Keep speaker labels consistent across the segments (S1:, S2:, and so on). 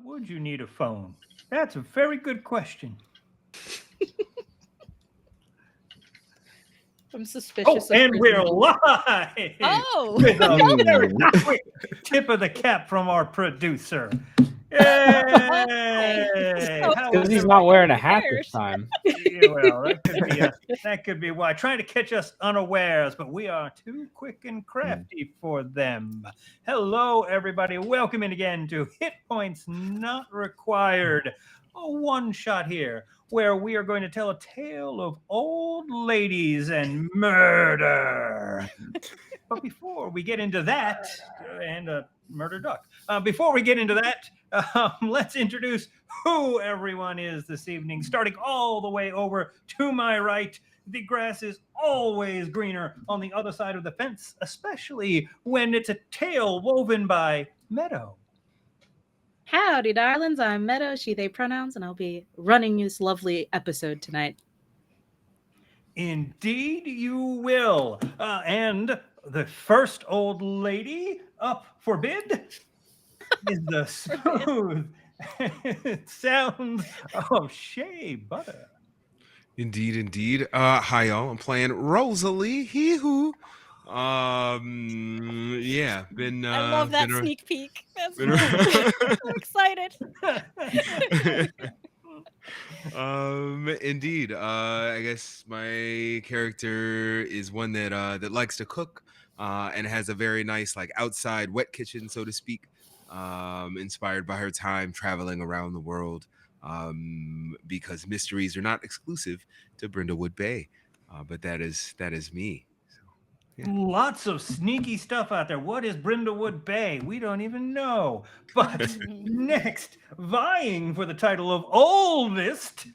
S1: would you need a phone? That's a very good question.
S2: I'm
S1: Oh,
S2: suspicious of
S1: and we're
S2: prison.
S1: live
S2: Oh,
S1: with a very
S3: Ooh.
S1: quick tip of the cap from our producer.
S2: okay.
S1: Yay!
S2: So
S1: How
S4: Because
S1: is
S4: he's
S1: everybody?
S4: not wearing a hat this
S2: prepared.
S4: time.
S1: Yeah, well, that could be why. Trying to catch us unawares, but we are too quick and crafty for them. Hello, everybody. Welcome in again to Hit Points Not Required, a one shot here where we are going to tell a tale of old ladies and murder. But before we get into that, and a murder duck, before we get into that, let's introduce who everyone is this evening. Starting all the way over to my right, the grass is always greener on the other side of the fence, especially when it's a tale woven by Meadow.
S2: Howdy, darlings. I'm Meadow, she, they pronouns, and I'll be running this lovely episode tonight.
S1: Indeed, you will. And the first old lady up for bid is the smooth sounds of shea butter.
S3: Indeed. Hi y'all. I'm playing Rosalie. Hee hoo. Yeah. Been.
S2: I love that
S3: been,
S2: sneak peek. That's
S3: been,
S2: so excited.
S3: Indeed. I guess my character is one that likes to cook, and has a very nice like outside wet kitchen, so to speak. Inspired by her time traveling around the world. Because mysteries are not exclusive to Brindlewood Bay, but that is me. So, yeah.
S1: Lots of sneaky stuff out there. What is Brindlewood Bay? We don't even know. But next, vying for the title of oldest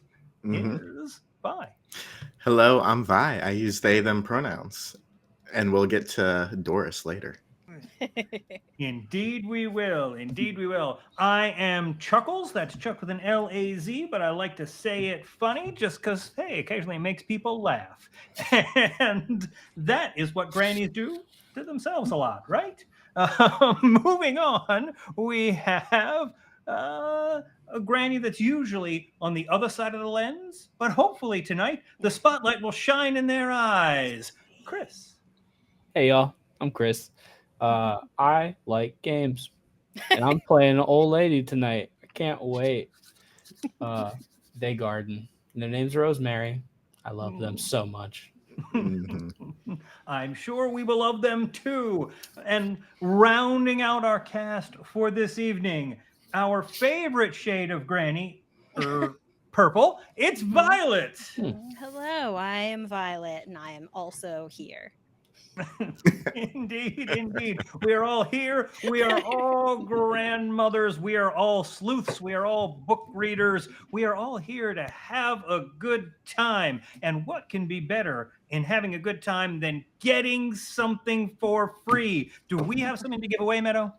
S1: is Vi.
S5: Hello, I'm Vi. I use they, them pronouns. And we'll get to Doris later.
S1: Indeed we will. Indeed we will. I am Chuckles. That's Chuck with an L-A-Z, but I like to say it funny just because, hey, occasionally it makes people laugh. And that is what grannies do to themselves a lot, right? Moving on, we have a granny that's usually on the other side of the lens, but hopefully tonight the spotlight will shine in their eyes. Chris.
S4: Hey, y'all. I'm Chris. I like games. And I'm playing an old lady tonight. I can't wait. They garden. And their name's Rosemary. I love them so much.
S1: I'm sure we will love them too. And rounding out our cast for this evening, our favorite shade of granny, purple, it's Violet.
S6: Hello, I am Violet, and I am also here.
S1: Indeed. We are all here. We are all grandmothers. We are all sleuths. We are all book readers. We are all here to have a good time. And what can be better in having a good time than getting something for free? Do we have something to give away, Meadow?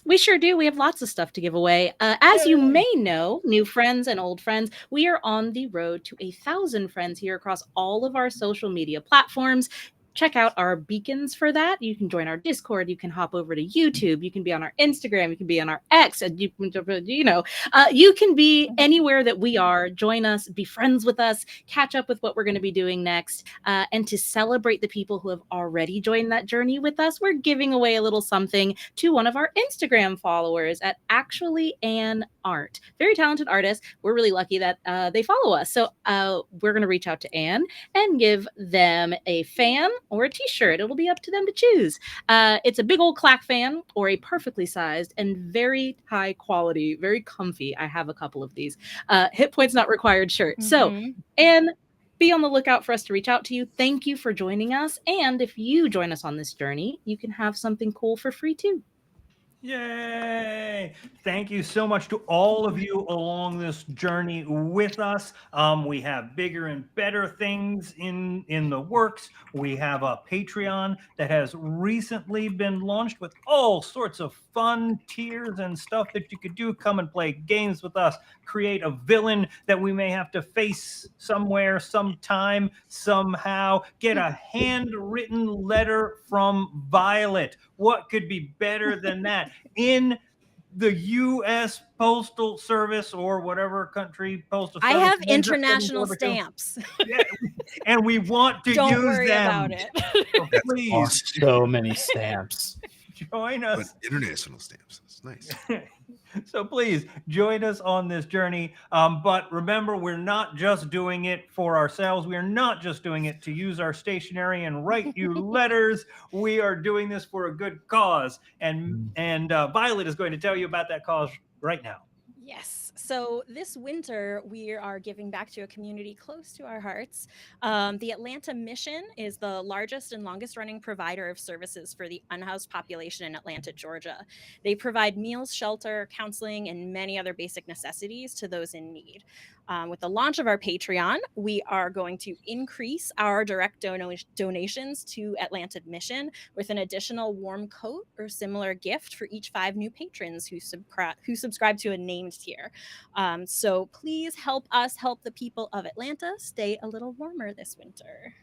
S2: We sure do. We have lots of stuff to give away. As you may know, new friends and old friends, we are on the road to 1,000 friends here across all of our social media platforms. Check out our beacons for that. You can join our Discord. You can hop over to YouTube. You can be on our Instagram. You can be on our X. And you can be anywhere that we are. Join us, be friends with us, catch up with what we're going to be doing next. And to celebrate the people who have already joined that journey with us, we're giving away a little something to one of our Instagram followers at Actually Ann Art. Very talented artist. We're really lucky that they follow us. So we're going to reach out to Anne and give them a fan or a t-shirt. It'll be up to them to choose. It's a big old clack fan or a perfectly sized and very high quality, very comfy. I have a couple of these. Hit points not required shirt. So, and be on the lookout for us to reach out to you. Thank you for joining us. And if you join us on this journey, you can have something cool for free too.
S1: Yay! Thank you so much to all of you along this journey with us. We have bigger and better things in the works. We have a Patreon that has recently been launched with all sorts of fun tiers and stuff that you could do. Come and play games with us. Create a villain that we may have to face somewhere, sometime, somehow. Get a handwritten letter from Violet. What could be better than that? In the U.S. Postal Service or whatever country postal
S6: I
S1: service
S6: have
S1: ends up getting
S6: international
S1: delivered to.
S6: stamps.
S1: Yeah, and we want to
S6: Don't
S1: use
S6: worry
S1: them.
S6: about it.
S1: So
S3: That's
S1: please
S4: So many stamps.
S1: join
S3: But
S1: us.
S3: international stamps. That's nice.
S1: So please join us on this journey. But remember, we're not just doing it for ourselves. We are not just doing it to use our stationery and write you letters. We are doing this for a good cause. And Violet is going to tell you about that cause right now.
S6: Yes. So this winter, we are giving back to a community close to our hearts. The Atlanta Mission is the largest and longest running provider of services for the unhoused population in Atlanta, Georgia. They provide meals, shelter, counseling, and many other basic necessities to those in need. With the launch of our Patreon, we are going to increase our direct donations to Atlanta Mission with an additional warm coat or similar gift for each 5 new patrons who subscribe to a named tier. So please help us help the people of Atlanta stay a little warmer this winter.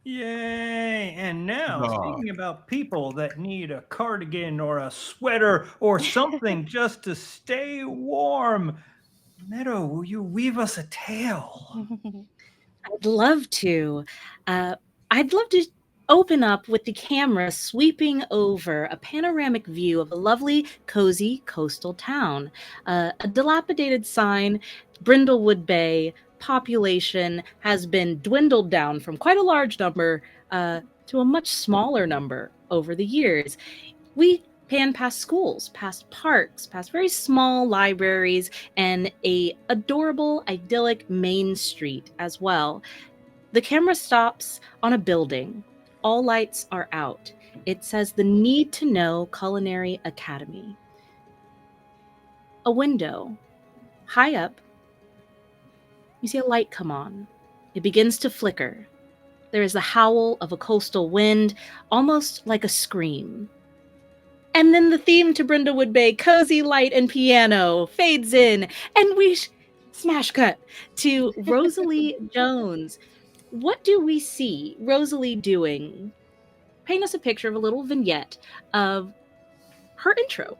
S1: Yay! And now,
S3: Oh.
S1: speaking about people that need a cardigan or a sweater or something just to stay warm, Meadow, will you weave us a tale?
S2: I'd love to. I'd love to open up with the camera sweeping over a panoramic view of a lovely, cozy coastal town. A dilapidated sign, Brindlewood Bay, population has been dwindled down from quite a large number to a much smaller number over the years. We pan past schools, past parks, past very small libraries, and a adorable, idyllic main street as well. The camera stops on a building. All lights are out. It says the Need to Know Culinary Academy. A window. High up, you see a light come on. It begins to flicker. There is the howl of a coastal wind, almost like a scream. And then the theme to Brindlewood Bay, cozy light and piano, fades in, and we smash cut to Rosalie Jones. What do we see Rosalie doing? Paint us a picture of a little vignette of her intro.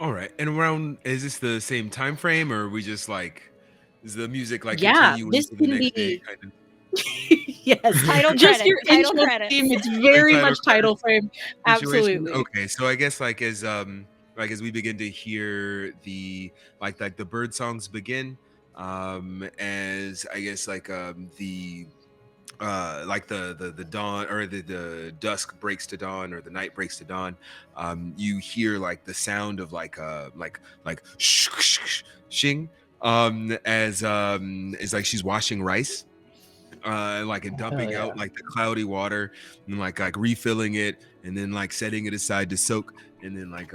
S3: All right. And around, is this the same time frame, or are we just like, is the music like
S2: Yeah,
S3: continuing
S2: this
S3: to the
S2: can
S3: next
S2: be
S3: day? Kind of?
S2: yes,
S6: Title
S2: just
S6: credits,
S2: your
S6: title
S2: intro
S6: credits.
S2: theme. It's very
S3: Title
S2: much title
S3: credits
S2: frame.
S3: situation?
S2: Absolutely.
S3: Okay. So I guess like as we begin to hear the like the bird songs begin, as I guess the dawn or the dusk breaks to dawn or the night breaks to dawn, you hear like the sound of like shing as like she's washing rice, and dumping
S4: yeah.
S3: out like the cloudy water and like refilling it and then like setting it aside to soak, and then like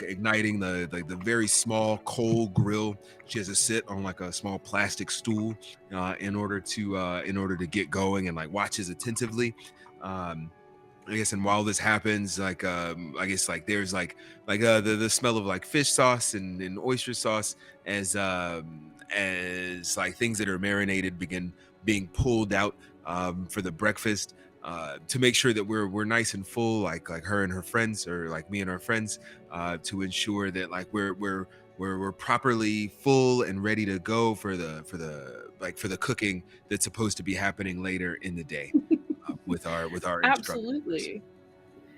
S3: igniting the very small coal grill. She has to sit on like a small plastic stool in order to get going, and like watches attentively. I guess, and while this happens, I guess like there's the smell of like fish sauce and oyster sauce as like things that are marinated begin being pulled out for the breakfast, to make sure that we're nice and full, like her and her friends, or like me and our friends, to ensure that like we're properly full and ready to go for the cooking that's supposed to be happening later in the day, with our instructors.
S2: Absolutely.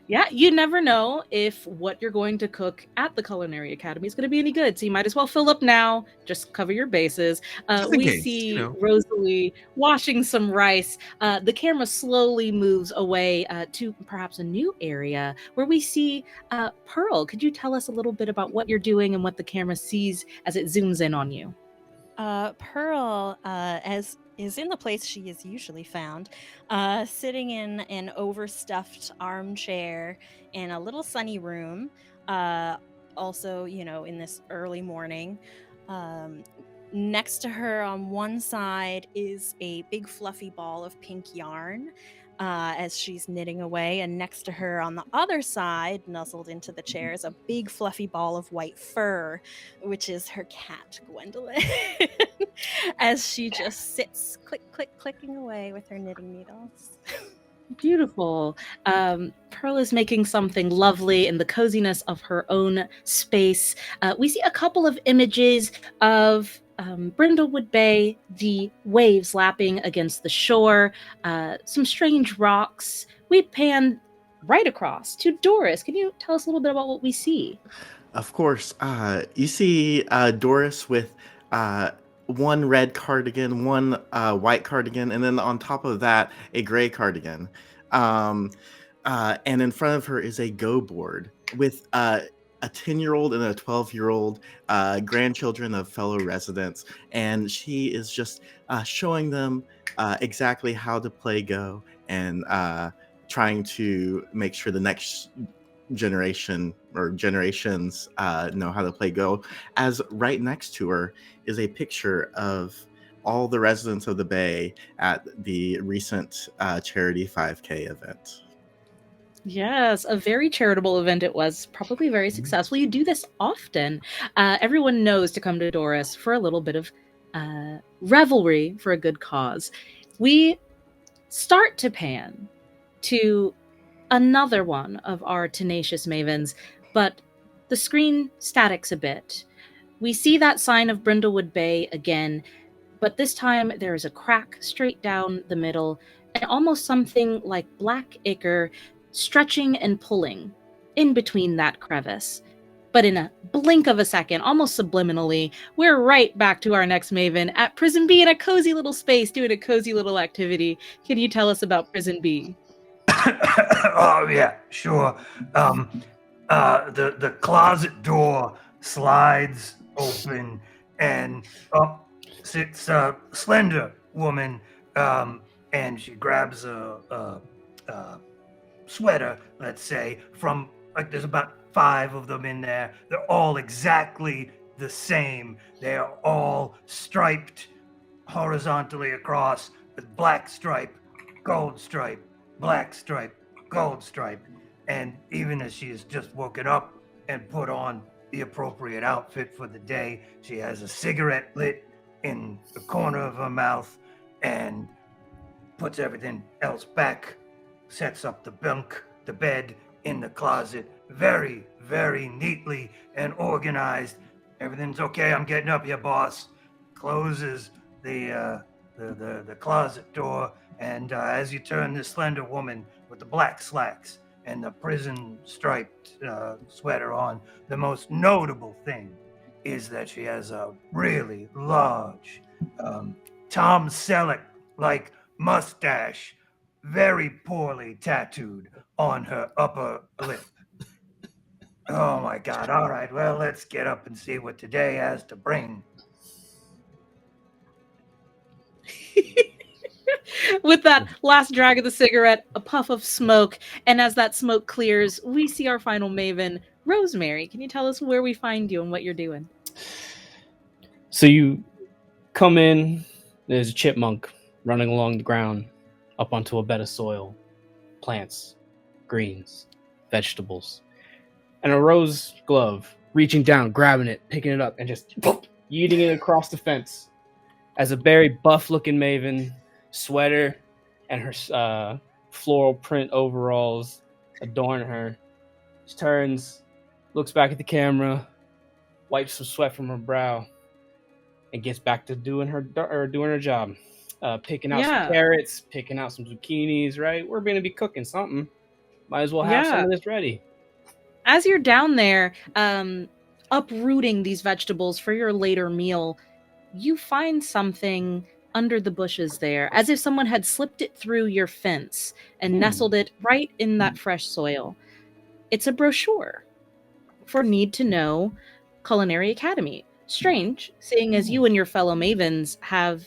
S2: Yeah, you never know if what you're going to cook at the Culinary Academy is going to be any good. So you might as well fill up now. Just cover your bases.
S3: Just in
S2: We
S3: case,
S2: see Rosalie washing some rice. The camera slowly moves away to perhaps a new area where we see Pearl. Could you tell us a little bit about what you're doing and what the camera sees as it zooms in on you?
S6: Pearl, as is in the place she is usually found, sitting in an overstuffed armchair in a little sunny room. Also, in this early morning. Um, Next to her on one side is a big fluffy ball of pink yarn. As she's knitting away, and next to her on the other side, nuzzled into the chair, is a big fluffy ball of white fur, which is her cat, Gwendolyn, as she just sits clicking away with her knitting needles.
S2: Beautiful. Pearl is making something lovely in the coziness of her own space. We see a couple of images of Brindlewood Bay, the waves lapping against the shore, some strange rocks. We pan right across to Doris. Can you tell us a little bit about what we see?
S5: Of course, you see Doris with one red cardigan, one white cardigan, and then on top of that, a gray cardigan. Um, and in front of her is a go board with a 10-year-old and a 12-year-old grandchildren of fellow residents. And she is just showing them exactly how to play Go and trying to make sure the next generation or generations know how to play Go. As right next to her is a picture of all the residents of the Bay at the recent charity 5K event.
S2: Yes, a very charitable event it was, probably very successful. You do this often. Everyone knows to come to Doris for a little bit of revelry for a good cause. We start to pan to another one of our tenacious mavens, but the screen statics a bit. We see that sign of Brindlewood Bay again, but this time there is a crack straight down the middle and almost something like black ichor stretching and pulling in between that crevice. But in a blink of a second, almost subliminally, we're right back to our next Maven at Prison B in a cozy little space doing a cozy little activity. Can you tell us about Prison B?
S1: Oh yeah, sure. The closet door slides open, and up sits a slender woman, and she grabs a sweater, let's say, from like there's about 5 of them in there. They're all exactly the same. They're all striped horizontally across with black stripe, gold stripe, black stripe, gold stripe. And even as she has just woken up and put on the appropriate outfit for the day, she has a cigarette lit in the corner of her mouth and puts everything else back, sets up the bed in the closet very, very neatly and organized. Everything's okay. I'm getting up here, boss. Closes the closet door, and as you turn this slender woman with the black slacks and the prison striped sweater on, the most notable thing is that she has a really large Tom Selleck like mustache, very poorly tattooed on her upper lip. Oh my God. All right. Well, let's get up and see what today has to bring.
S2: With that last drag of the cigarette, a puff of smoke, and as that smoke clears, we see our final Maven, Rosemary. Can you tell us where we find you and what you're doing?
S4: So you come in, there's a chipmunk running along the ground up onto a bed of soil, plants, greens, vegetables, and a rose glove reaching down, grabbing it, picking it up, and just yeeting it across the fence. As a very buff-looking Maven, sweater and her floral print overalls adorn her. She turns, looks back at the camera, wipes some sweat from her brow, and gets back to doing her job. Picking out some carrots, picking out some zucchinis, right? We're going to be cooking something. Might as well have some of this ready.
S2: As you're down there, uprooting these vegetables for your later meal, you find something under the bushes there, as if someone had slipped it through your fence and nestled it right in that fresh soil. It's a brochure for Need to Know Culinary Academy. Strange, seeing as you and your fellow Mavens have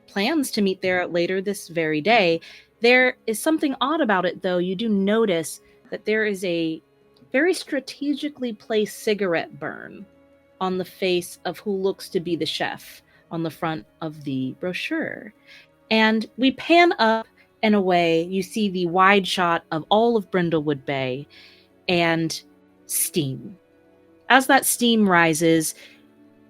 S2: plans to meet there later this very day. There is something odd about it, though. You do notice that there is a very strategically placed cigarette burn on the face of who looks to be the chef on the front of the brochure. And we pan up and away. You see the wide shot of all of Brindlewood Bay and steam. As that steam rises,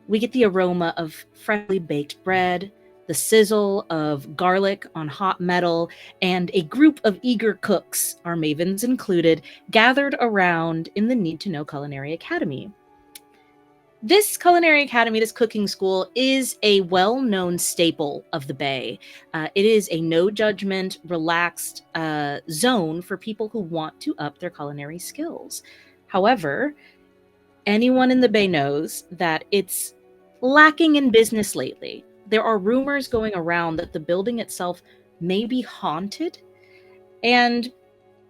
S2: we get the aroma of freshly baked bread, the sizzle of garlic on hot metal, and a group of eager cooks, our mavens included, gathered around in the Need to Know Culinary Academy. This culinary academy, this cooking school, is a well-known staple of the Bay. It is a no-judgment, relaxed zone for people who want to up their culinary skills. However, anyone in the Bay knows that it's lacking in business lately. There are rumors going around that the building itself may be haunted, and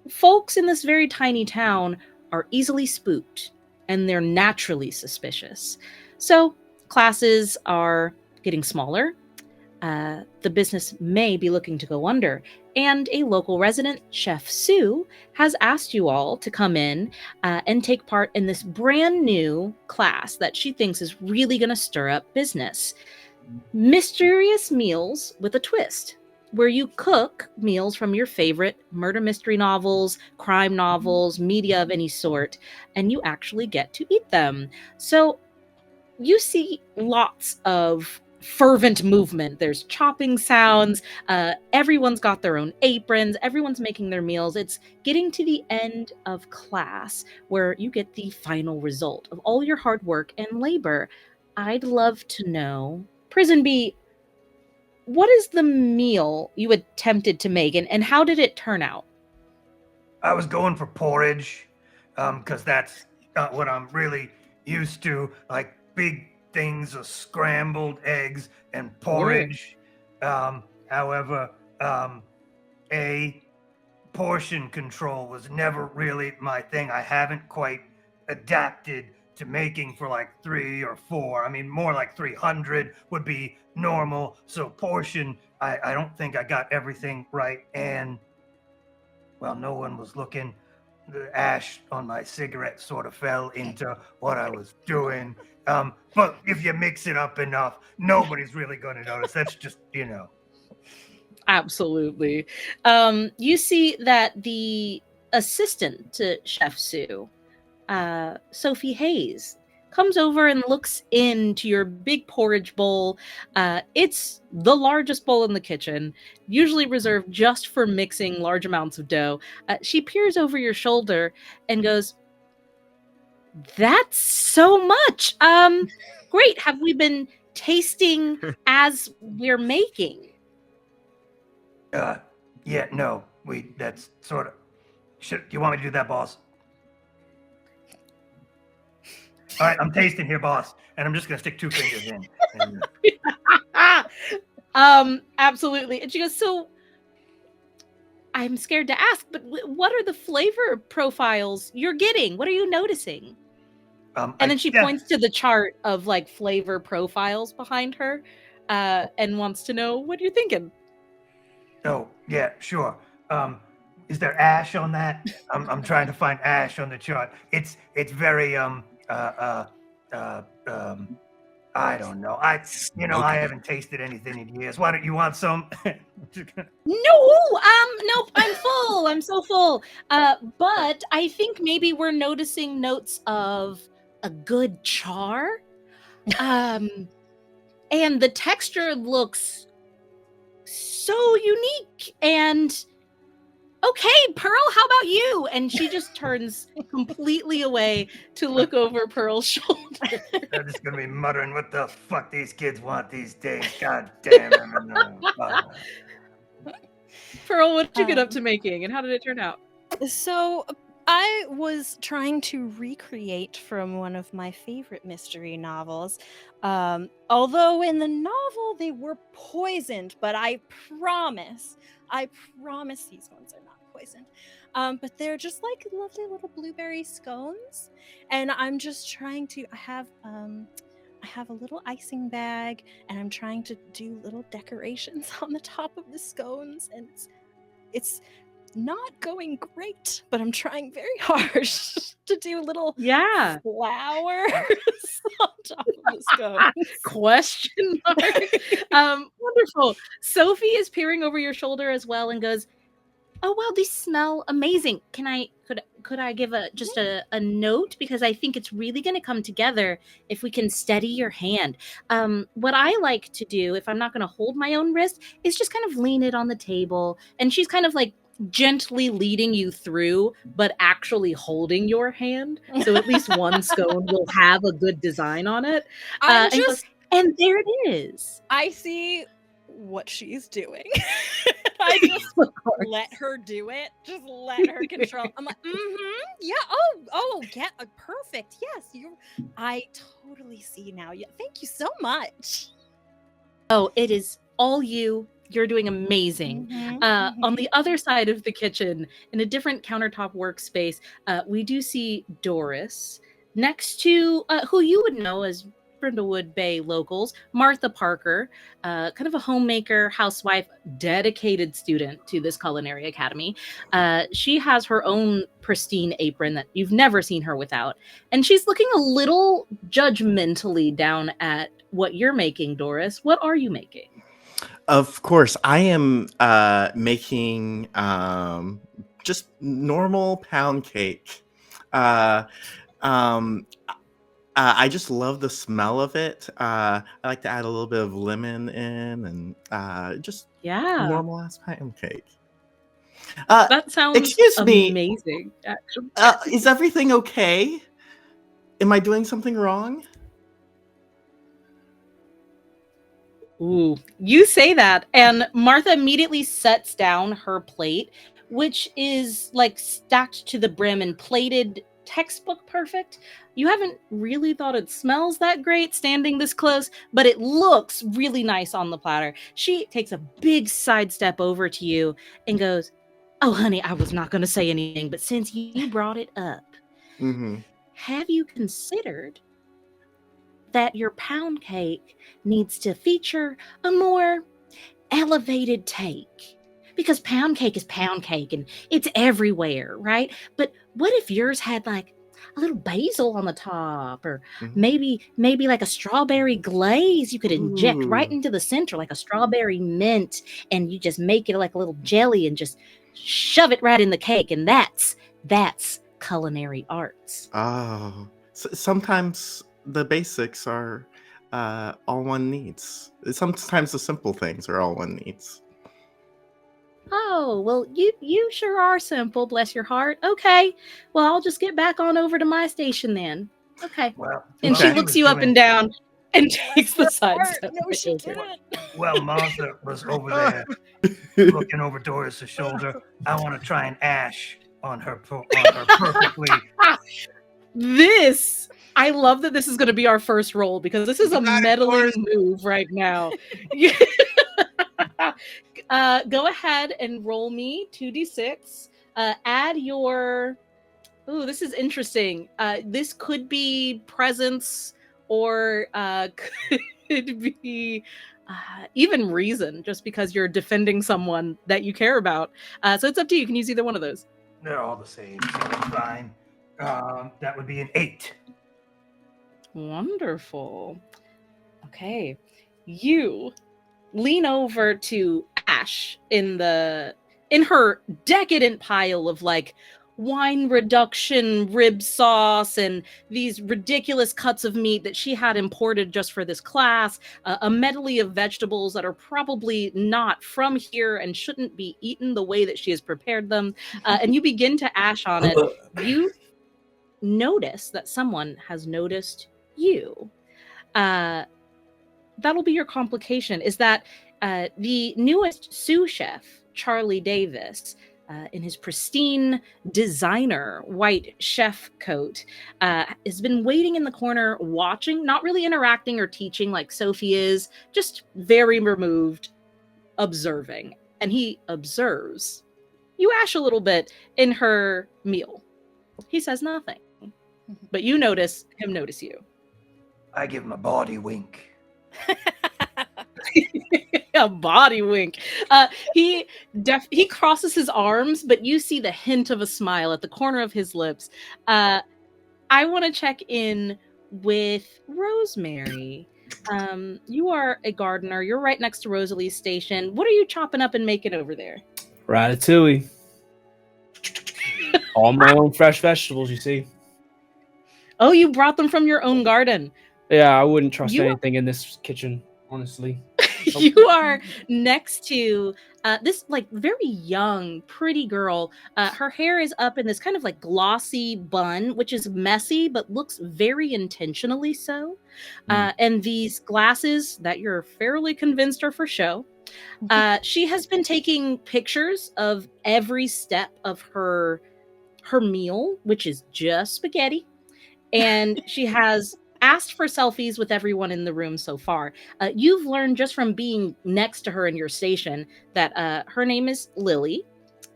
S2: folks in this very tiny town are easily spooked, and they're naturally suspicious. So classes are getting smaller. The business may be looking to go under. And a local resident, Chef Sue, has asked you all to come in and take part in this brand new class that she thinks is really going to stir up business. Mysterious Meals with a Twist, where you cook meals from your favorite murder mystery novels, crime novels, media of any sort, and you actually get to eat them. So you see lots of fervent movement. There's chopping sounds. Everyone's got their own aprons. Everyone's making their meals. It's getting to the end of class where you get the final result of all your hard work and labor. I'd love to know, Prison Bee, what is the meal you attempted to make, and how did it turn out?
S1: I was going for porridge, because that's what I'm really used to, like big things of scrambled eggs and porridge. However, a portion control was never really my thing. I haven't quite adapted to making for like 3 or 4. I mean, more like 300 would be normal. So portion, I don't think I got everything right. And, well, no one was looking. The ash on my cigarette sort of fell into what I was doing. But if you mix it up enough, nobody's really going to notice. That's just,
S2: Absolutely. You see that the assistant to Chef Sue, Sophie Hayes, comes over and looks into your big porridge bowl. It's the largest bowl in the kitchen, usually reserved just for mixing large amounts of dough. She peers over your shoulder and goes, "That's so much. Great. Have we been tasting as we're making?"
S1: Yeah, no, that's sort of, do you want me to do that, boss? All right, I'm tasting here, boss, and I'm just gonna stick 2 fingers in.
S2: Absolutely. And she goes, "So I'm scared to ask, but what are the flavor profiles you're getting? What are you noticing?" And then she points to the chart of like flavor profiles behind her, and wants to know what you're thinking.
S1: Oh, yeah, sure. Is there ash on that? I'm trying to find ash on the chart. It's very I don't know. I haven't tasted anything in years. Why don't you want some?
S2: Nope, I'm full. I'm so full. But I think maybe we're noticing notes of a good char. And the texture looks so unique. And okay, Pearl, how about you? And she just turns completely away to look over Pearl's shoulder.
S1: I'm just gonna be muttering, what the fuck these kids want these days? God damn it.
S2: Pearl, what did you get up to making, and how did it turn out?
S6: So I was trying to recreate from one of my favorite mystery novels. Although in the novel they were poisoned, but I promise these ones are not poisoned. But they're just like lovely little blueberry scones. And I'm just trying to, I have a little icing bag, and I'm trying to do little decorations on the top of the scones, and it's not going great, but I'm trying very hard to do little flowers on top of the scones.
S2: Question mark. Wonderful. Sophie is peering over your shoulder as well and goes, Oh wow, these smell amazing. Could I give just a note, because I think it's really going to come together if we can steady your hand. What I like to do, if I'm not going to hold my own wrist, is just kind of lean it on the table, and she's kind of like gently leading you through, but actually holding your hand, so at least one scone will have a good design on it.
S6: I'm
S2: And goes, and there it is.
S6: I see what she's doing. I just let her do it. Just let her control. I'm like, yeah. Oh, yeah, perfect. Yes, I totally see now. Yeah, thank you so much.
S2: Oh, it is all you. You're doing amazing. On the other side of the kitchen, in a different countertop workspace, we do see Doris next to who you would know as Brindlewood Bay locals, Martha Parker, kind of a homemaker, housewife, dedicated student to this culinary academy. She has her own pristine apron that you've never seen her without. And she's looking a little judgmentally down at what you're making, Doris. What are you making?
S5: Of course, I am making just normal pound cake. Uh, um, I just love the smell of it. I like to add a little bit of lemon in, and just normal ass pound cake.
S2: That sounds
S5: excuse me.
S2: amazing, actually.
S5: Is everything okay? Am I doing something wrong?
S2: Ooh, you say that, and Martha immediately sets down her plate, which is like stacked to the brim and plated textbook perfect. You haven't really thought it smells that great standing this close, but it looks really nice on the platter. She takes a big sidestep over to you and goes, "Oh, honey, I was not going to say anything, but since you brought it up, have you considered that your pound cake needs to feature a more elevated take? Because pound cake is pound cake and it's everywhere, right? But what if yours had like a little basil on the top, or maybe like a strawberry glaze you could inject right into the center, like a strawberry mint, and you just make it like a little jelly and just shove it right in the cake, and that's culinary arts."
S5: Oh, sometimes the basics are all one needs. Sometimes the simple things are all one needs.
S2: Oh, well, you sure are simple, bless your heart. Okay, well, I'll just get back on over to my station then. Okay.
S1: Well,
S2: And she looks you up and down and takes the side step.
S6: No, she didn't.
S1: Well, Martha was over there looking over Doris's shoulder. I want to try and ash on her perfectly.
S2: I love that this is going to be our first roll, because this is a meddling move right now. Go ahead and roll me 2d6. Add your... Ooh, this is interesting. This could be presence, or could be even reason, just because you're defending someone that you care about. So it's up to you. You can use either one of those.
S1: They're all the same, so it's fine. That would be an 8.
S2: Wonderful. Okay. You lean over to Ash in her decadent pile of like wine reduction rib sauce and these ridiculous cuts of meat that she had imported just for this class, a medley of vegetables that are probably not from here and shouldn't be eaten the way that she has prepared them, and you begin to ash on it. You notice that someone has noticed you. That'll be your complication, is that the newest sous chef, Charlie Davis, in his pristine designer white chef coat, has been waiting in the corner, watching, not really interacting or teaching like Sophie is, just very removed, observing. And he observes you ash a little bit in her meal. He says nothing, but you notice him notice you.
S1: I give him a body wink.
S2: A body wink. He crosses his arms, but you see the hint of a smile at the corner of his lips. I want to check in with Rosemary. You are a gardener. You're right next to Rosalie's station. What are you chopping up and making over there?
S4: Ratatouille. All my own fresh vegetables, you see.
S2: Oh, you brought them from your own garden.
S4: Yeah, I wouldn't trust
S2: You-
S4: anything in this kitchen, honestly.
S2: You are next to this like very young, pretty girl. Her hair is up in this kind of like glossy bun, which is messy but looks very intentionally so. And these glasses that you're fairly convinced are for show. She has been taking pictures of every step of her meal, which is just spaghetti. And she has asked for selfies with everyone in the room so far. You've learned just from being next to her in your station that her name is Lily,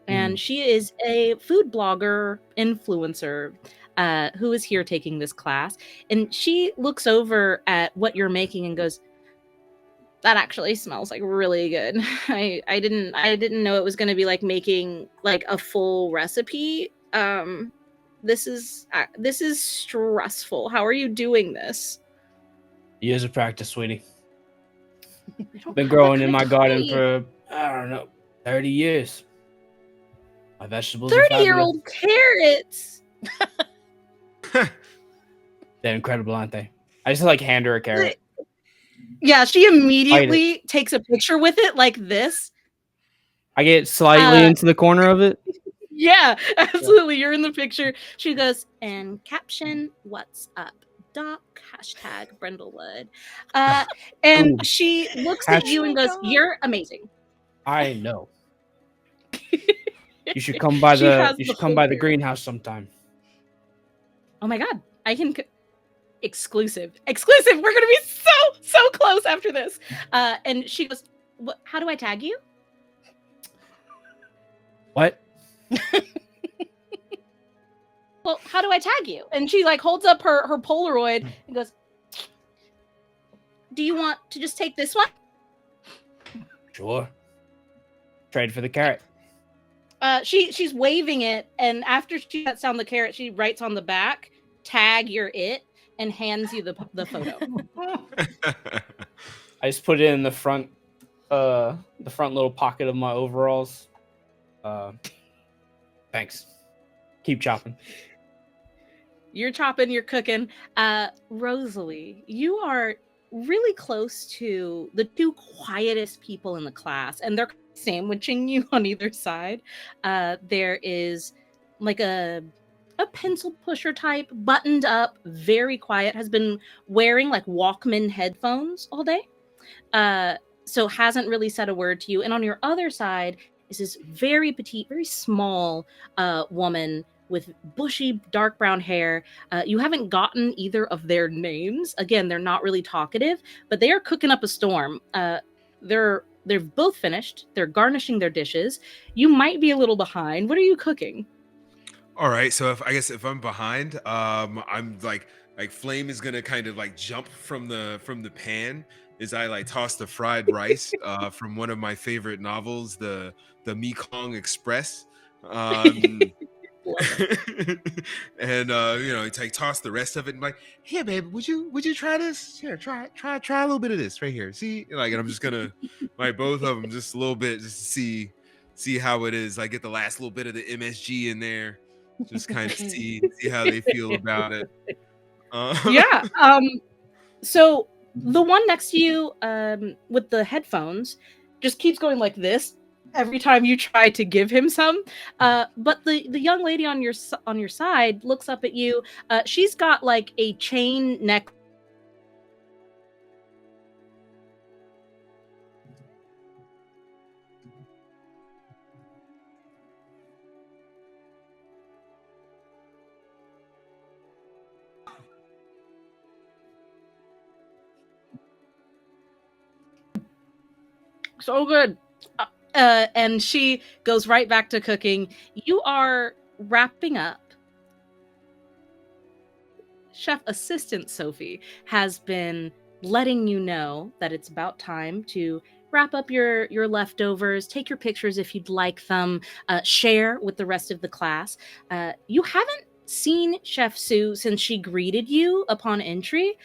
S2: and she is a food blogger influencer who is here taking this class. And she looks over at what you're making and goes, "That actually smells like really good. I didn't know it was going to be like making like a full recipe. This is stressful. How are you doing this?"
S4: Years of practice, sweetie. Been growing in my garden for, I don't know, 30 years. My vegetables are
S2: 30-year-old carrots.
S4: They're incredible, aren't they? I just like hand her a carrot.
S2: Yeah, she immediately takes a picture with it like this.
S4: I get slightly into the corner of it.
S2: Yeah, absolutely. You're in the picture. She goes, and caption, "What's up, Doc? Hashtag Brindlewood." And
S4: Ooh.
S2: she looks at you and goes, "You're amazing."
S4: I know. You should come by the greenhouse sometime.
S2: Oh my god, I can exclusive. We're gonna be so close after this. And she goes, "How do I tag you?"
S4: What?
S2: Well, how do I tag you? And she like holds up her Polaroid and goes, "Do you want to just take this one?"
S4: Sure. Trade for the carrot.
S2: She's waving it, and after she lets down the carrot, she writes on the back, "Tag, you're it," and hands you the photo.
S4: I just put it in the front little pocket of my overalls. Thanks. Keep chopping.
S2: You're chopping, you're cooking. Rosalie, you are really close to the two quietest people in the class, and they're sandwiching you on either side. There is like a pencil pusher type, buttoned up, very quiet, has been wearing like Walkman headphones all day. So hasn't really said a word to you. And on your other side is this very petite, very small woman with bushy dark brown hair. You haven't gotten either of their names. Again, they're not really talkative, but they are cooking up a storm. They've both finished. They're garnishing their dishes. You might be a little behind. What are you cooking?
S3: All right, so if I'm behind, I'm like Flame is gonna kind of like jump from the pan as I like toss the fried rice from one of my favorite novels, the Mekong Express. And it's like toss the rest of it and like, "Here, babe, would you try this? Here, try a little bit of this right here. See?" Like, and I'm just gonna like both of them just a little bit just to see how it is. Like, get the last little bit of the MSG in there, just kind of see how they feel about it.
S2: Yeah. So the one next to you with the headphones just keeps going like this every time you try to give him some. But the young lady on your side looks up at you. She's got like a chain neck. So good. And she goes right back to cooking. You are wrapping up. Chef assistant Sophie has been letting you know that it's about time to wrap up your leftovers, take your pictures if you'd like them, share with the rest of the class. You haven't seen Chef Sue since she greeted you upon entry.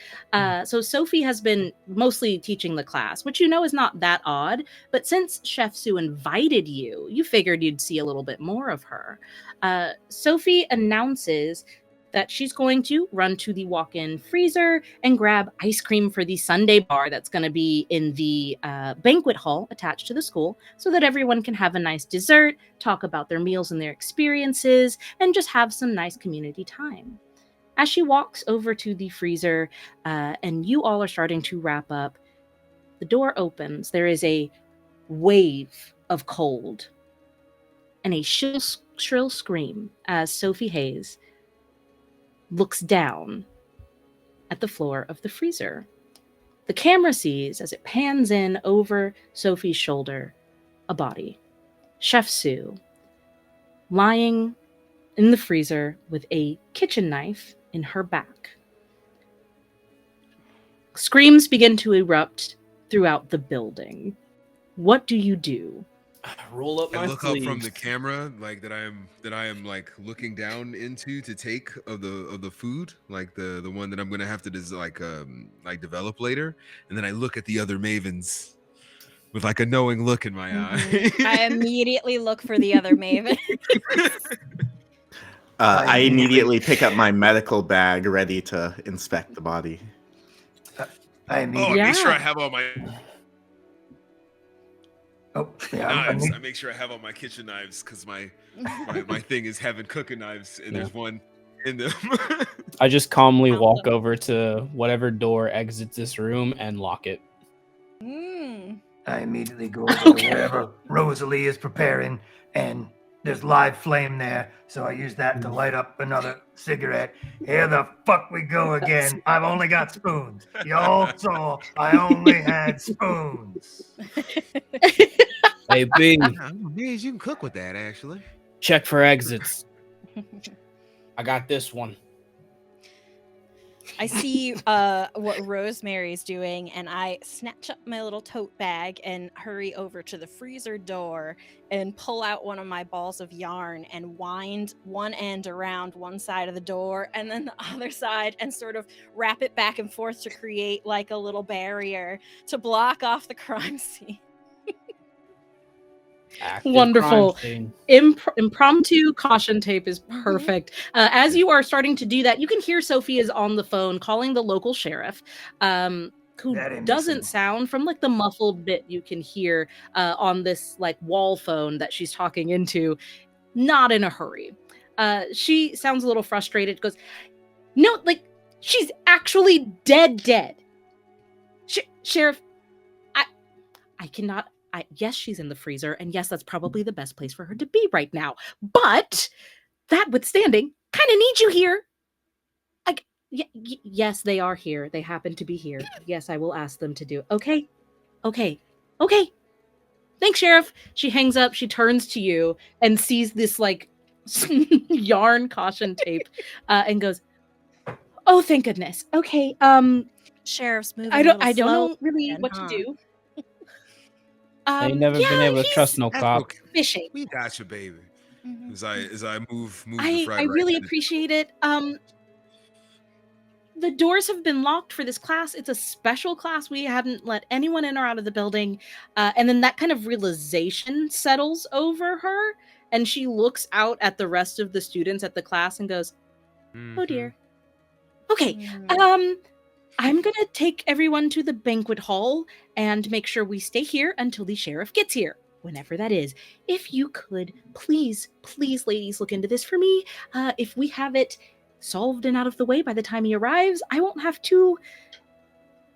S2: So Sophie has been mostly teaching the class, which is not that odd. But since Chef Sue invited you, you figured you'd see a little bit more of her. Sophie announces that she's going to run to the walk-in freezer and grab ice cream for the Sunday bar that's going to be in the banquet hall attached to the school, so that everyone can have a nice dessert, talk about their meals and their experiences, and just have some nice community time. As she walks over to the freezer and you all are starting to wrap up, the door opens. There is a wave of cold and a shrill scream as Sophie Hayes looks down at the floor of the freezer. The camera sees, as it pans in over Sophie's shoulder, a body. Chef Sue, lying in the freezer with a kitchen knife in her back. Screams begin to erupt throughout the building. What do you do?
S4: Roll up my
S3: I look up from the
S4: sleeves.
S3: camera, like that I am like looking down into to take of the food, like the one that I'm gonna have to develop later, and then I look at the other mavens with like a knowing look in my eye.
S6: I immediately look for the other Maven.
S5: I immediately pick up my medical bag, ready to inspect the body.
S3: I make sure I have all my knives. I make sure I have all my kitchen knives because my thing is having cooking knives, and there's one in them.
S4: I just calmly walk over to whatever door exits this room and lock it.
S7: I immediately go over to wherever Rosalie is preparing, and there's live flame there, so I use that to light up another cigarette. Here the fuck we go again. I've only got spoons. Y'all saw I only had spoons.
S4: Hey, Bing,
S3: You can cook with that, actually.
S4: check for exits. I got this one.
S6: I see what Rosemary's doing, and I snatch up my little tote bag and hurry over to the freezer door and pull out one of my balls of yarn and wind one end around one side of the door and then the other side, and sort of wrap it back and forth to create like a little barrier to block off the crime scene.
S4: Active
S2: Wonderful.
S4: crime scene.
S2: Impromptu caution tape is perfect. As you are starting to do that, you can hear Sophie is on the phone calling the local sheriff, who doesn't sound, from like the muffled bit you can hear on this like wall phone that she's talking into, not in a hurry. She sounds a little frustrated, goes, no, like she's actually dead. Sheriff, I cannot. Yes, she's in the freezer, and yes, that's probably the best place for her to be right now. But that withstanding, kind of need you here. Yes, they are here. They happen to be here. Yes, I will ask them to do. Okay. Thanks, Sheriff. She hangs up. She turns to you and sees this like yarn caution tape, and goes, "Oh, thank goodness. Okay.
S6: Sheriff's moving.
S2: I don't know really what to do."
S4: I ain't never been able to trust no cop.
S3: Okay.
S2: Fishing.
S3: We got you, baby. As I move the
S2: I
S3: frag
S2: really
S3: right
S2: appreciate it. The doors have been locked for this class. It's a special class. We hadn't let anyone in or out of the building. And then that kind of realization settles over her, and she looks out at the rest of the students at the class and goes, "Oh dear. Okay. I'm going to take everyone to the banquet hall and make sure we stay here until the sheriff gets here, whenever that is. If you could, please, ladies, look into this for me. If we have it solved and out of the way by the time he arrives, I won't have to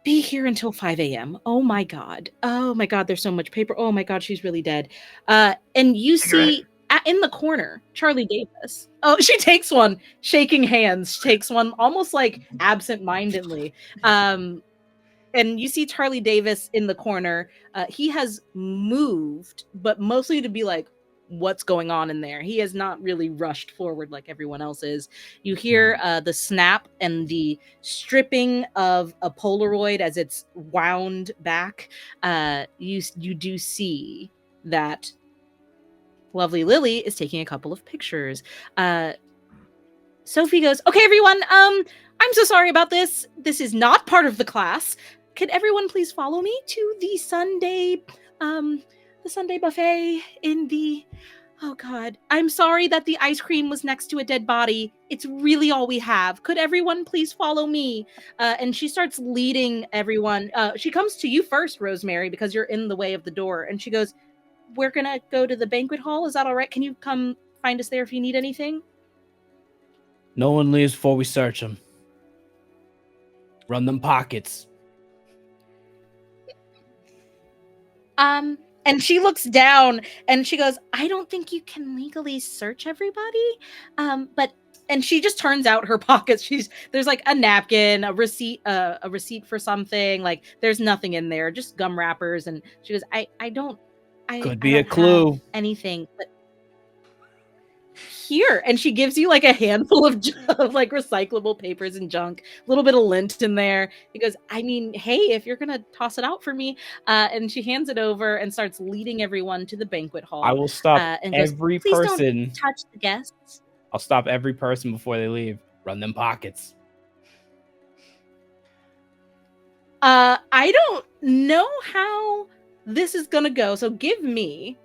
S2: be here until 5 a.m. Oh my God, there's so much paper. Oh my God, she's really dead." And you see in the corner, Charlie Davis. Oh, she takes one, shaking hands, takes one almost like absent-mindedly. And you see Charlie Davis in the corner. He has moved, but mostly to be like, what's going on in there? He has not really rushed forward like everyone else is. You hear the snap and the stripping of a Polaroid as it's wound back. You do see that lovely Lily is taking a couple of pictures. Sophie goes, okay, everyone, I'm so sorry about this. This is not part of the class. Could everyone please follow me to the Sunday buffet in the... Oh, God. I'm sorry that the ice cream was next to a dead body. It's really all we have. Could everyone please follow me? And she starts leading everyone. She comes to you first, Rosemary, because you're in the way of the door. And she goes, we're going to go to the banquet hall. Is that all right? Can you come find us there if you need anything?
S4: No one leaves before we search them. Run them pockets.
S2: And she looks down and she goes, I don't think you can legally search everybody. And she just turns out her pockets. There's like a napkin, a receipt for something. Like there's nothing in there, just gum wrappers. And she goes, I don't
S4: Be
S2: I
S4: a
S2: don't
S4: clue.
S2: have anything, but here. And she gives you like a handful of like recyclable papers and junk, a little bit of lint in there. He goes, I mean, hey, if you're gonna toss it out for me. And she hands it over and starts leading everyone to the banquet hall.
S4: I will stop
S2: and goes,
S4: every
S2: please
S4: person.
S2: don't touch the guests.
S4: I'll stop every person before they leave. Run them pockets.
S2: I don't know how this is gonna go, so give me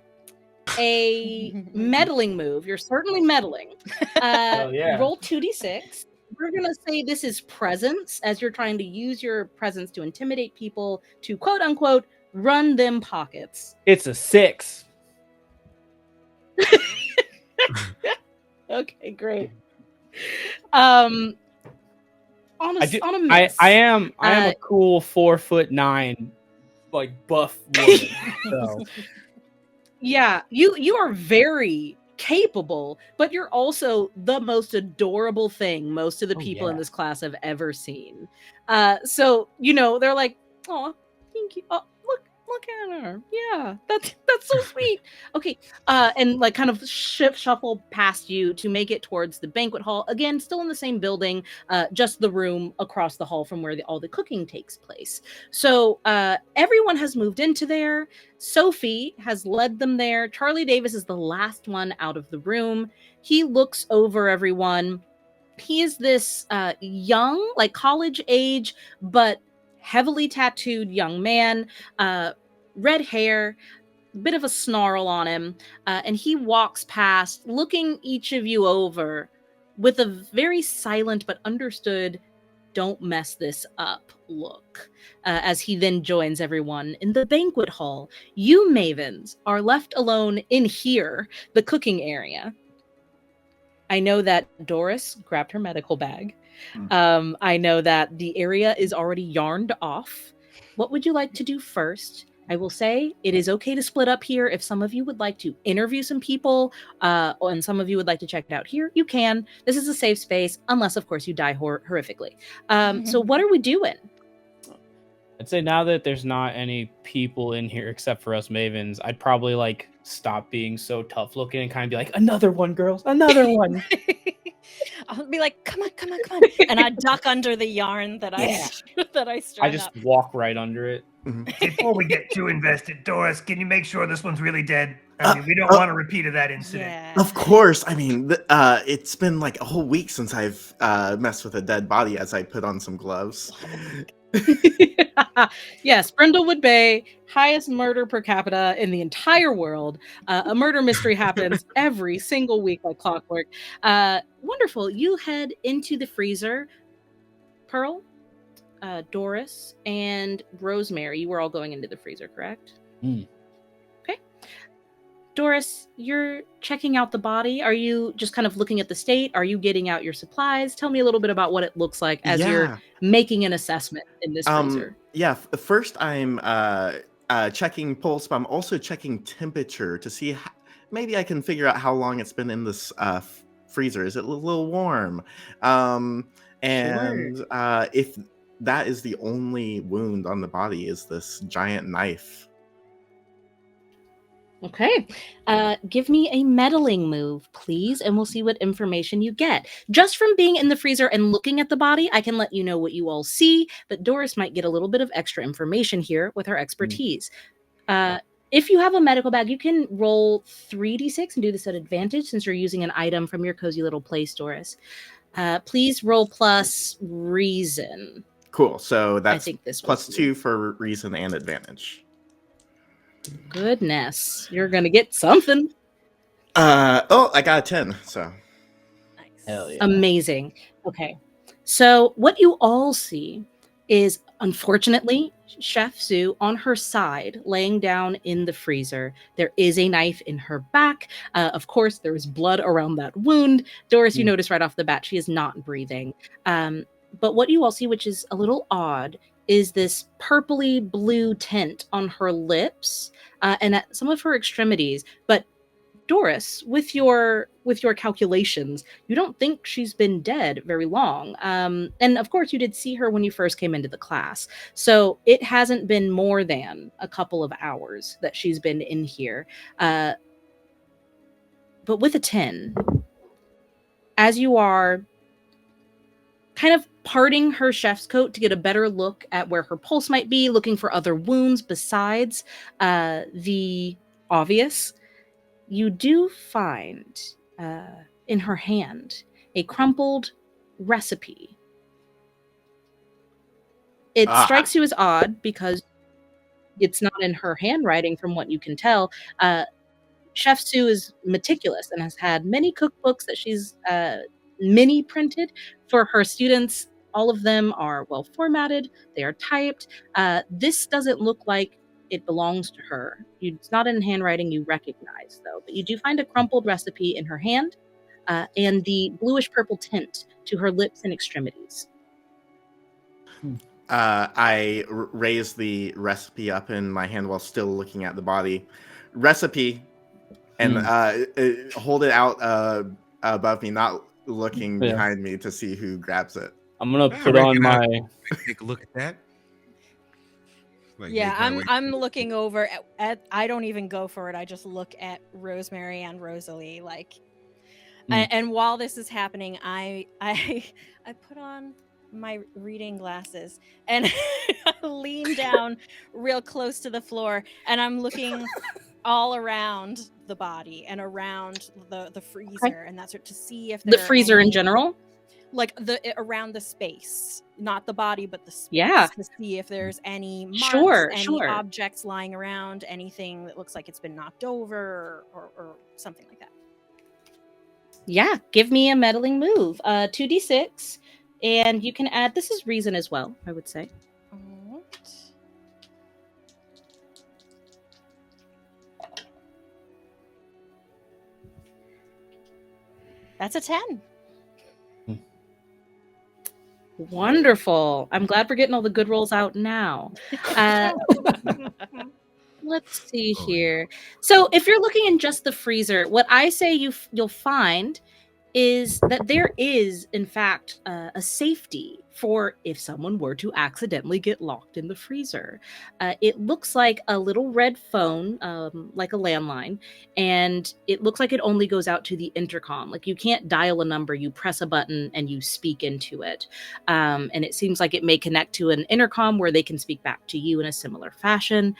S2: a meddling move. You're certainly meddling.
S4: Yeah.
S2: Roll 2d6. We're gonna say this is presence, as you're trying to use your presence to intimidate people to quote unquote run them pockets.
S4: It's a 6.
S2: Okay, great. On a miss.
S4: I am a cool 4'9", like buff woman. So
S2: yeah, you are very capable, but you're also the most adorable thing most of the people in this class have ever seen. So they're like, oh, thank you. Oh, look at her. Yeah, that's so sweet. Okay, and like kind of shuffle past you to make it towards the banquet hall. Again, still in the same building, just the room across the hall from where all the cooking takes place. So everyone has moved into there. Sophie has led them there. Charlie Davis is the last one out of the room. He looks over everyone. He is this young, like college age, but heavily tattooed young man, red hair, a bit of a snarl on him, and he walks past, looking each of you over with a very silent but understood, don't mess this up look, as he then joins everyone in the banquet hall. You Mavens are left alone in here, the cooking area. I know that Doris grabbed her medical bag. I know that the area is already yarned off. What would you like to do first? I will say it is okay to split up here. If some of you would like to interview some people, and some of you would like to check it out here, you can. This is a safe space, unless, of course, you die horrifically. So what are we doing?
S4: I'd say now that there's not any people in here except for us Mavens, I'd probably like stop being so tough looking and kind of be like, another one, girls, another one.
S6: I'll be like, come on. And I duck under the yarn that I strung
S4: I just
S6: up.
S4: walk right under it.
S7: Before we get too invested, Doris, can you make sure this one's really dead? I mean, we don't want a repeat of that incident.
S6: Yeah.
S5: Of course. I mean, it's been like a whole week since I've messed with a dead body as I put on some gloves.
S2: Yes, Brindlewood Bay, highest murder per capita in the entire world. A murder mystery happens every single week like clockwork. Wonderful. You head into the freezer. Pearl, Doris, and Rosemary, you were all going into the freezer, correct? Okay. Doris, you're checking out the body. Are you just kind of looking at the state? Are you getting out your supplies? Tell me a little bit about what it looks like as you're making an assessment in this freezer.
S5: Yeah, first I'm checking pulse, but I'm also checking temperature to see maybe I can figure out how long it's been in this freezer. Is it a little warm? And if that is the only wound on the body, is this giant knife.
S2: Okay. Give me a meddling move, please, and we'll see what information you get. Just from being in the freezer and looking at the body, I can let you know what you all see, but Doris might get a little bit of extra information here with her expertise. If you have a medical bag, you can roll 3d6 and do this at advantage since you're using an item from your cozy little place, Doris. Please roll plus reason.
S5: Cool. So
S2: I
S5: that's
S2: think this
S5: plus
S2: was
S5: 2 for reason and advantage.
S2: Goodness, you're gonna get something.
S5: I got a 10. So
S6: Nice.
S4: Hell yeah.
S2: Amazing. Okay. So what you all see is, unfortunately, Chef Sue on her side, laying down in the freezer. There is a knife in her back. Of course, there is blood around that wound. Doris, you notice right off the bat, she is not breathing. But what you all see, which is a little odd, is this purpley blue tint on her lips and at some of her extremities. But Doris, with your calculations, you don't think she's been dead very long. And of course, you did see her when you first came into the class. So it hasn't been more than a couple of hours that she's been in here. But with a 10, as you are kind of parting her chef's coat to get a better look at where her pulse might be, looking for other wounds besides the obvious, you do find in her hand a crumpled recipe. It strikes you as odd because it's not in her handwriting from what you can tell. Chef Sue is meticulous and has had many cookbooks that she's mini printed for her students. All of them are well formatted. They are typed. This doesn't look like it belongs to her. It's not in handwriting you recognize, though. But you do find a crumpled recipe in her hand and the bluish purple tint to her lips and extremities.
S5: I raise the recipe up in my hand while still looking at the body. Recipe, and hold it out above me, not looking behind me to see who grabs it.
S4: I'm gonna put on my.
S3: Take a look at that. Like,
S6: Yeah, I'm looking over at. I don't even go for it. I just look at Rosemary and Rosalie, like. And while this is happening, I put on my reading glasses and I lean down real close to the floor, and I'm looking all around the body and around the freezer, and that's to see if
S2: the freezer in general,
S6: like around the space, not the body but the space, to see if there's any marks, any objects lying around, anything that looks like it's been knocked over or something like that.
S2: Yeah, give me a meddling move. 2d6, and you can add, this is reason as well, I would say.
S6: That's a 10.
S2: Wonderful. I'm glad we're getting all the good rolls out now. Let's see here. So if you're looking in just the freezer, what I say you'll find is that there is, in fact, a safety for if someone were to accidentally get locked in the freezer. It looks like a little red phone, like a landline, and it looks like it only goes out to the intercom. Like you can't dial a number, you press a button and you speak into it. And it seems like it may connect to an intercom where they can speak back to you in a similar fashion.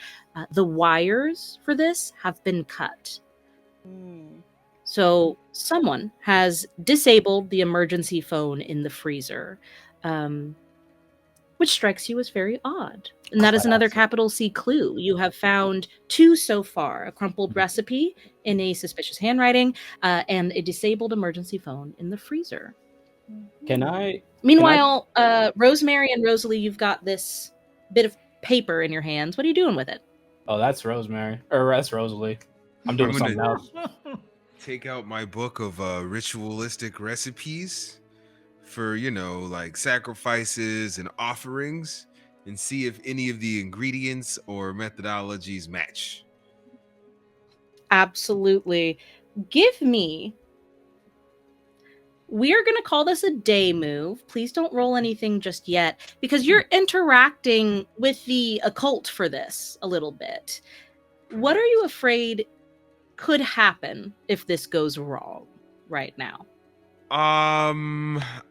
S2: The wires for this have been cut. So someone has disabled the emergency phone in the freezer, which strikes you as very odd. And that is another capital C clue. You have found 2 so far, a crumpled recipe in a suspicious handwriting and a disabled emergency phone in the freezer. Meanwhile, Rosemary and Rosalie, you've got this bit of paper in your hands. What are you doing with it?
S4: Oh, that's Rosemary. Or that's Rosalie. I'm doing something else.
S3: Take out my book of ritualistic recipes for, like sacrifices and offerings, and see if any of the ingredients or methodologies match.
S2: Absolutely. Give me... We are going to call this a day move. Please don't roll anything just yet, because you're interacting with the occult for this a little bit. What are you afraid could happen if this goes wrong right now?
S3: I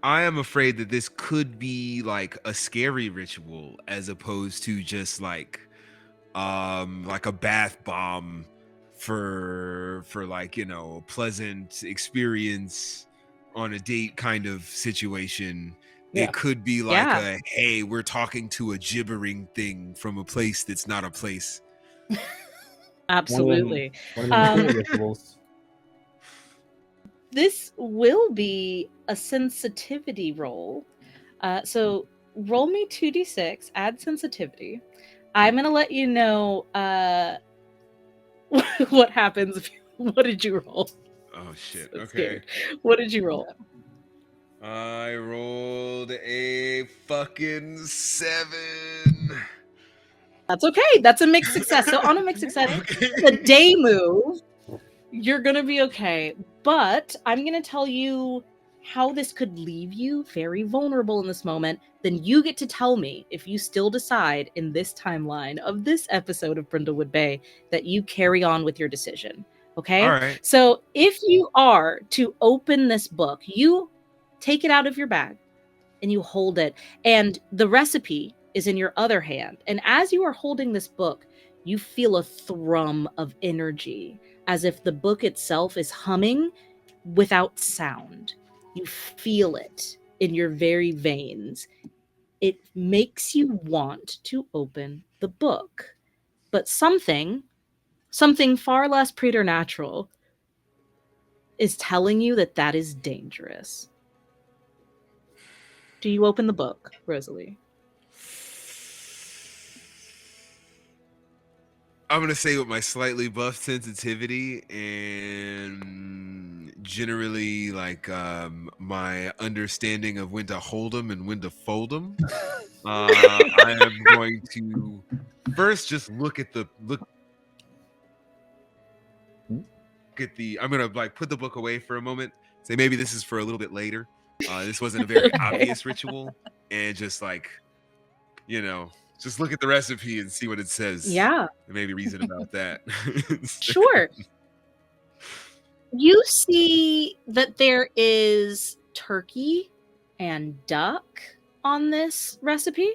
S3: am afraid that this could be like a scary ritual as opposed to just like a bath bomb for like, a pleasant experience on a date kind of situation.
S4: Yeah.
S3: It could be like
S2: Yeah.
S3: a, hey, we're talking to a gibbering thing from a place that's not a place.
S2: Absolutely.
S4: One of them cool rituals.
S2: This will be a sensitivity roll. So roll me 2d6, add sensitivity. I'm going to let you know what happens. What did you roll?
S3: Oh shit.
S2: So
S3: Okay.
S2: scared. What did you roll?
S3: I rolled a fucking 7.
S2: That's okay. That's a mixed success. So on a mixed success,
S3: Okay.
S2: the day move, you're going to be okay. But I'm going to tell you how this could leave you very vulnerable in this moment. Then you get to tell me if you still decide in this timeline of this episode of Brindlewood Bay that you carry on with your decision. Okay?
S3: All right.
S2: So if you are to open this book, you take it out of your bag and you hold it. And the recipe is in your other hand. And as you are holding this book, you feel a thrum of energy, as if the book itself is humming without sound. You feel it in your very veins. It makes you want to open the book. But something far less preternatural is telling you that that is dangerous. Do you open the book, Rosalie?
S3: I'm gonna say with my slightly buffed sensitivity and generally like my understanding of when to hold them and when to fold them, I am going to first just look at the. I'm gonna like put the book away for a moment. Say maybe this is for a little bit later. This wasn't a very obvious ritual, and just like, just look at the recipe and see what it says.
S2: Yeah.
S3: And maybe reason about that.
S2: Sure. You see that there is turkey and duck on this recipe.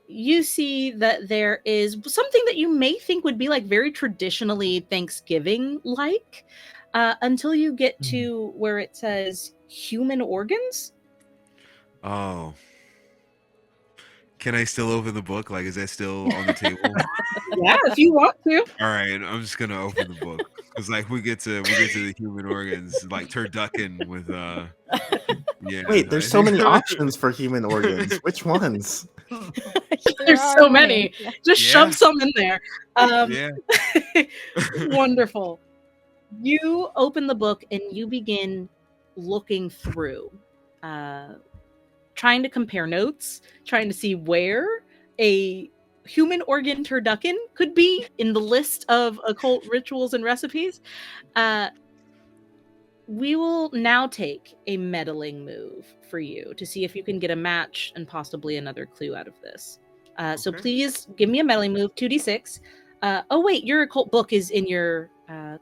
S2: You see that there is something that you may think would be like very traditionally Thanksgiving like, until you get to where it says human organs.
S3: Oh. Can I still open the book? Like, is that still on the table?
S2: Yeah, if you want to.
S3: All right, I'm just gonna open the book because like we get to the human organs, like turducken with yeah.
S5: Wait, there's so many options for human organs. Which ones?
S2: There's
S6: are
S2: so many.
S6: Yeah.
S2: Just shove some in there.
S3: Yeah.
S2: Wonderful. You open the book and you begin looking through, trying to compare notes, trying to see where a human organ turducken could be in the list of occult rituals and recipes. We will now take a meddling move for you to see if you can get a match and possibly another clue out of this. So
S3: Okay.
S2: please give me a meddling move, 2d6. Oh wait, your occult book is in your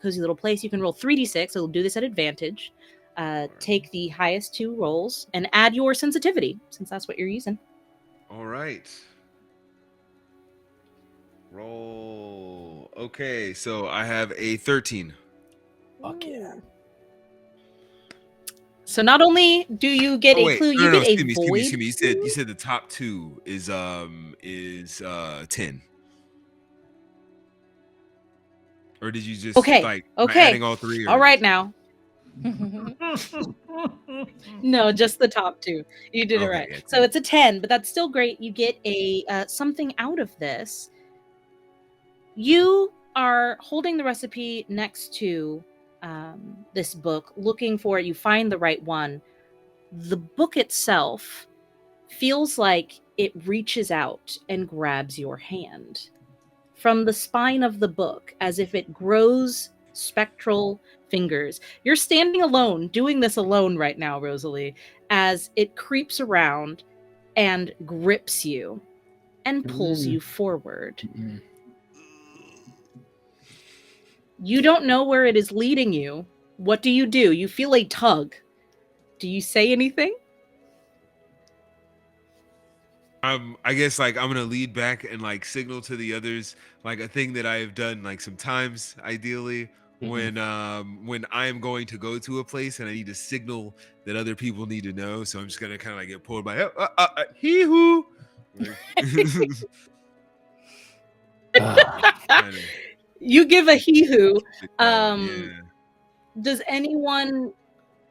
S2: cozy little place. You can roll 3d6. So we'll do this at advantage. Take the highest 2 rolls and add your sensitivity, since that's what you're using.
S3: All right. Roll. Okay, so I have a 13.
S4: Fuck yeah.
S2: So not only do you get a clue, you get a void.
S3: Excuse me. You said the top 2 is 10. Or did you just
S2: Okay.
S3: like
S2: Okay.
S3: adding all 3?
S2: All right now. No, just the top 2. You did it
S3: Okay,
S2: right.
S3: yeah,
S2: So it's a 10, but that's still great. You get a something out of this. You are holding the recipe next to this book, looking for it. You find the right one. The book itself feels like it reaches out and grabs your hand from the spine of the book, as if it grows spectral fingers. You're standing alone, doing this alone right now, Rosalie, as it creeps around and grips you and pulls you forward. You don't know where it is leading you. What do? You feel a tug. Do you say anything?
S3: I guess like I'm gonna lead back and like signal to the others like a thing that I have done like sometimes ideally when I am going to go to a place and I need to signal that other people need to know. So I'm just gonna kind of like get pulled by he who. Kinda
S2: You give a he who.
S3: keep it going, yeah.
S2: Does anyone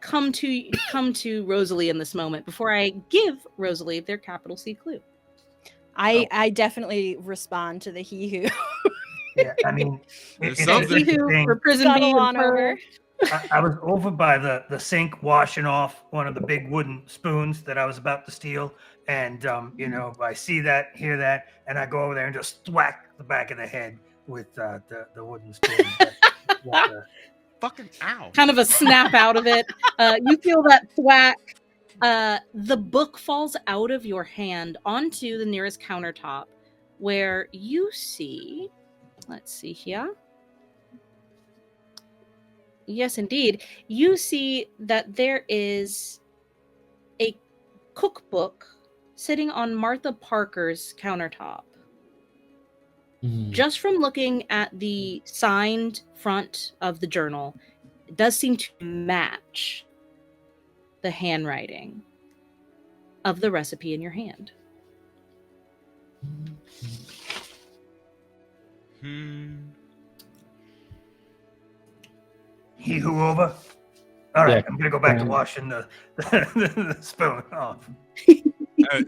S2: come to Rosalie in this moment before I give Rosalie their capital C clue?
S6: I definitely respond to the he who.
S7: Yeah, I mean,
S3: There's
S7: it's
S3: something.
S2: He who for prison
S6: Scuttle
S2: bee
S6: on
S2: and pearl.
S6: over.
S7: I was over by the sink washing off one of the big wooden spoons that I was about to steal, and I see that, hear that, and I go over there and just thwack the back of the head with the wooden spoon.
S3: Fucking ow.
S2: Kind of a snap out of it. You feel that thwack. The book falls out of your hand onto the nearest countertop, where you see. Let's see here. Yes, indeed. You see that there is a cookbook sitting on Martha Parker's countertop. Just from looking at the signed front of the journal, it does seem to match the handwriting of the recipe in your hand.
S7: He who over. All right,
S4: Yeah.
S7: I'm gonna go back to washing the spoon off.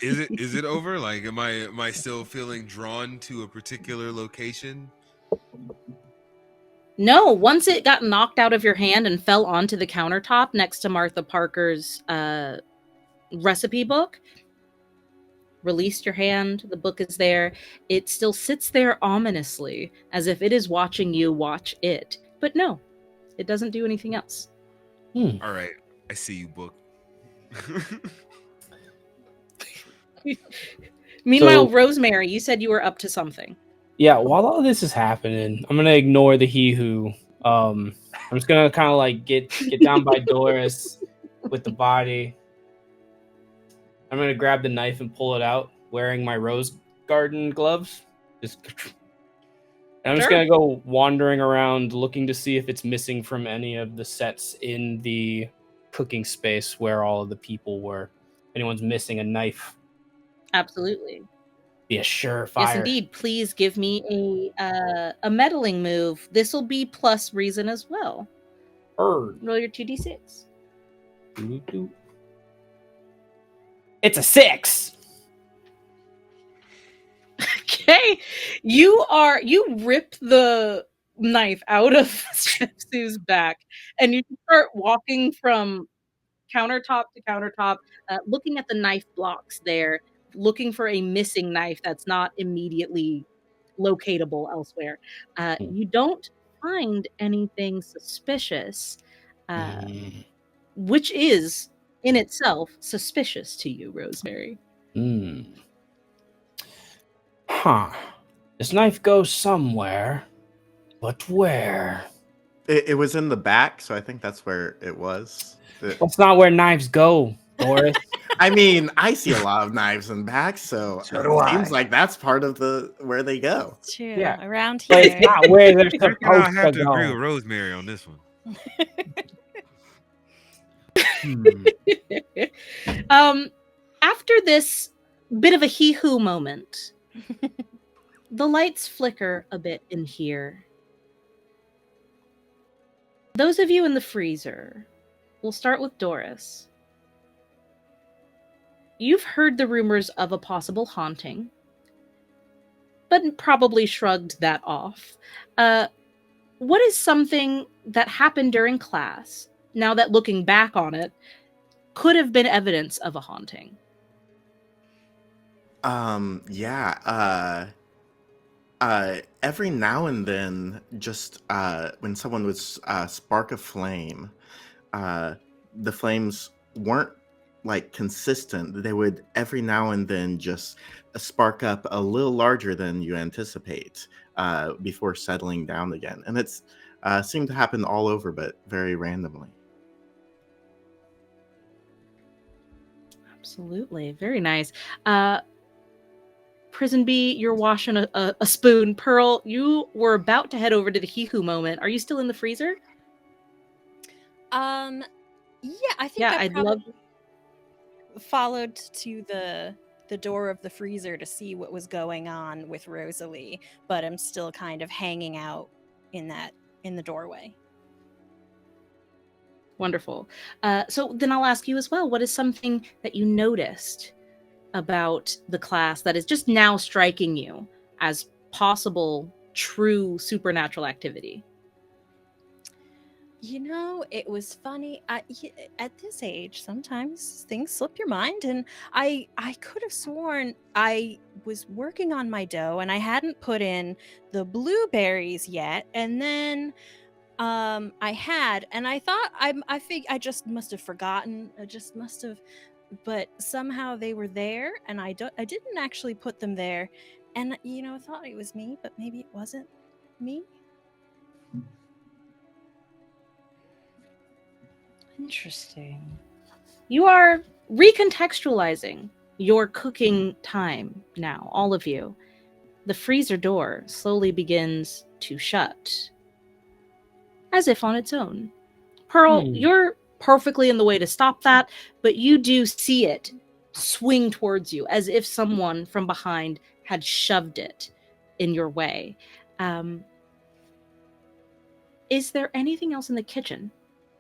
S3: Is it over? Like, am I still feeling drawn to a particular location?
S2: No, once it got knocked out of your hand and fell onto the countertop next to Martha Parker's recipe book, released your hand, the book is there. It still sits there ominously, as if it is watching you watch it. But no, it doesn't do anything else.
S3: All right, I see you, book.
S2: Meanwhile,
S4: So-
S2: Rosemary, you said you were up to something.
S4: Yeah, while all this is happening, I'm gonna ignore the he who. I'm just gonna kind of like get down by Doris with the body. I'm gonna grab the knife and pull it out, wearing my rose garden gloves. And I'm just
S2: Sure.
S4: gonna go wandering around, looking to see if it's missing from any of the sets in the cooking space where all of the people were. If anyone's missing a knife,
S2: Absolutely.
S4: be a surefire.
S2: Yes, indeed. Please give me a meddling move. This will be plus reason as well.
S4: Bird.
S2: Roll your 2d6.
S4: It's a 6.
S2: Okay, you rip the knife out of Chef Sue's back, and you start walking from countertop to countertop, looking at the knife blocks there, looking for a missing knife that's not immediately locatable elsewhere. You don't find anything suspicious, which is in itself suspicious to you, Rosemary.
S4: Huh. This knife goes somewhere, but where?
S5: It was in the back, so I think that's where it was.
S4: That's not where knives go, Doris.
S5: I mean, I see a lot of knives in back, so
S7: So do
S5: it seems
S7: I.
S5: like that's part of where they go.
S6: True.
S4: Yeah.
S6: Around
S4: But
S6: here.
S4: it's not where they're
S3: I think I
S4: supposed
S3: have
S4: to
S3: to agree with
S4: go.
S3: Rosemary on this one.
S2: After this bit of a he-who moment, the lights flicker a bit in here. Those of you in the freezer, we'll start with Doris. You've heard the rumors of a possible haunting, but probably shrugged that off. What is something that happened during class, now that looking back on it, could have been evidence of a haunting?
S5: Every now and then, just when someone would spark a flame, the flames weren't like consistent. They would every now and then just spark up a little larger than you anticipate before settling down again. And it's seemed to happen all over, but very randomly.
S2: Absolutely. Very nice. Prison Bee, you're washing a spoon. Pearl, you were about to head over to the Hihu moment. Are you still in the freezer?
S6: Yeah, I think
S2: Yeah,
S6: I
S2: I'd
S6: probably
S2: love.
S6: followed to the door of the freezer to see what was going on with Rosalie, but I'm still kind of hanging out in the doorway.
S2: Wonderful. So then I'll ask you as well. What is something that you noticed about the class that is just now striking you as possible true supernatural activity?
S6: You know, it was funny. At this age, sometimes things slip your mind, and I could have sworn I was working on my dough and I hadn't put in the blueberries yet, and then I had, and I thought I just must have forgotten. I just must have, but somehow they were there, and I didn't actually put them there, and I thought it was me, but maybe it wasn't me.
S2: Interesting. You are recontextualizing your cooking time now, all of you. The freezer door slowly begins to shut, as if on its own. Pearl, you're perfectly in the way to stop that, but you do see it swing towards you as if someone from behind had shoved it in your way. Is there anything else in the kitchen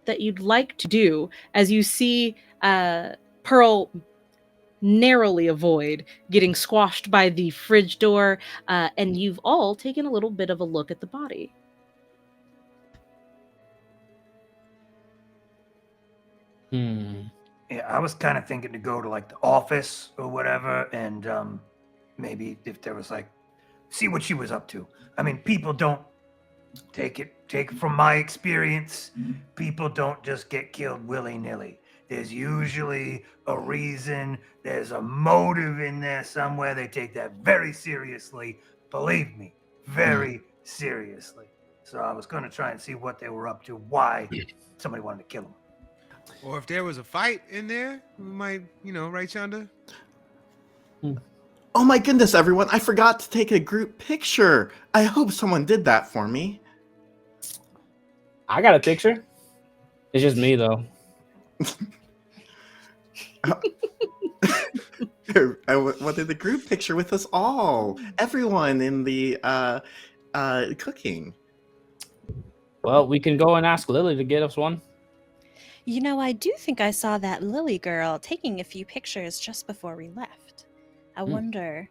S2: that you'd like to do as you see Pearl narrowly avoid getting squashed by the fridge door, and you've all taken a little bit of a look at the body?
S7: Yeah, I was kind of thinking to go to like the office or whatever, and maybe if there was like, see what she was up to. I mean, people don't take it from my experience. People don't just get killed willy-nilly. There's usually a reason. There's a motive in there somewhere. They take that very seriously. Believe me, very seriously. So I was going to try and see what they were up to. Why somebody wanted to kill them.
S3: Or if there was a fight in there, we might, right, Shonda?
S5: Oh my goodness, everyone. I forgot to take a group picture. I hope someone did that for me.
S4: I got a picture. It's just me though.
S5: I wanted the group picture with us all. Everyone in the cooking.
S4: Well, we can go and ask Lily to get us one.
S6: I do think I saw that Lily girl taking a few pictures just before we left. I wonder,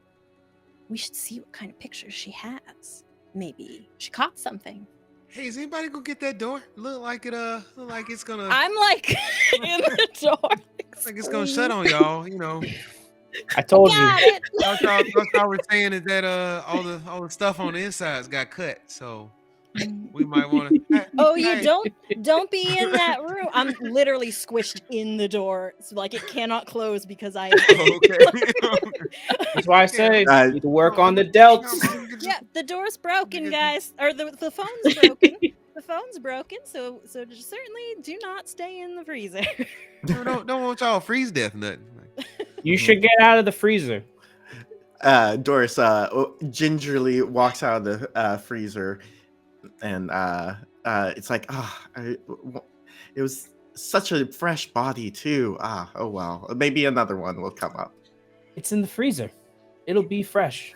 S6: we should see what kind of pictures she has. Maybe she caught something.
S3: Hey, is anybody gonna get that door? Look like it's gonna.
S6: I'm like in the door.
S3: Like it's gonna shut on y'all.
S4: I told you.
S6: Got it.
S3: That's all we're saying is that all the stuff on the insides got cut, so we might want to.
S6: Oh, you don't be in that room. I'm literally squished in the door, so like it cannot close because I.
S3: Okay.
S4: That's why I say you need to work on the delts.
S6: Yeah, the door's broken, guys, or the phone's broken. The phone's broken, so just certainly do not stay in the freezer.
S3: Don't want y'all freeze death nothing.
S4: You should get out of the freezer.
S5: Doris gingerly walks out of the freezer, and it's like, it was such a fresh body too. Oh well, maybe another one will come up.
S4: It's in the freezer. It'll be fresh.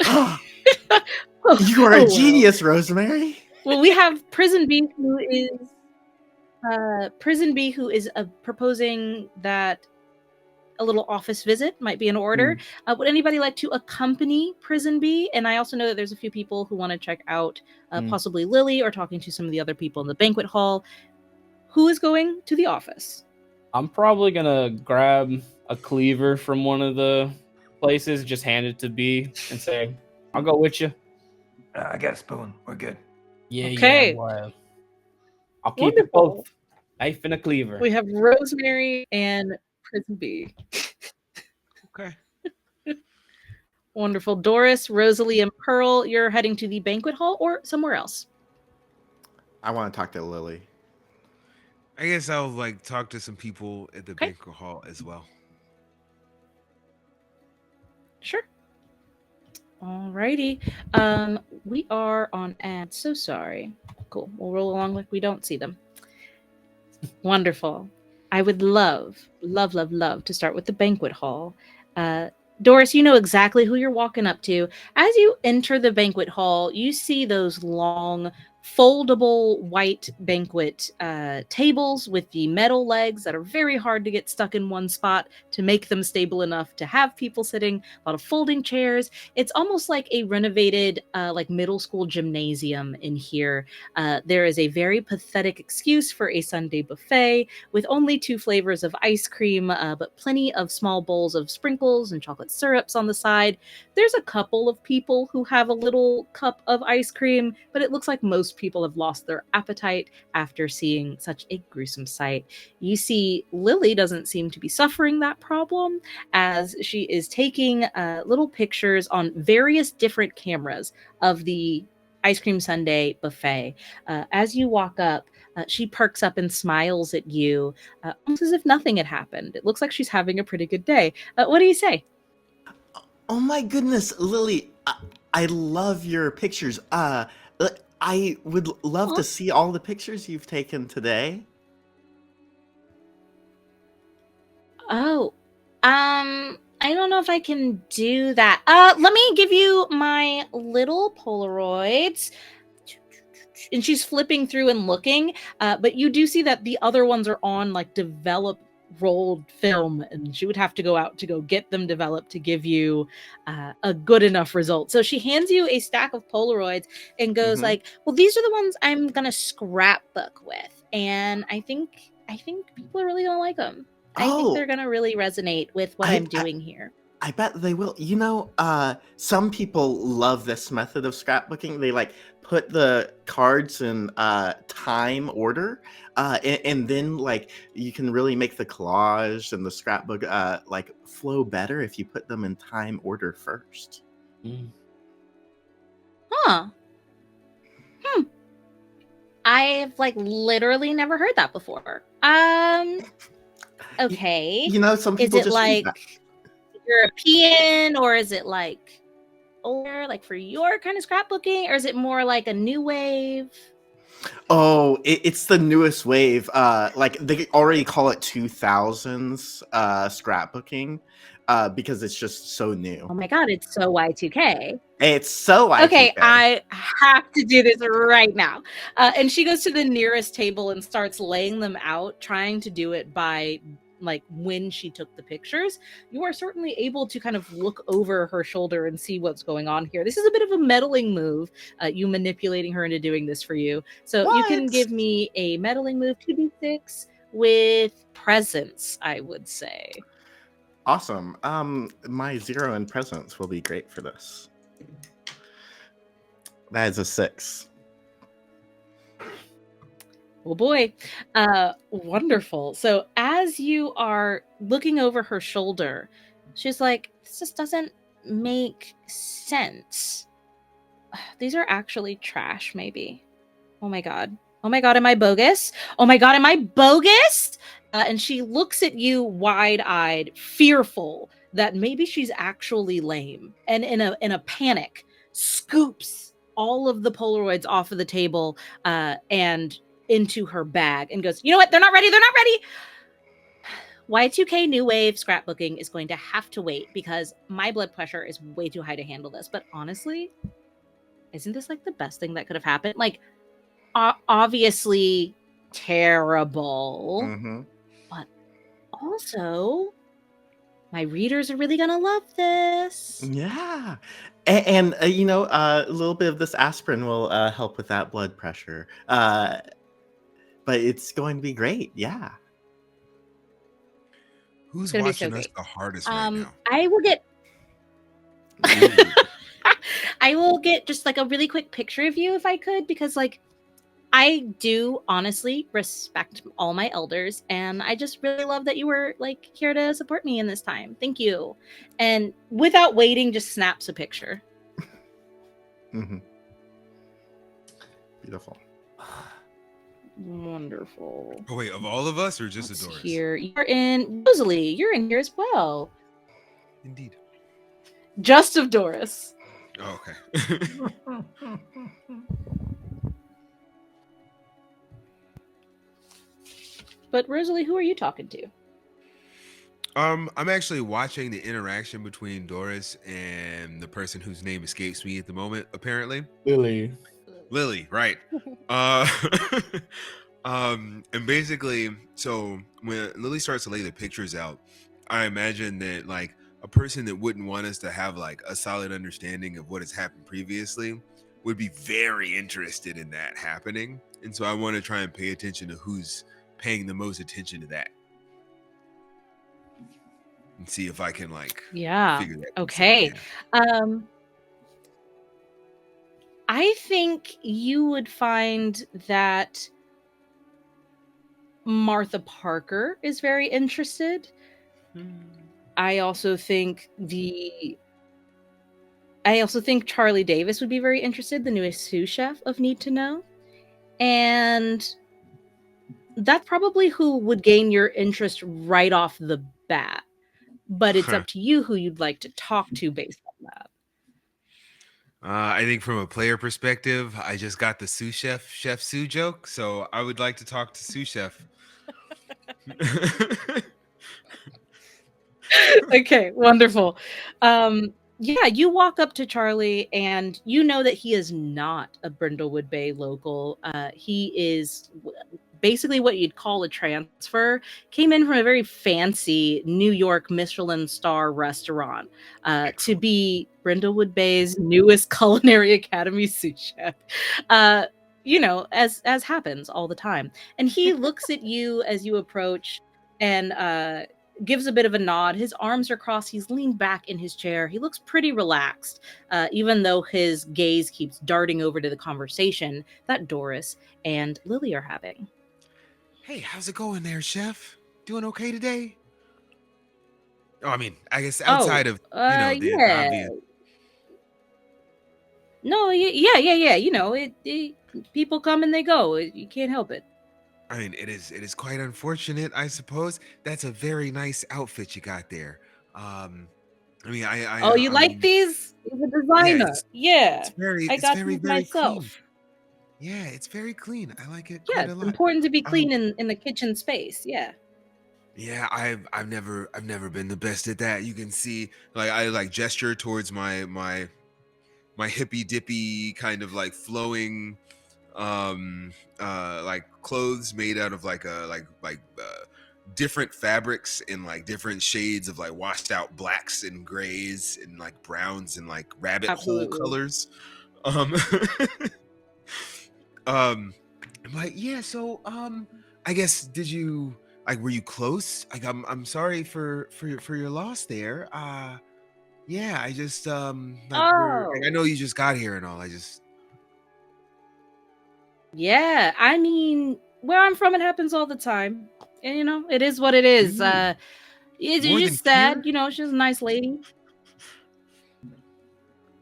S5: You are a genius, Rosemary.
S2: Well, we have Prison Bee, who is proposing that a little office visit might be in order. Would anybody like to accompany Prison Bee? And I also know that there's a few people who want to check out possibly Lily or talking to some of the other people in the banquet hall. Who is going to the office?
S4: I'm probably gonna grab a cleaver from one of the places, just hand it to B and say, I'll go with you.
S7: I got a spoon. We're good.
S4: Yeah,
S2: Okay.
S4: yeah. Well, I'll keep it both. Knife and a cleaver.
S2: We have Rosemary and Prison Bee.
S3: Okay.
S2: Wonderful. Doris, Rosalie, and Pearl, you're heading to the banquet hall or somewhere else?
S5: I want to talk to Lily.
S3: I guess I'll talk to some people at the banquet hall as well.
S2: Sure. Alrighty. We are on ads. So sorry. Cool. We'll roll along like we don't see them. Wonderful. I would love to start with the banquet hall. Doris, you know exactly who you're walking up to. As you enter the banquet hall, you see those long, foldable white banquet tables with the metal legs that are very hard to get stuck in one spot to make them stable enough to have people sitting. A lot of folding chairs. It's almost like a renovated, like middle school gymnasium in here. There is a very pathetic excuse for a Sunday buffet with only 2 flavors of ice cream, but plenty of small bowls of sprinkles and chocolate syrups on the side. There's a couple of people who have a little cup of ice cream, but it looks like most people have lost their appetite after seeing such a gruesome sight. You see, Lily doesn't seem to be suffering that problem as she is taking little pictures on various different cameras of the ice cream sundae buffet. As you walk up, she perks up and smiles at you, almost as if nothing had happened. It looks like she's having a pretty good day. What do you say?
S5: Oh my goodness, Lily, I love your pictures. I would love to see all the pictures you've taken today.
S2: Oh, I don't know if I can do that. Let me give you my little Polaroids. And she's flipping through and looking, but you do see that the other ones are on like developed rolled film, and she would have to go out to go get them developed to give you a good enough result. So she hands you a stack of Polaroids and goes like, well, these are the ones I'm gonna scrapbook with, and I think people are really gonna like them. I think they're gonna really resonate with what I'm doing here.
S5: I bet they will. You know, some people love this method of scrapbooking. They like put the cards in time order, and then like you can really make the collage and the scrapbook like flow better if you put them in time order first.
S2: Huh. I've like literally never heard that before. Okay.
S5: You know, some people
S2: is it
S5: just
S2: like
S5: that.
S2: European, or is it like older, like for your kind of scrapbooking, or is it more like a new wave?
S5: Oh, it's the newest wave. Like they already call it 2000s scrapbooking because it's just so new.
S2: Oh my god, it's so Y2K.
S5: It's so Y2K.
S2: Okay, I have to do this right now. And she goes to the nearest table and starts laying them out, trying to do it by like when she took the pictures. You are certainly able to kind of look over her shoulder and see what's going on here. This is a bit of a meddling move, you manipulating her into doing this for you. So you can give me a meddling move, 2d6 with presence, I would say.
S5: Awesome. My 0 in presence will be great for this. That is a 6.
S2: Oh boy. Wonderful. So as you are looking over her shoulder, she's like, this just doesn't make sense. These are actually trash, maybe. Oh my god. Oh my god, am I bogus? Oh my god, am I bogus? And she looks at you wide-eyed, fearful that maybe she's actually lame. And in a panic, scoops all of the Polaroids off of the table and into her bag and goes, you know what? They're not ready. Y2K New Wave scrapbooking is going to have to wait because my blood pressure is way too high to handle this. But honestly, isn't this like the best thing that could have happened? Like, obviously terrible, but also my readers are really gonna love this.
S5: Yeah. And you know, a little bit of this aspirin will help with that blood pressure. But it's going to be great. Yeah.
S3: Who's
S2: Gonna be so
S3: watching us
S2: great.
S3: the hardest right now?
S2: I will get just like a really quick picture of you if I could, because like I do honestly respect all my elders, and I just really love that you were like here to support me in this time. Thank you. And without waiting, just snaps a picture.
S5: Beautiful.
S2: Wonderful.
S3: Oh wait, of all of us or just
S2: Let's
S3: Doris?
S2: Here, you're in. Rosalie, you're in here as well.
S3: Indeed.
S2: Just of Doris.
S3: Oh, okay.
S2: But Rosalie, who are you talking to?
S3: I'm actually watching the interaction between Doris and the person whose name escapes me at the moment, apparently.
S4: Lily.
S3: Lily, right. Uh and basically, so when Lily starts to lay the pictures out, I imagine that like a person that wouldn't want us to have like a solid understanding of what has happened previously would be very interested in that happening. And so I want to try and pay attention to who's paying the most attention to that. And see if I can like
S2: Yeah.
S3: figure that piece out.
S2: Okay.
S3: Yeah.
S2: I think you would find that Martha Parker is very interested. I also think Charlie Davis would be very interested, the newest sous chef of Need to Know. And that's probably who would gain your interest right off the bat. But it's up to you who you'd like to talk to based on that.
S3: I think from a player perspective, I just got the sous chef Sue joke, so I would like to talk to sous chef.
S2: Okay, wonderful. Yeah, you walk up to Charlie and you know that he is not a Brindlewood Bay local. He is basically what you'd call a transfer. Came in from a very fancy New York Michelin star restaurant to be Brindlewood Bay's newest culinary academy sous chef. You know, as happens all the time. And he looks at you as you approach and gives a bit of a nod. His arms are crossed. He's leaned back in his chair. He looks pretty relaxed, even though his gaze keeps darting over to the conversation that Doris and Lily are having.
S3: Hey, how's it going there, chef? Doing okay today? Oh, I mean, I guess outside of the
S2: yeah.
S3: obvious.
S2: No, yeah. You know, people come and they go. You can't help it.
S3: I mean, it is quite unfortunate, I suppose. That's a very nice outfit you got there. I mean,
S2: you like these? He's a designer.
S3: It's very
S2: these myself.
S3: clean. Yeah, it's very clean. I like it
S2: Yeah,
S3: quite a
S2: it's
S3: lot.
S2: important to be clean in the kitchen space. Yeah.
S3: Yeah, I've never been the best at that. You can see, like, I like gesture towards my hippy dippy kind of like flowing like clothes made out of like different fabrics in like different shades of like washed out blacks and grays and like browns and like rabbit hole colors. I'm like, yeah, so I guess were you close? Like I'm sorry for your loss there. Yeah, I just I know you just got here and all.
S2: Yeah, I mean, where I'm from, it happens all the time. And, you know, it is what it is. It's just sad. You know, she's a nice lady.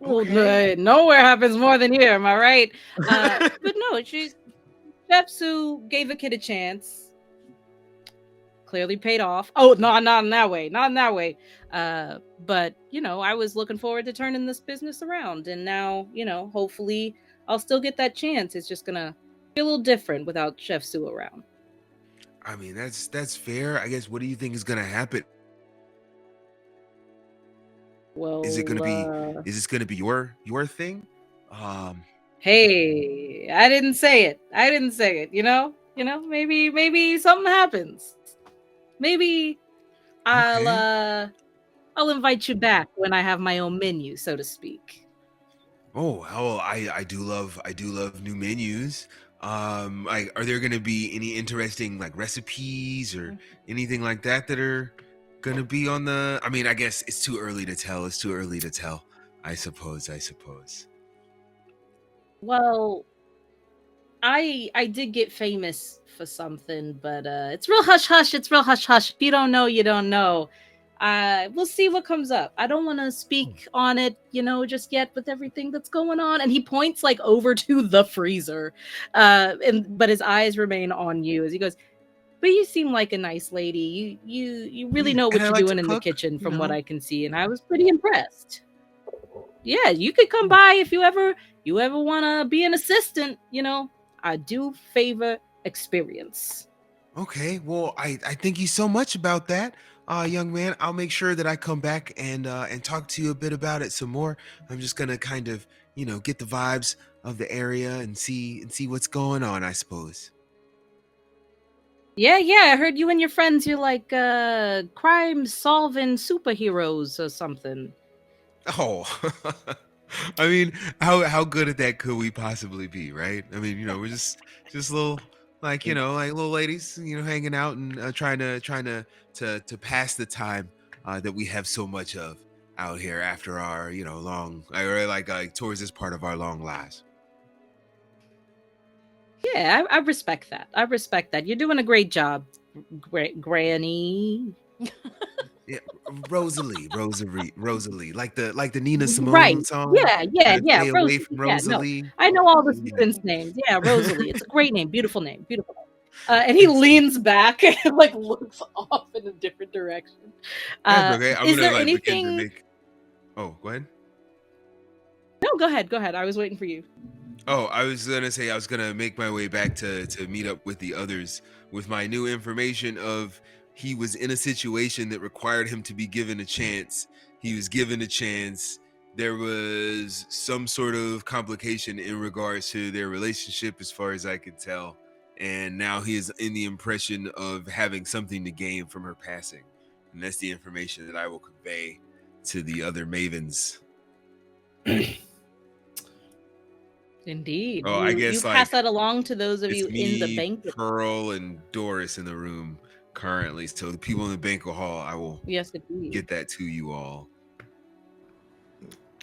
S3: Okay.
S2: Well, nowhere happens more than here, am I right? But no, Chef Sue gave a kid a chance. Clearly paid off. Oh, no, not in that way. Not in that way. But, you know, I was looking forward to turning this business around. And now, you know, hopefully I'll still get that chance. It's just gonna be a little different without Chef Sue around.
S3: I mean, that's fair. I guess. What do you think is gonna happen?
S2: Well,
S3: is this gonna be your thing?
S2: Hey, I didn't say it. You know, maybe something happens. Maybe I'll invite you back when I have my own menu, so to speak.
S3: Oh, well, I do love new menus. Like, are there gonna be any interesting like recipes or anything like that are gonna be on the? I mean, I guess it's too early to tell. I suppose.
S2: Well, I did get famous for something, but it's real hush hush. It's real hush hush. If you don't know, you don't know. We'll see what comes up. I don't want to speak on it, you know, just yet with everything that's going on. And he points like over to the freezer, but his eyes remain on you as he goes. But you seem like a nice lady. You really know what you're doing in the kitchen, from what I can see, and I was pretty impressed. yeah, you could come by if you ever want to be an assistant. You know, I do favor experience.
S3: Okay, well, I thank you so much about that, young man. I'll make sure that I come back and talk to you a bit about it some more. I'm just gonna kind of, get the vibes of the area and see what's going on, I suppose.
S2: Yeah, I heard you and your friends, you're like crime solving superheroes or something.
S3: Oh, I mean, how good at that could we possibly be, right? I mean, we're just little like like little ladies, hanging out and trying to pass the time that we have so much of out here after our long or like towards this part of our long lives.
S2: Yeah, I respect that. I respect that. You're doing a great job, Granny.
S3: Yeah, Rosalie, like the Nina
S2: Right.
S3: Simone song.
S2: Yeah,
S3: Stay away
S2: Rosalie.
S3: from
S2: Yeah, no.
S3: Rosalie.
S2: I know all the
S3: Yeah.
S2: students' names. Yeah, Rosalie. It's a great name. Beautiful name. Beautiful name. And he leans back and like looks off in a different direction.
S3: That's okay. I'm
S2: Is
S3: gonna
S2: there
S3: begin to
S2: anything?
S3: make. Oh, go ahead.
S2: No, go ahead. Go ahead. I was waiting for you.
S3: Oh, I was gonna say I was gonna make my way back to meet up with the others with my new information of he was in a situation that required him to be given a chance. He was given a chance. There was some sort of complication in regards to their relationship, as far as I could tell, and now he is in the impression of having something to gain from her passing, and that's the information that I will convey to the other Mavens.
S2: Indeed.
S3: Oh, I
S2: You
S3: guess
S2: pass that along to those of
S3: it's
S2: you in the
S3: me,
S2: banquet.
S3: Pearl, and Doris in the room currently. So the people in the banquet hall, I will
S2: Yes, indeed.
S3: get that to you all.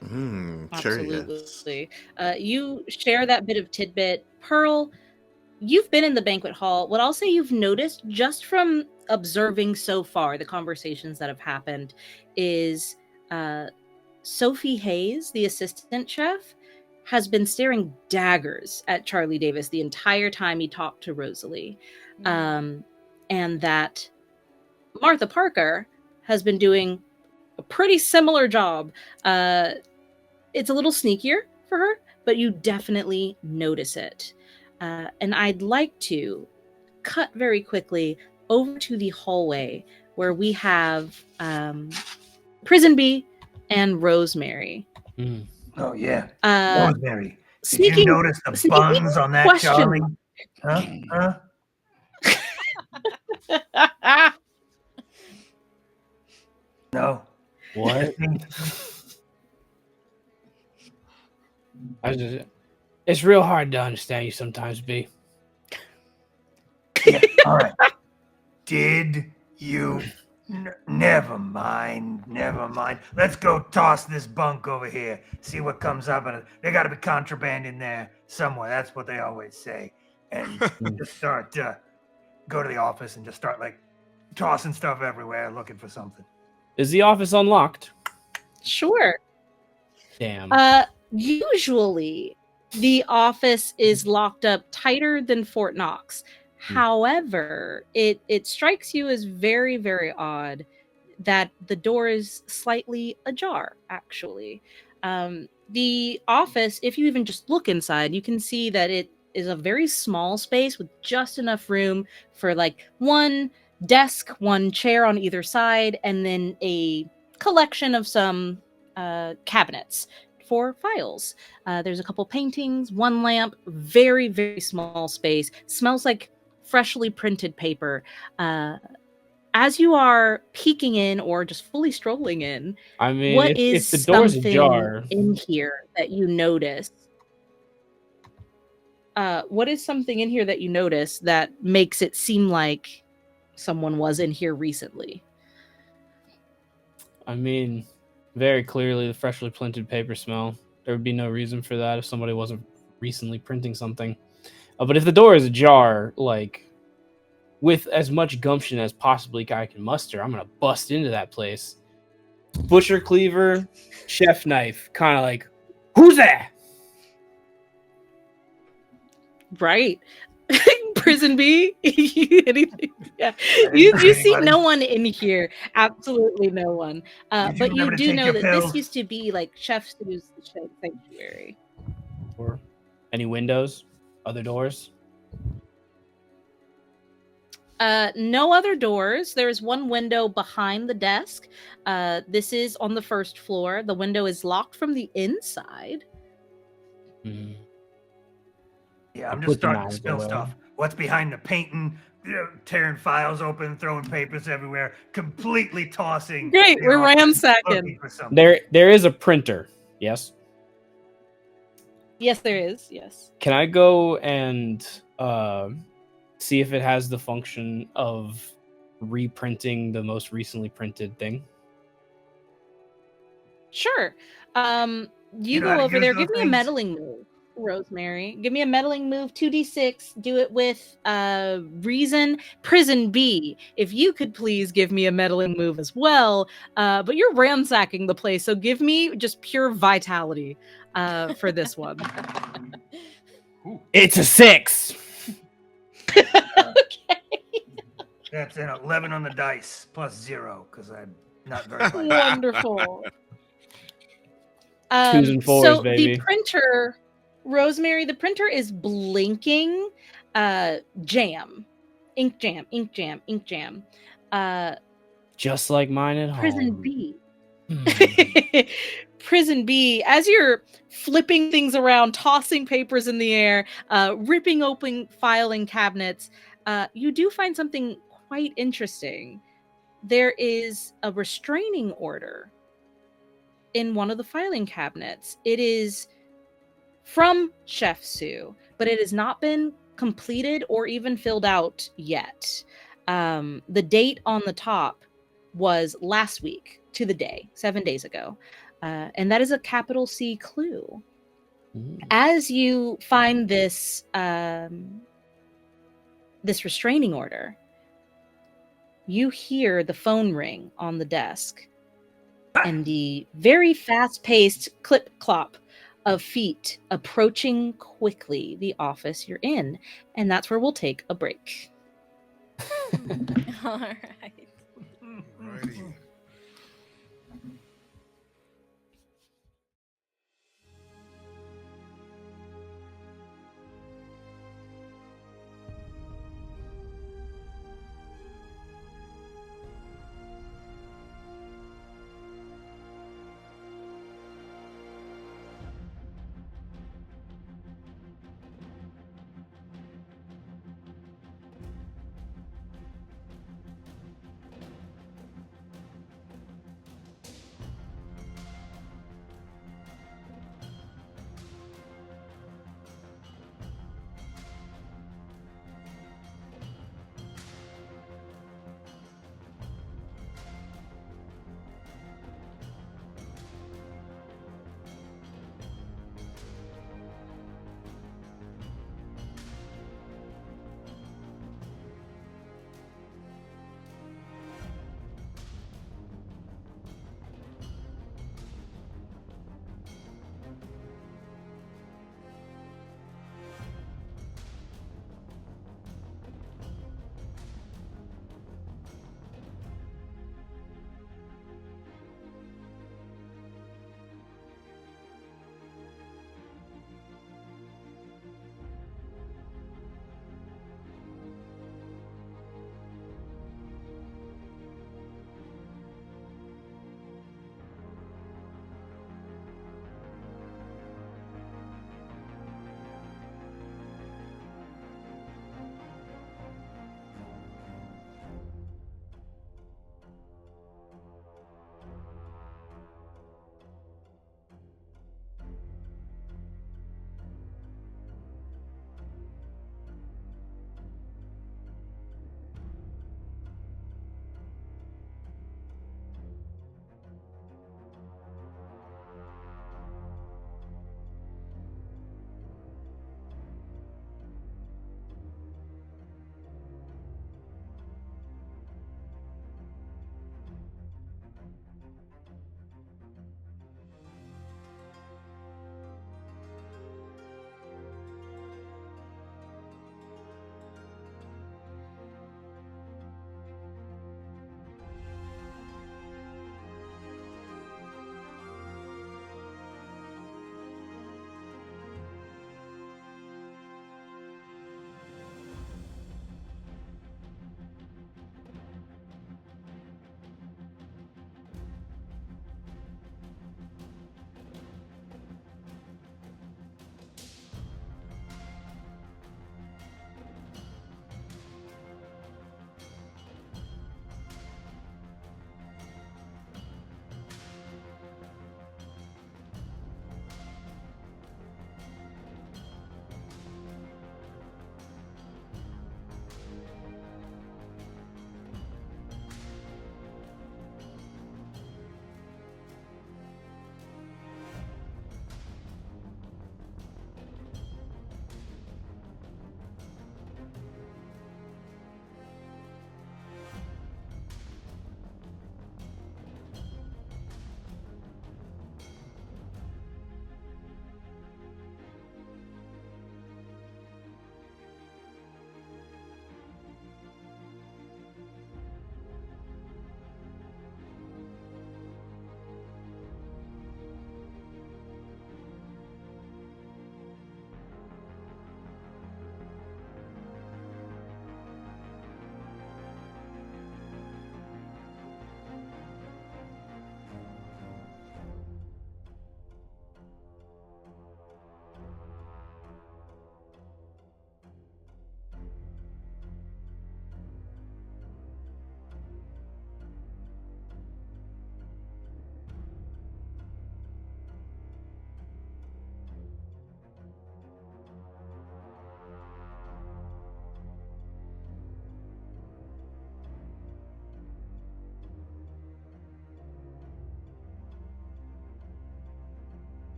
S5: Curious.
S2: Absolutely. You share that bit of tidbit. Pearl, you've been in the banquet hall. What I'll say you've noticed just from observing so far the conversations that have happened is Sophie Hayes, the assistant chef, has been staring daggers at Charlie Davis the entire time he talked to Rosalie. And that Martha Parker has been doing a pretty similar job. It's a little sneakier for her, but you definitely notice it. And I'd like to cut very quickly over to the hallway where we have Prison Bee and Rosemary.
S7: Oh yeah,
S2: Uh,
S7: Rosemary. Did
S2: sneaking-
S7: you notice the
S2: sneaking
S7: buns on that
S2: question.
S7: Charlie? Huh? No.
S4: What? It's real hard to understand you sometimes, B.
S7: Yeah, all right. Did you? Never mind. Let's go toss this bunk over here. See what comes up. And there got to be contraband in there somewhere. That's what they always say. And just start go to the office and just start like tossing stuff everywhere, looking for something.
S4: Is the office unlocked?
S2: Sure.
S4: Damn.
S2: Usually, the office is locked up tighter than Fort Knox. However, it strikes you as very, very odd that the door is slightly ajar, actually. The office, if you even just look inside, you can see that it is a very small space with just enough room for like one desk, one chair on either side, and then a collection of some cabinets for files. There's a couple paintings, one lamp, very, very small space. Smells like freshly printed paper. As you are peeking in or just fully strolling in,
S4: I mean,
S2: what
S4: if
S2: is
S4: the door's
S2: something
S4: ajar,
S2: in here that you notice? What is something in here that you notice that makes it seem like someone was in here recently?
S4: I mean, very clearly the freshly printed paper smell. There would be no reason for that if somebody wasn't recently printing something. But if the door is ajar, like, with as much gumption as possibly I can muster, I'm going to bust into that place. Butcher cleaver, chef knife, kind of like, who's that?
S2: Right. Prison B? Anything? Yeah.
S7: didn't
S2: You
S7: see
S2: see
S7: anybody.
S2: no one in here. Absolutely no one.
S7: Did you
S2: But you
S7: remember to
S2: do
S7: take
S2: know
S7: your
S2: that
S7: pills?
S2: this used to be like Chef Sue's sanctuary.
S4: Or any windows? Other doors?
S2: No other doors. There's one window behind the desk. This is on the first floor. The window is locked from the inside.
S4: Hmm.
S7: Yeah,
S4: I
S7: I'm just
S4: put the
S7: starting to
S4: knives
S7: spill
S4: away.
S7: stuff. What's behind the painting? Tearing files open, throwing papers everywhere, completely tossing.
S2: Great,
S7: the
S2: we're
S7: office,
S2: ransacking.
S7: looking for something.
S4: There is a printer. Yes.
S2: Yes, there is. Yes.
S4: Can I go and see if it has the function of reprinting the most recently printed thing?
S2: Sure. You
S7: know how
S2: go
S7: to
S2: over
S7: use
S2: there.
S7: those
S2: Give me a
S7: things?
S2: meddling move, Rosemary. Give me a meddling move, 2d6. Do it with reason. Prison B. If you could please give me a meddling move as well. But you're ransacking the place, so give me just pure vitality for this one.
S4: It's a 6.
S2: Okay.
S7: That's an 11 on the dice plus 0 because I'm not very light.
S2: Wonderful.
S4: 2s and 4s,
S2: So
S4: baby.
S2: the printer, Rosemary, the printer is blinking jam. Ink jam, ink jam, ink jam.
S4: Just like mine at
S2: Prison
S4: home.
S2: B.
S4: Hmm.
S2: Prison B, as you're flipping things around, tossing papers in the air, ripping open filing cabinets, you do find something quite interesting. There is a restraining order in one of the filing cabinets. It is from Chef Sue, but it has not been completed or even filled out yet. The date on the top was last week to the day, 7 days ago. And that is a capital C clue. As you find this this restraining order, you hear the phone ring on the desk and the very fast-paced clip-clop of feet approaching quickly the office you're in. And that's where we'll take a break.
S6: All right.
S3: Alrighty.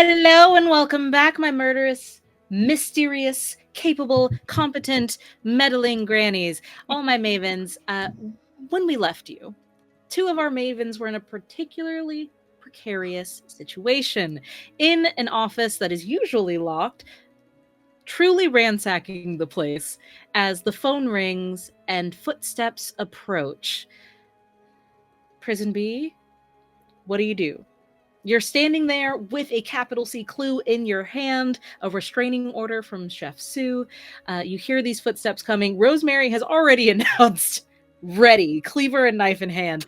S2: Hello and welcome back, my murderous, mysterious, capable, competent, meddling grannies. All my mavens, when we left you, 2 of our mavens were in a particularly precarious situation. In an office that is usually locked, truly ransacking the place as the phone rings and footsteps approach. Prison B, what do? You're standing there with a capital C clue in your hand, a restraining order from Chef Sue. You hear these footsteps coming. Rosemary has already announced, ready, cleaver and knife in hand.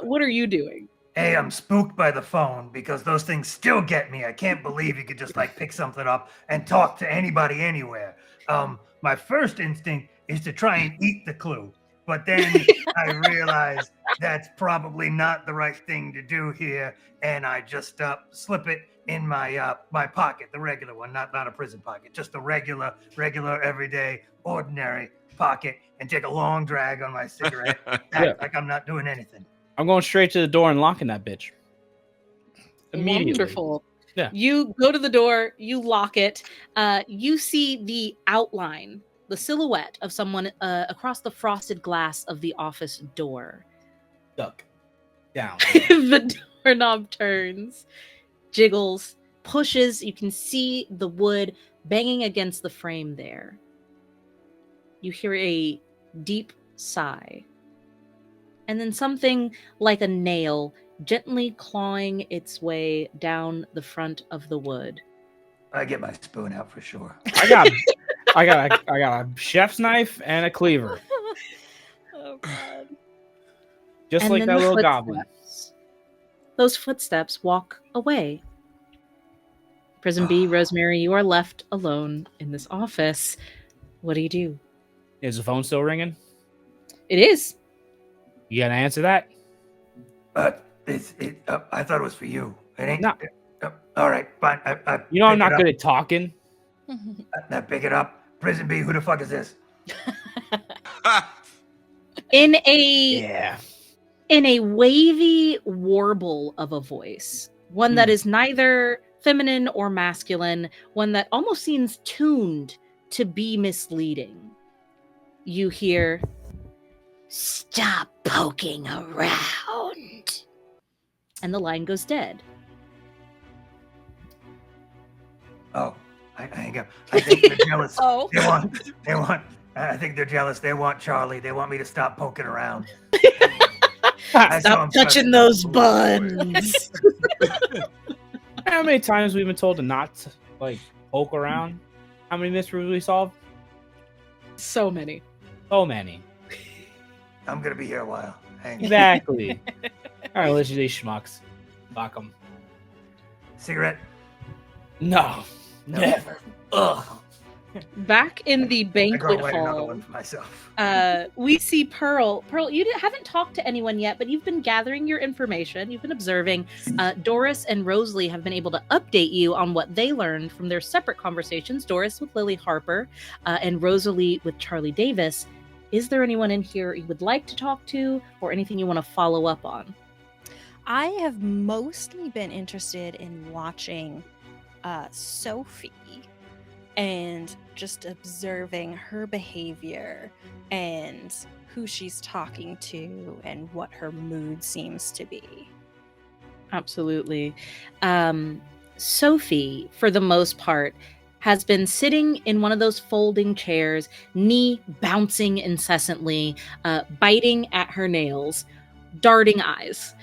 S2: What are you doing?
S7: Hey, I'm spooked by the phone because those things still get me. I can't believe you could just like pick something up and talk to anybody anywhere. My first instinct is to try and eat the clue, but then I realize that's probably not the right thing to do here, and I just slip it in my my pocket, the regular one, not a prison pocket, just a regular, everyday, ordinary pocket, and take a long drag on my cigarette, act like I'm not doing anything.
S4: I'm going straight to the door and locking that bitch. Immediately.
S2: Wonderful.
S4: Yeah.
S2: You go to the door, you lock it. You see the outline, the silhouette of someone across the frosted glass of the office door.
S4: Duck. Down.
S2: The doorknob turns, jiggles, pushes. You can see the wood banging against the frame there. You hear a deep sigh. And then something like a nail gently clawing its way down the front of the wood.
S7: I get my spoon out for sure.
S4: I got a chef's knife and a cleaver.
S6: Oh God.
S4: Just
S2: And
S4: like
S2: then
S4: that
S2: the
S4: little
S2: footsteps.
S4: goblin.
S2: Those footsteps walk away. Prison B, Rosemary, you are left alone in this office. What do?
S4: Is the phone still ringing?
S2: It is.
S4: You gotta answer that?
S7: I thought it was for you. It ain't.
S4: No.
S7: All right, fine.
S4: You know I'm not good at talking.
S7: I pick it up. Prison B, who the fuck is this?
S2: In a wavy warble of a voice, one that is neither feminine or masculine, one that almost seems tuned to be misleading. You hear, "Stop poking around." And the line goes dead.
S7: Oh, I hang up. I think they're jealous.
S6: Oh.
S7: They want. I think they're jealous. They want Charlie. They want me to stop poking around.
S2: Stop touching those buns.
S4: How many times we've been told to not poke around? How many mysteries we solved?
S2: So many.
S4: So many.
S7: I'm gonna be here a while. Hang on.
S4: Exactly. All right, let's do these schmucks. Fuck them.
S7: Cigarette?
S4: No. Never. Ugh.
S2: Back in the
S7: I go
S2: banquet
S7: light another
S2: hall,
S7: one for myself.
S2: we see Pearl. Pearl, you haven't talked to anyone yet, but you've been gathering your information. You've been observing. Doris and Rosalie have been able to update you on what they learned from their separate conversations. Doris with Lily Harper and Rosalie with Charlie Davis. Is there anyone in here you would like to talk to or anything you want to follow up on?
S6: I have mostly been interested in watching Sophie and just observing her behavior and who she's talking to and what her mood seems to be.
S2: Absolutely. Sophie, for the most part, has been sitting in one of those folding chairs, knee bouncing incessantly, biting at her nails, darting eyes.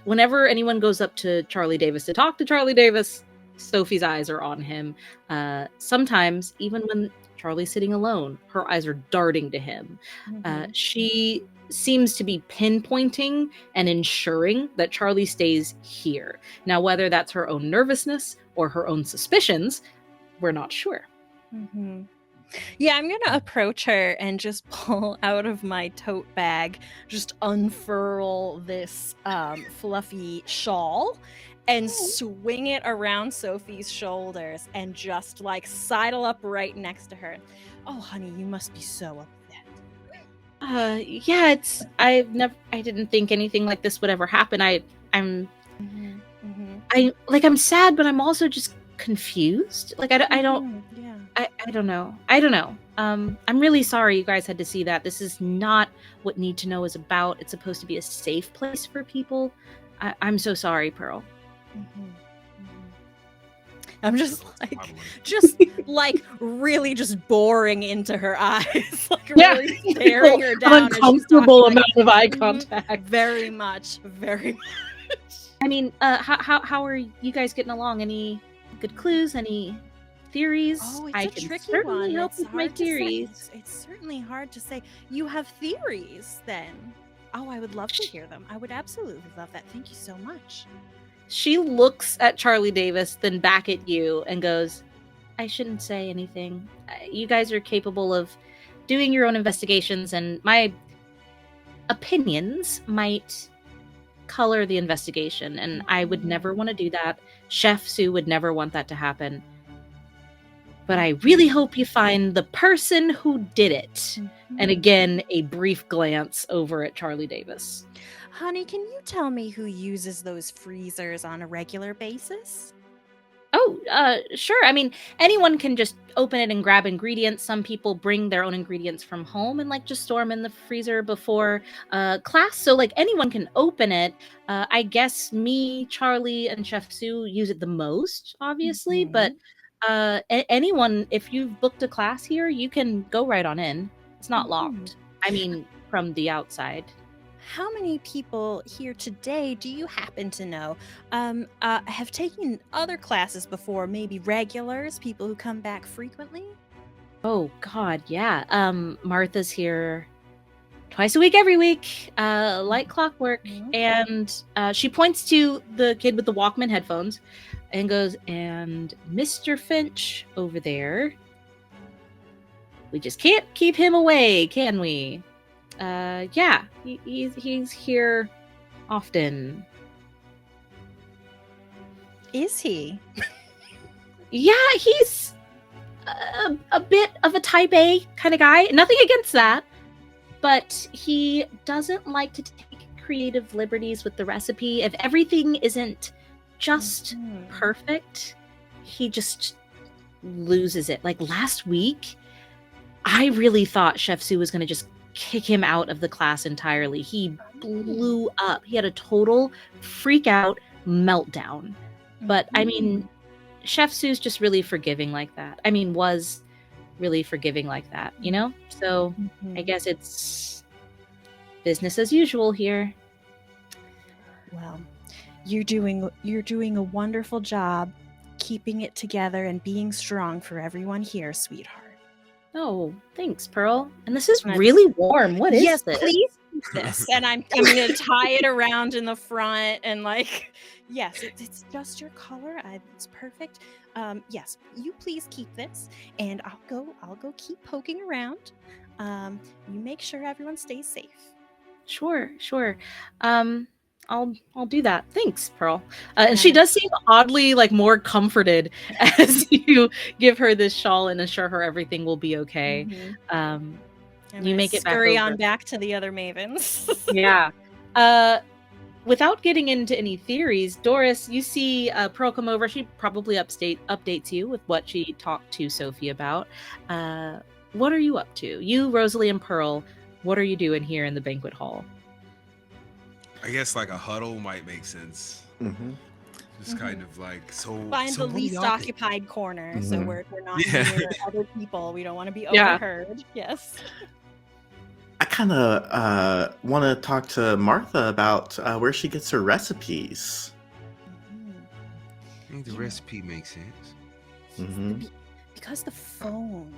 S2: Whenever anyone goes up to Charlie Davis to talk to Charlie Davis, Sophie's eyes are on him. Sometimes, even when Charlie's sitting alone, her eyes are darting to him. She seems to be pinpointing and ensuring that Charlie stays here. Now, whether that's her own nervousness or her own suspicions, we're not sure.
S6: Yeah, I'm gonna approach her and just pull out of my tote bag, just unfurl this fluffy shawl and swing it around Sophie's shoulders and just sidle up right next to her. Oh, honey, you must be so upset.
S2: Yeah, I didn't think anything like this would ever happen. I'm sad, but I'm also just confused. Like I don't.
S6: Yeah.
S2: I don't know. I don't know. I'm really sorry you guys had to see that. This is not what Need to Know is about. It's supposed to be a safe place for people. I'm so sorry, Pearl.
S6: I'm just
S3: Modeling.
S6: really just boring into her eyes, like
S2: Yeah.
S6: really staring her
S2: An
S6: down. as she's
S2: uncomfortable
S6: talking,
S2: amount of eye
S6: "Mhm,
S2: contact.
S6: Very much, very much.
S2: I mean, how are you guys getting along? Any good clues? Any theories?
S6: Oh, it's
S2: I
S6: a
S2: can
S6: tricky
S2: certainly
S6: one.
S2: help
S6: It's
S2: with my
S6: hard to say.
S2: theories.
S6: It's certainly hard to say. You have theories, then? Oh, I would love to hear them. I would absolutely love that. Thank you so much.
S2: She looks at Charlie Davis, then back at you, and goes, I shouldn't say anything. You guys are capable of doing your own investigations, and my opinions might color the investigation, and I would never want to do that. Chef Sue would never want that to happen. But I really hope you find the person who did it. And again, a brief glance over at Charlie Davis.
S6: Honey, can you tell me who uses those freezers on a regular basis?
S2: Oh, sure. I mean, anyone can just open it and grab ingredients. Some people bring their own ingredients from home and like just store them in the freezer before class. So like anyone can open it. I guess me, Charlie, and Chef Sue use it the most, obviously. But anyone, if you've booked a class here, you can go right on in. It's not locked. I mean, from the outside.
S6: How many people here today do you happen to know have taken other classes before? Maybe regulars, people who come back frequently?
S2: Oh God, yeah. Martha's here twice a week, every week, like clockwork. And she points to the kid with the Walkman headphones and goes, and Mr. Finch over there. We just can't keep him away, can we? Yeah, he's here often.
S6: Is he?
S2: Yeah, he's a bit of a type A kind of guy. Nothing against that, but he doesn't like to take creative liberties with the recipe. If everything isn't just perfect, he just loses it. Like last week, I really thought Chef Sue was going to just kick him out of the class entirely. He blew up. He had a total freak out meltdown. But I mean, Chef Sue's just really forgiving like that. I mean, was really forgiving like that, you know? So I guess it's business as usual here.
S6: Well, you're doing a wonderful job keeping it together and being strong for everyone here, sweetheart.
S2: Oh, thanks, Pearl. And this is really warm. What is
S6: yes,
S2: this?
S6: Please keep this. And I'm going to tie it around in the front and like, yes, it's just your color. It's perfect. Yes, you please keep this, and I'll go keep poking around. You make sure everyone stays safe.
S2: Sure. I'll do that. Thanks, Pearl. And she does seem oddly like more comforted as you give her this shawl and assure her everything will be okay. You make it back
S6: scurry
S2: over.
S6: on back to the other mavens.
S2: Yeah. Without getting into any theories, Doris, you see Pearl come over. She probably updates you with what she talked to Sophie about. What are you up to? You, Rosalie, and Pearl, what are you doing here in the banquet hall?
S3: I guess like a huddle might make sense. Just kind of like
S6: find the least occupied corner, so we're not near other people. We don't want to be overheard. Yes.
S5: I kind of want to talk to Martha about where she gets her recipes.
S3: I think the recipe makes sense.
S6: Because the phone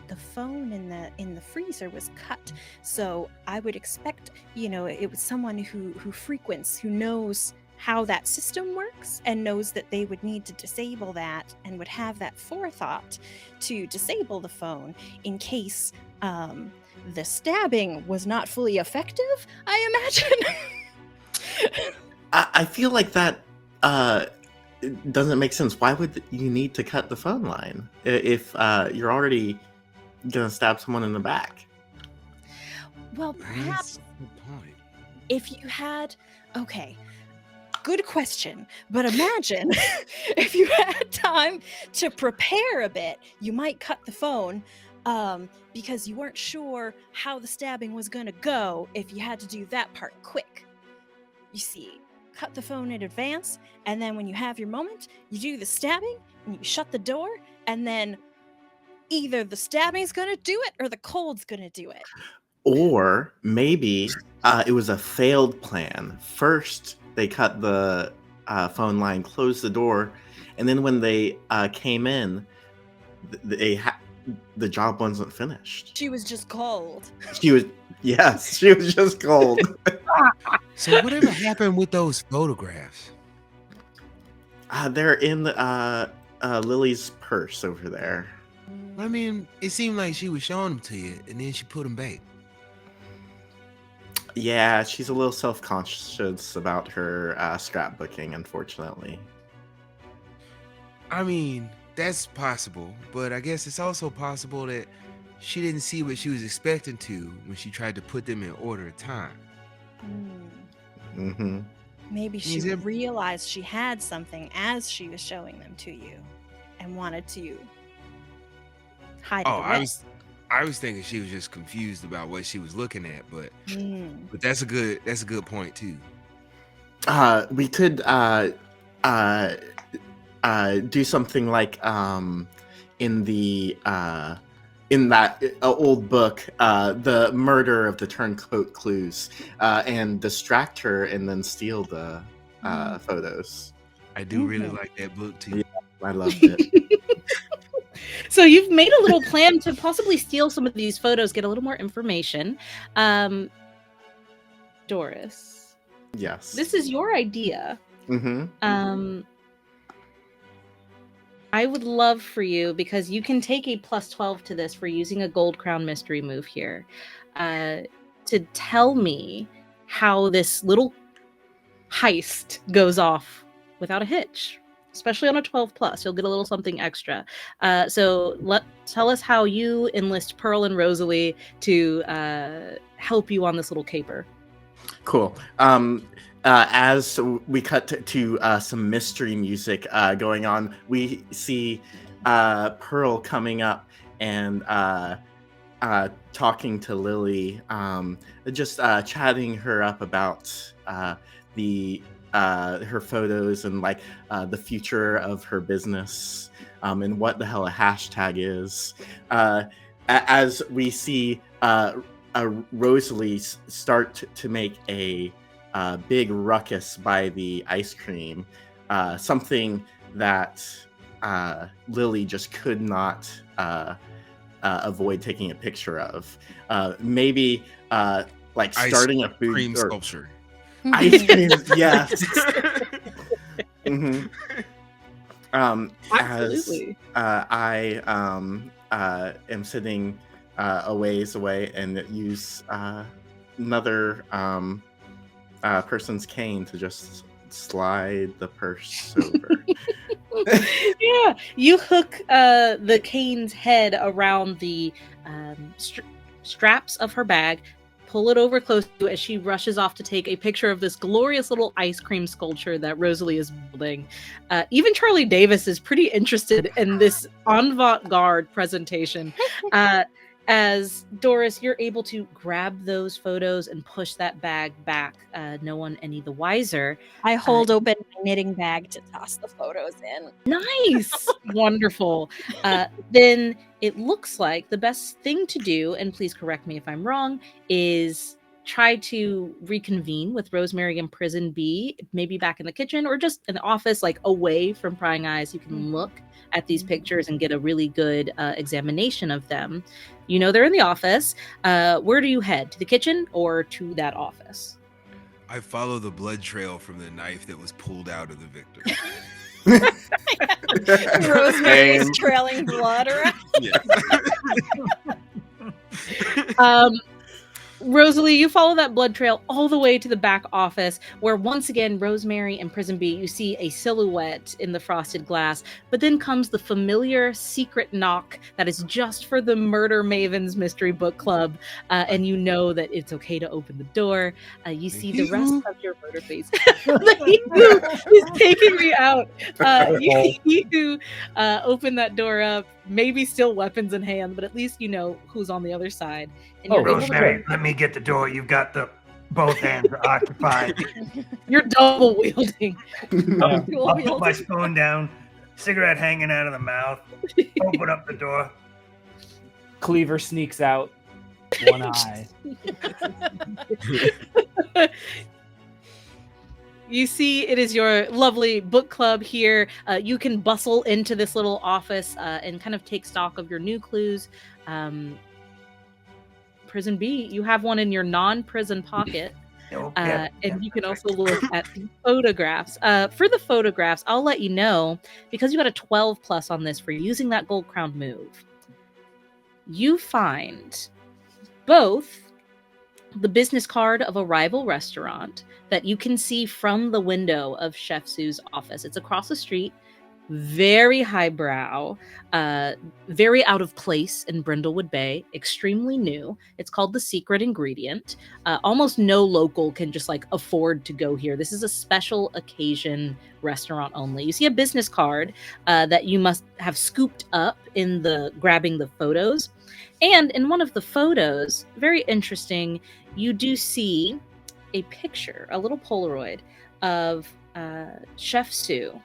S6: in the freezer was cut, so I would expect, it was someone who frequents, who knows how that system works and knows that they would need to disable that and would have that forethought to disable the phone in case the stabbing was not fully effective, I imagine.
S5: I feel like that it doesn't make sense. Why would you need to cut the phone line if you're already gonna stab someone in the back?
S6: Well, perhaps if you had, good question. But imagine if you had time to prepare a bit, you might cut the phone because you weren't sure how the stabbing was going to go if you had to do that part quick. You see, cut the phone in advance, and then when you have your moment, you do the stabbing, and you shut the door, and then either the stabbing's going to do it or the cold's going to do it.
S5: Or maybe it was a failed plan. First, they cut the phone line, closed the door, and then when they came in, the job wasn't finished.
S6: She was just cold.
S5: She was just cold.
S3: So whatever happened with those photographs?
S5: They're in Lily's purse over there.
S3: I mean, it seemed like she was showing them to you, and then she put them back.
S5: Yeah, she's a little self-conscious about her scrapbooking, unfortunately.
S3: I mean, that's possible, but I guess it's also possible that she didn't see what she was expecting to when she tried to put them in order of time.
S5: Mm-hmm.
S6: Maybe she realized she had something as she was showing them to you and wanted to hide it away.
S3: I was thinking she was just confused about what she was looking at, but that's a good point too.
S5: We could do something like in that old book, the murder of the turncoat clues, and distract her and then steal the photos.
S3: I do really like that book too.
S5: Yeah, I loved it.
S2: So you've made a little plan to possibly steal some of these photos, get a little more information. Doris.
S5: Yes.
S2: This is your idea.
S5: Mm-hmm.
S2: I would love for you, because you can take a +12 to this for using a Gold Crown mystery move here, to tell me how this little heist goes off without a hitch. Especially on a 12+, you'll get a little something extra. So tell us how you enlist Pearl and Rosalie to help you on this little caper.
S5: Cool. As we cut to some mystery music going on, we see Pearl coming up and talking to Lily, just chatting her up about her photos and like the future of her business, and what the hell a hashtag is. As we see Rosalie start to make a big ruckus by the ice cream, something that Lily just could not avoid taking a picture of. Maybe like starting a food
S3: cream sculpture.
S5: Ice cream, yes. Mm-hmm.
S2: Absolutely.
S5: As I am sitting a ways away and use another person's cane to just slide the purse over.
S2: Yeah, you hook the cane's head around the straps of her bag, pull it over close to you as she rushes off to take a picture of this glorious little ice cream sculpture that Rosalie is building. Even Charlie Davis is pretty interested in this avant-garde presentation. As Doris, you're able to grab those photos and push that bag back, no one any the wiser.
S6: I hold open my knitting bag to toss the photos in.
S2: Nice. Wonderful. Then it looks like the best thing to do, and please correct me if I'm wrong, is try to reconvene with Rosemary in Prison B, maybe back in the kitchen or just in the office, like away from prying eyes. You can look at these pictures and get a really good examination of them. You know they're in the office. Where do you head? To the kitchen or to that office?
S3: I follow the blood trail from the knife that was pulled out of the victim.
S6: Rosemary's trailing blood around.
S3: Yeah.
S2: Rosalie, you follow that blood trail all the way to the back office, where once again, Rosemary and Prison B, you see a silhouette in the frosted glass, but then comes the familiar secret knock that is just for the Murder Mavens Mystery Book Club, and you know that it's okay to open the door. You see the rest of your murder face. He's taking me out. You open that door up, maybe still weapons in hand, but at least you know who's on the other side. And you're able to
S7: Rosemary, let me get the door. You've got both hands are occupied.
S2: You're double wielding.
S1: I'll put my spoon down, cigarette hanging out of the mouth, open up the door.
S4: Cleaver sneaks out, one eye.
S2: You see, it is your lovely book club here. You can bustle into this little office and kind of take stock of your new clues. Prison B, you have one in your non-prison pocket. And you can also look at the photographs. For the photographs, I'll let you know, because you got a 12 plus on this for using that gold crown move. You find both the business card of a rival restaurant that you can see from the window of Chef Sue's office. It's across the street, very highbrow, very out of place in Brindlewood Bay, extremely new. It's called The Secret Ingredient. Almost no local can just like afford to go here. This is a special occasion restaurant only. You see a business card that you must have scooped up in the grabbing the photos. And in one of the photos, very interesting, you do see a picture, a little Polaroid of Chef Sue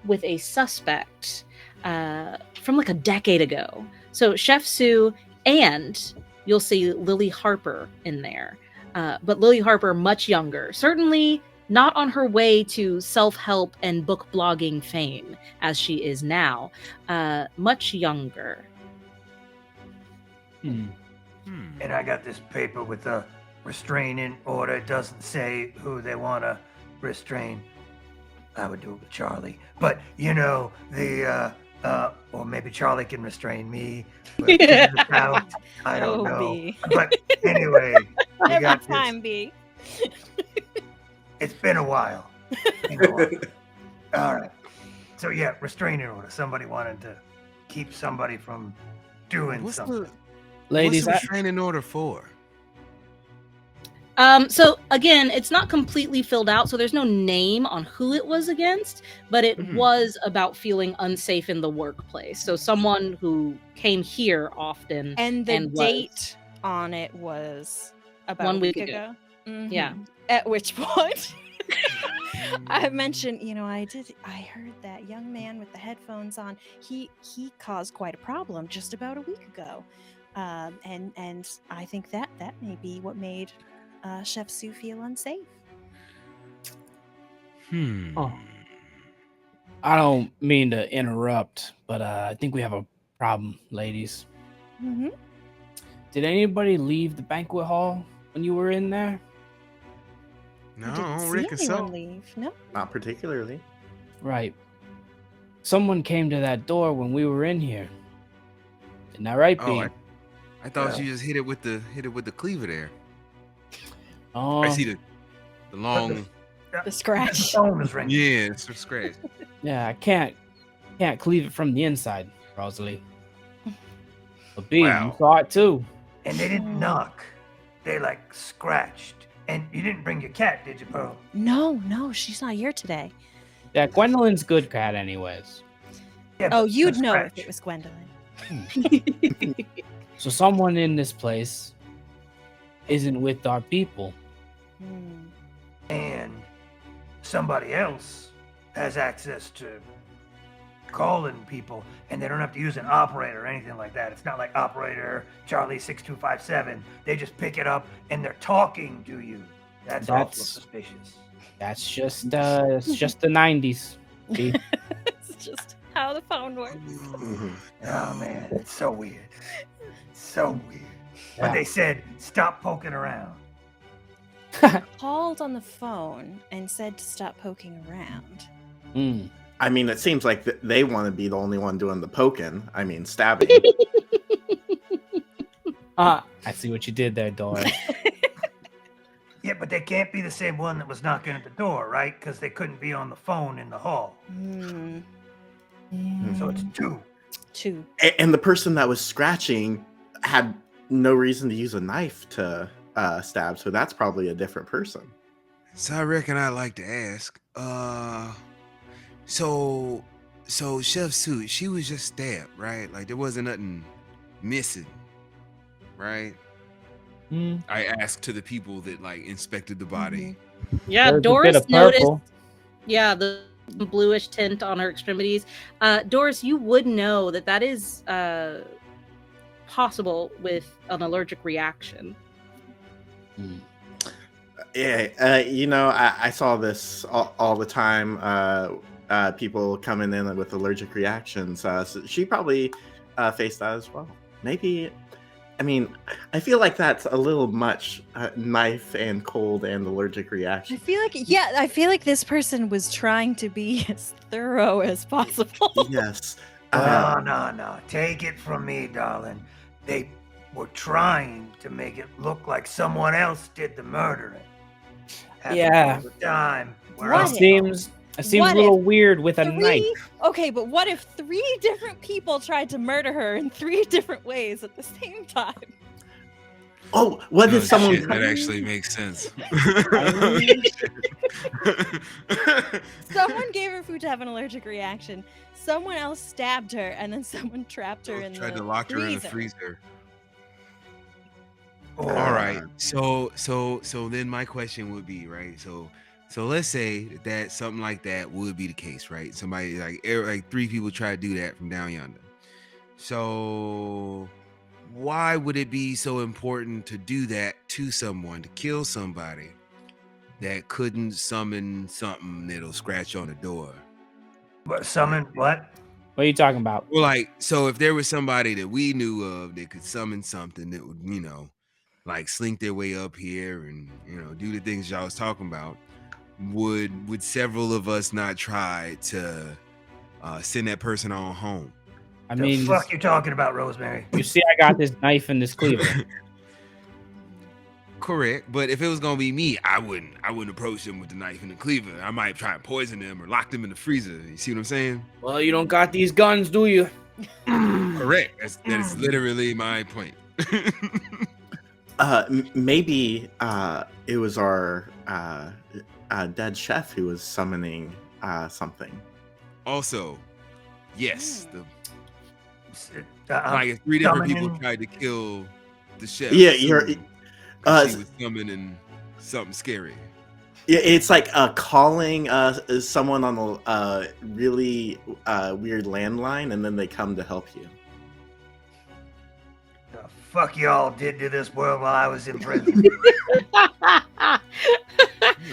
S2: with a suspect from like a decade ago. So Chef Sue, and you'll see Lily Harper in there. But Lily Harper, much younger. Certainly not on her way to self-help and book blogging fame as she is now. Much younger.
S7: And I got this paper with a restraining order. It doesn't say who they want to restrain. I would do it with Charlie. But, you know, or maybe Charlie can restrain me. But out, I don't know.
S6: B.
S7: But anyway, we
S6: Every
S7: got
S6: time, B.
S7: It's been a while. All right. So, yeah, restraining order. Somebody wanted to keep somebody from doing something.
S4: Ladies,
S3: what's the restraining order for?
S2: So again, it's not completely filled out, so there's no name on who it was against, but it was about feeling unsafe in the workplace. So someone who came here often.
S6: And the date on it was about
S2: 1
S6: a week ago.
S2: Yeah.
S6: At which point I mentioned, I heard that young man with the headphones on, he caused quite a problem just about a week ago. And I think that may be what made Chef Sue feel unsafe.
S4: Oh. I don't mean to interrupt, but I think we have a problem, ladies.
S6: Mm-hmm.
S4: Did anybody leave the banquet hall when you were in there?
S3: No,
S6: I didn't
S3: I don't
S6: see
S3: reckon so.
S6: anyone leave. No.
S5: Not particularly.
S4: Right. Someone came to that door when we were in here. Isn't that right, B?
S3: Oh, I thought you just hit it with the cleaver there.
S4: Oh,
S3: I see the long.
S6: The scratch.
S7: The phone is ringing.
S3: Yeah, it's a scratch.
S4: yeah. I can't cleave it from the inside, Rosalie. But B,
S3: Wow.
S4: you saw it too.
S7: And they didn't knock. They scratched. And you didn't bring your cat, did you, Pearl?
S6: No, she's not here today.
S4: Yeah, Gwendolyn's good cat, anyways.
S7: Yeah,
S6: Oh,
S7: but
S6: you'd
S7: the
S6: know
S7: scratch.
S6: if it was Gwendolyn.
S4: So someone in this place isn't with our people.
S7: And somebody else has access to calling people, and they don't have to use an operator or anything like that. It's not like operator Charlie 6257. They just pick it up and they're talking to you. That's also suspicious.
S4: That's just it's just the 90s. B.
S6: It's just how the phone works.
S7: Oh man, it's so weird. So weird. But
S4: Yeah.
S7: they said stop poking around.
S6: Called on the phone and said to stop poking around.
S4: Mm.
S5: I mean, it seems like they want to be the only one doing the poking. I mean, stabbing.
S4: I see what you did there, Doris.
S7: Yeah, but they can't be the same one that was knocking at the door, right? Because they couldn't be on the phone in the hall.
S6: Hmm.
S7: So it's two.
S6: Two.
S5: And the person that was scratching had no reason to use a knife to stab, so that's probably a different person.
S3: So I reckon I'd like to ask, so Chef Suit, she was just stabbed, right? Like there wasn't nothing missing, right? I asked to the people that like inspected the body.
S2: Yeah,
S4: There's a bit
S2: Doris
S4: of
S2: noticed.
S4: purple.
S2: Yeah, the bluish tint on her extremities. Doris, you would know that is possible with an allergic reaction.
S5: Yeah, I saw this all the time. People coming in with allergic reactions. So she probably faced that as well. Maybe, I mean, I feel like that's a little much. Knife and cold and allergic
S6: I
S5: reaction.
S6: feel like this person was trying to be as thorough as possible.
S5: Yes.
S7: No. Take it from me, darling. They were trying to make it look like someone else did the murdering. Happened
S4: Yeah.
S7: all the time. Where
S6: What
S7: I'm
S6: if-
S4: It seems
S6: What
S4: a little
S6: if
S4: weird with a knife.
S6: Okay, but what if 3 different people tried to murder her in 3 different ways at the same time?
S5: Oh, what
S3: Oh,
S5: if someone?
S3: shit, that actually makes sense.
S6: Someone gave her food to have an allergic reaction. Someone else stabbed her, and then someone trapped her in
S3: Tried
S6: the
S3: to lock her in the
S6: freezer.
S3: freezer.
S7: Oh,
S3: All right. So then my question would be, right? So let's say that something like that would be the case, right? Somebody like 3 people try to do that from down yonder. So why would it be so important to do that to someone, to kill somebody that couldn't summon something that'll scratch on the door?
S7: But summon what?
S4: What are you talking about?
S3: Well, like, so if there was somebody that we knew of that could summon something that would, like slink their way up here and, do the things y'all was talking about, would several of us not try to send that person on home?
S4: I
S7: The
S4: mean,
S7: fuck you talking about, Rosemary?
S4: you see, I got this knife and this cleaver.
S3: Correct, but if it was gonna be me, I wouldn't approach them with the knife and the cleaver. I might try and poison them or lock them in the freezer. You see what I'm saying?
S4: Well, you don't got these guns, do you?
S3: Correct. That is literally my point.
S5: Maybe it was our dead chef who was summoning something.
S3: Also, yes,
S7: I'm
S3: like 3 different people
S7: summoning-
S3: tried to kill the chef.
S5: Yeah, you're.
S3: she was summoning something scary.
S5: Yeah, it's like calling someone on a really weird landline, and then they come to help you.
S7: The fuck y'all did to this world while I was in prison?
S3: You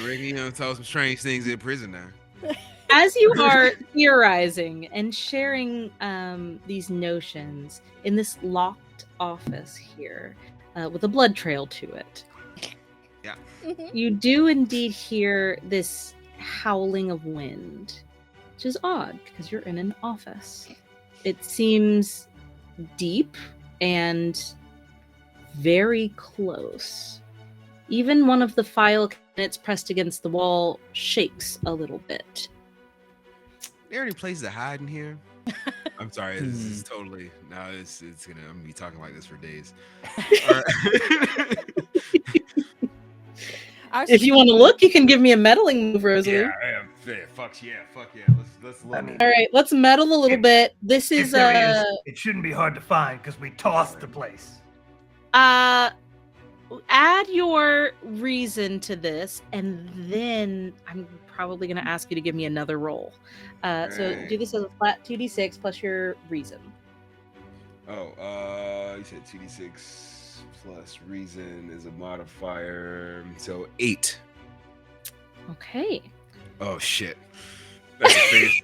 S3: reckon saw some strange things in prison now?
S2: As you are theorizing and sharing these notions in this locked office here with a blood trail to it, you do indeed hear this howling of wind, which is odd because you're in an office. It seems deep and very close. Even one of the file cabinets pressed against the wall shakes a little bit.
S3: There any places to hide in here? I'm sorry, this is totally it's gonna I'm gonna be talking like this for days. All right.
S2: If you want to look, you can give me a meddling move, Rosalie.
S3: Yeah, fuck yeah. Let's look.
S7: I mean,
S2: All right, let's meddle a little bit. This
S7: if
S2: is
S7: there is, it shouldn't be hard to find because we tossed the place.
S2: add your reason to this, and then I'm probably going to ask you to give me another roll. So do this as a flat 2d6 plus your reason.
S3: You said 2d6 plus reason is a modifier, so 8.
S2: Okay.
S3: Oh shit. That's a face.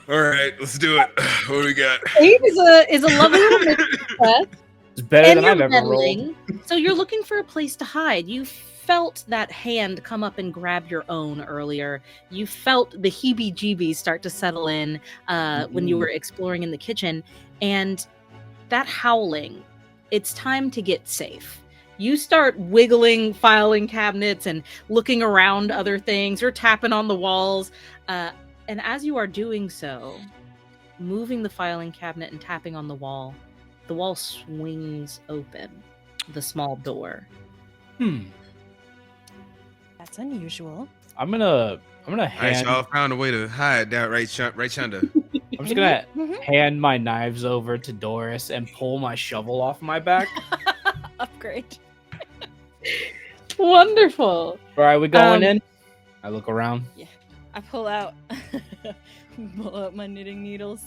S3: All right, let's do it. What do we got?
S2: 8 is a lovely little success.
S4: It's better
S2: And
S4: than
S2: you're
S4: I've ever rolled.
S2: meddling, so you're looking for a place to hide. You felt that hand come up and grab your own earlier. You felt the heebie-jeebies start to settle in when you were exploring in the kitchen. And that howling it's time to get safe. You start wiggling filing cabinets and looking around other things. You're tapping on the walls. And as you are doing so, moving the filing cabinet and tapping on the wall swings open, the small door.
S6: That's unusual.
S4: I'm gonna
S3: All right,
S4: hand.
S3: y'all found a way to hide that right Chanda.
S4: I'm just gonna hand my knives over to Doris and pull my shovel off my back.
S6: Upgrade.
S2: Wonderful.
S4: All right, we going in? I look around.
S6: Yeah, I pull out my knitting needles.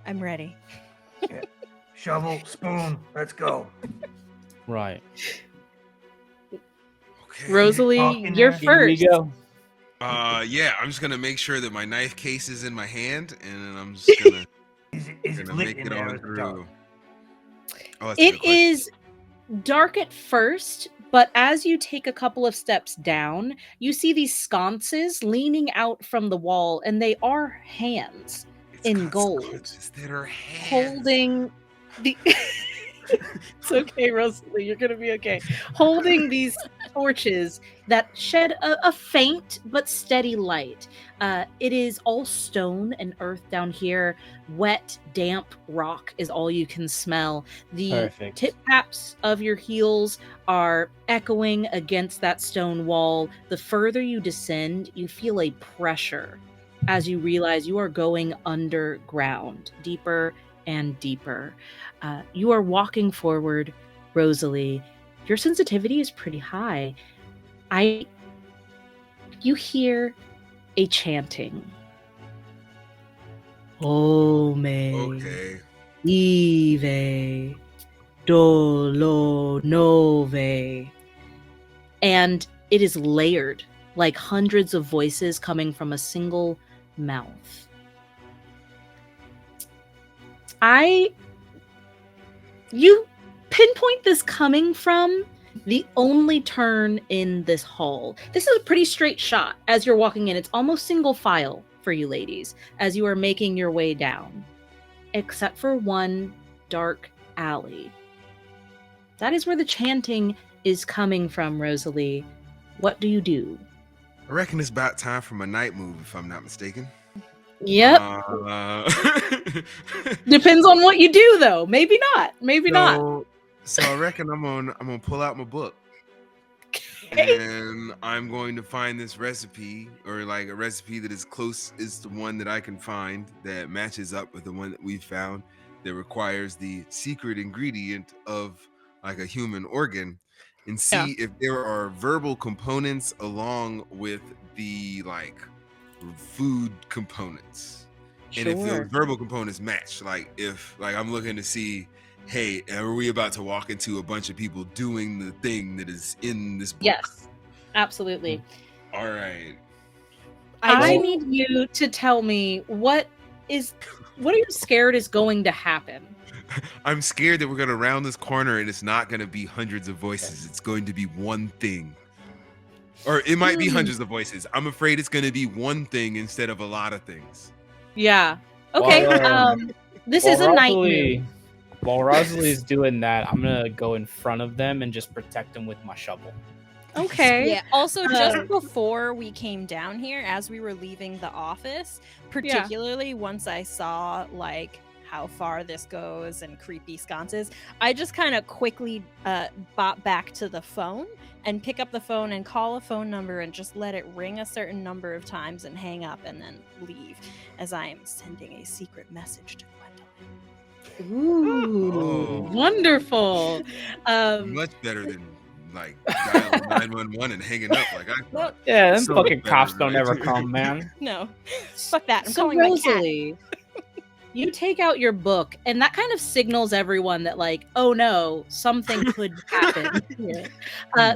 S6: I'm ready.
S7: Shovel, spoon, let's go.
S4: Right.
S3: Okay.
S2: Rosalie,
S7: Walking
S2: you're
S7: there.
S4: Here we
S2: first.
S4: go.
S3: Yeah, I'm just gonna make sure that my knife case is in my hand, and then I'm just gonna,
S7: Is it
S3: gonna
S7: lit
S3: make
S7: in
S3: it
S7: there?
S3: on
S7: Or is it dark?
S3: through. Oh, that's a good
S2: It
S3: question.
S2: is dark at first, but as you take a couple of steps down, you see these sconces leaning out from the wall, and they are hands
S3: It's
S2: in
S3: got
S2: gold,
S3: sconces that are hands.
S2: holding the. It's okay, Rosalie. You're gonna be okay. Holding these torches that shed a faint but steady light. It is all stone and earth down here. Wet, damp rock is all you can smell. The
S4: Perfect.
S2: tip taps of your heels are echoing against that stone wall. The further you descend, you feel a pressure as you realize you are going underground, deeper and deeper. You are walking forward, Rosalie. Your sensitivity is pretty high. You hear a chanting. Ome.
S3: Okay.
S2: Ive. Dolo nove. And it is layered, like hundreds of voices coming from a single mouth. You pinpoint this coming from the only turn in this hall. This is a pretty straight shot as you're walking in. It's almost single file for you ladies as you are making your way down, except for one dark alley. That is where the chanting is coming from, Rosalie. What do you do?
S3: I reckon it's about time for my night move, if I'm not mistaken.
S2: Yep. Depends on what you do, though. Maybe not. Maybe not.
S3: So I reckon I'm gonna pull out my book,
S2: Okay.
S3: and I'm going to find this recipe, or like a recipe that is close is the one that I can find that matches up with the one that we found that requires the secret ingredient of like a human organ, and see if there are verbal components along with the like food components.
S2: Sure.
S3: And if those verbal components match, like if like I'm looking to see, hey, are we about to walk into a bunch of people doing the thing that is in this book?
S2: Yes, absolutely.
S3: All right.
S2: I need you to tell me what are you scared is going to happen?
S3: I'm scared that we're gonna round this corner and it's not gonna be hundreds of voices. It's going to be one thing. Or it might be hundreds of voices. I'm afraid it's gonna be one thing instead of a lot of things.
S2: Yeah. Okay. This is a night move.
S4: While Rosalie's doing that, I'm gonna go in front of them and just protect them with my shovel.
S2: Okay.
S6: Yeah. Also, just before we came down here, as we were leaving the office, particularly once I saw like how far this goes and creepy sconces, I just kind of quickly bop back to the phone and pick up the phone and call a phone number and just let it ring a certain number of times and hang up and then leave, as I am sending a secret message to Gwendolyn.
S2: Ooh, wonderful.
S3: Much better than like dialing 911 and hanging up like I thought.
S4: Yeah, them
S3: So
S4: fucking
S3: better,
S4: cops don't
S3: right?
S4: ever come, man.
S6: No, fuck that. I'm
S2: So
S6: calling my cat.
S2: Rosalie, you take out your book, and that kind of signals everyone that, like, oh no, something could happen here.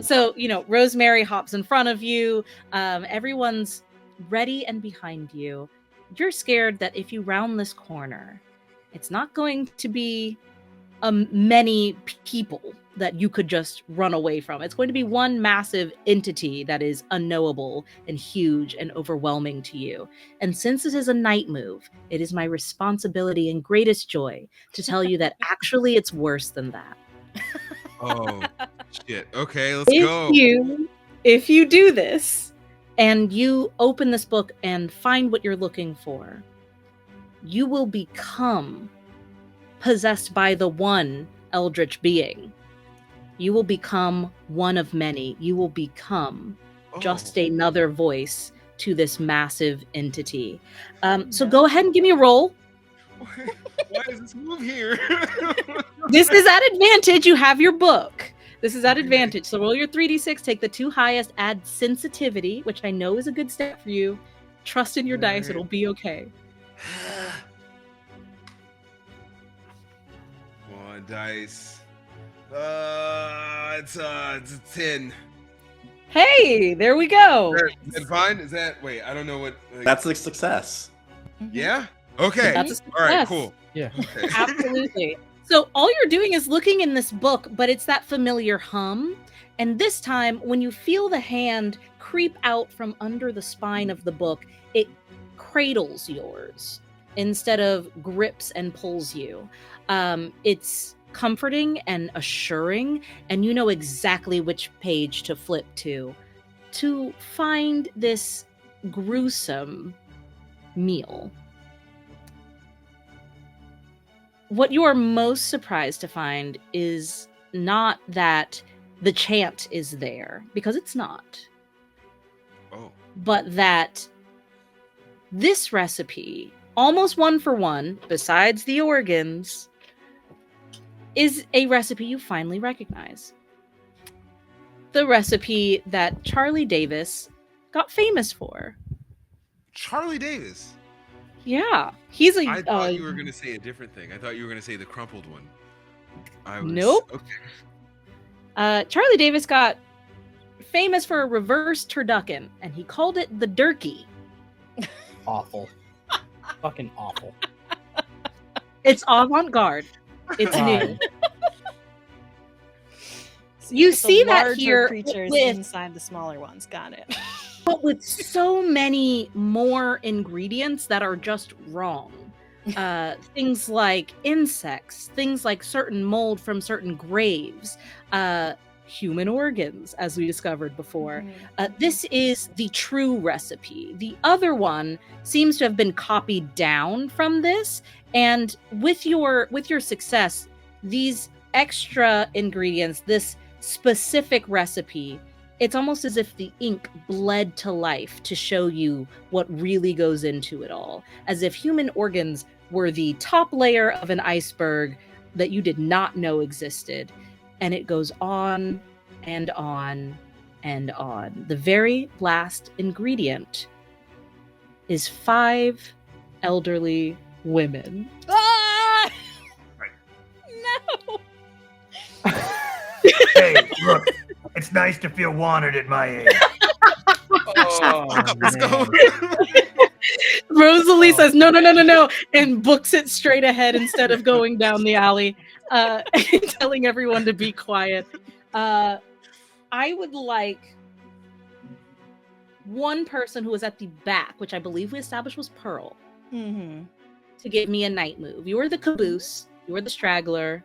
S2: So, Rosemary hops in front of you. Everyone's ready and behind you. You're scared that if you round this corner, it's not going to be many people that you could just run away from. It's going to be one massive entity that is unknowable and huge and overwhelming to you. And since it is a night move, it is my responsibility and greatest joy to tell you that actually it's worse than that.
S3: Oh, shit. Okay, let's go.
S2: If you do this and you open this book and find what you're looking for, you will become possessed by the one eldritch being. You will become one of many. You will become just another voice to this massive entity. So go ahead and give me a roll.
S3: Why does this move here?
S2: This is at advantage. You have your book. This is at advantage. So roll your 3d6, take the 2 highest, add sensitivity, which I know is a good step for you. Trust in your dice. It'll be okay.
S3: One dice. It's a 10.
S2: Hey, there we go.
S3: Is that fine? Is that wait? I don't know what. Like,
S5: That's a success.
S3: yeah. Okay.
S2: That's a
S3: All right.
S2: success.
S3: Cool.
S4: Yeah.
S3: Okay.
S2: Absolutely. So all you're doing is looking in this book, but it's that familiar hum. And this time, when you feel the hand creep out from under the spine of the book, it cradles yours instead of grips and pulls you. It's comforting and assuring, and you know exactly which page to flip to find this gruesome meal. What you are most surprised to find is not that the chant is there, because it's not.
S3: Oh.
S2: But that this recipe, almost one for one, besides the organs, is a recipe you finally recognize. The recipe that Charlie Davis got famous for.
S3: Charlie Davis.
S2: Yeah, he's a.
S3: I thought you were going to say a different thing. I thought you were going to say the crumpled one.
S2: Nope.
S3: Okay.
S2: Charlie Davis got famous for a reverse turducken, and he called it the Durkey.
S4: Awful. Fucking awful.
S2: It's avant-garde. It's new.
S4: Fine.
S2: You
S6: Put the
S2: see that
S6: larger
S2: here
S6: creatures
S2: with-
S6: inside the smaller ones. Got it.
S2: But with so many more ingredients that are just wrong. Things like insects, things like certain mold from certain graves, human organs, as we discovered before. This is the true recipe. The other one seems to have been copied down from this, and with your success, these extra ingredients, this specific recipe, it's almost as if the ink bled to life to show you what really goes into it all, as if human organs were the top layer of an iceberg that you did not know existed. And it goes on and on and on. The very last ingredient is 5 elderly women.
S6: Ah! No.
S7: Hey, look, it's nice to feel wanted at my age.
S3: Let's go.
S2: Rosalie says, no, and books it straight ahead instead of going down the alley, telling everyone to be quiet. I would like one person who was at the back, which I believe we established was Pearl, to give me a night move. You are the caboose. You are the straggler.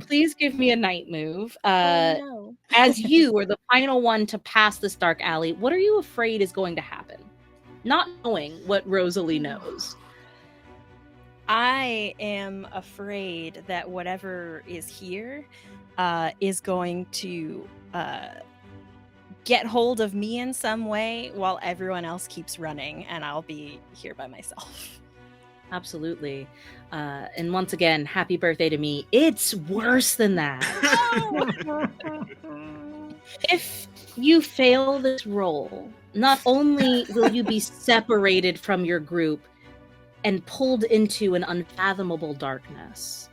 S2: Please give me a night move.
S6: No.
S2: As you are the final one to pass this dark alley, what are you afraid is going to happen? Not knowing what Rosalie knows.
S6: I am afraid that whatever is here is going to get hold of me in some way while everyone else keeps running, and I'll be here by myself.
S2: Absolutely. And once again, happy birthday to me. It's worse than that. If you fail this roll, not only will you be separated from your group and pulled into an unfathomable darkness,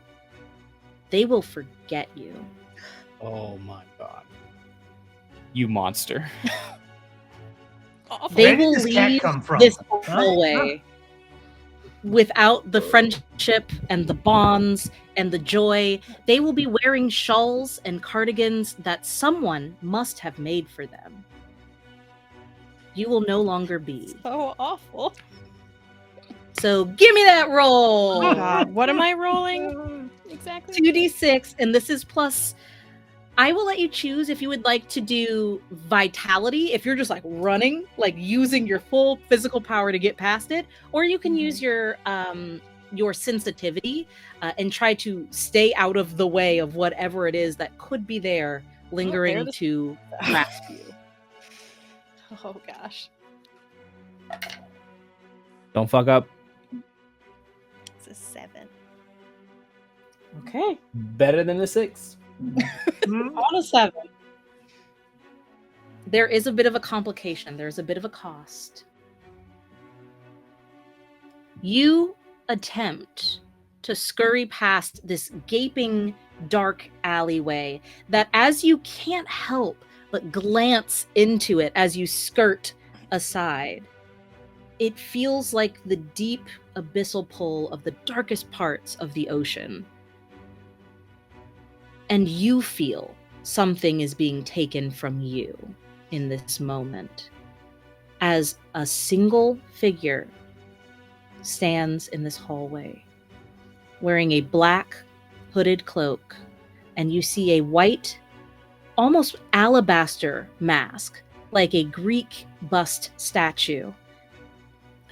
S2: they will forget you.
S4: Oh my god. You monster.
S2: They
S7: Where did
S2: will
S7: this cat
S2: leave
S7: come from?
S2: this
S7: Huh?
S2: hallway. without the friendship and the bonds and the joy. They will be wearing shawls and cardigans that someone must have made for them. You will no longer be.
S6: So awful.
S2: So give me that roll.
S6: Oh God, what am I rolling exactly?
S2: 2d6, and this is plus. I will let you choose if you would like to do vitality, if you're just like running, like using your full physical power to get past it, or you can use your sensitivity and try to stay out of the way of whatever it is that could be there lingering to grasp you.
S6: Oh gosh.
S4: Don't fuck up.
S6: It's a 7.
S2: Okay.
S4: Better than the 6.
S2: On a 7. There is a bit of a complication. There's a bit of a cost. You attempt to scurry past this gaping dark alleyway that, as you can't help but glance into it as you skirt aside, it feels like the deep abyssal pull of the darkest parts of the ocean. And you feel something is being taken from you in this moment, as a single figure stands in this hallway wearing a black hooded cloak, and you see a white, almost alabaster mask, like a Greek bust statue.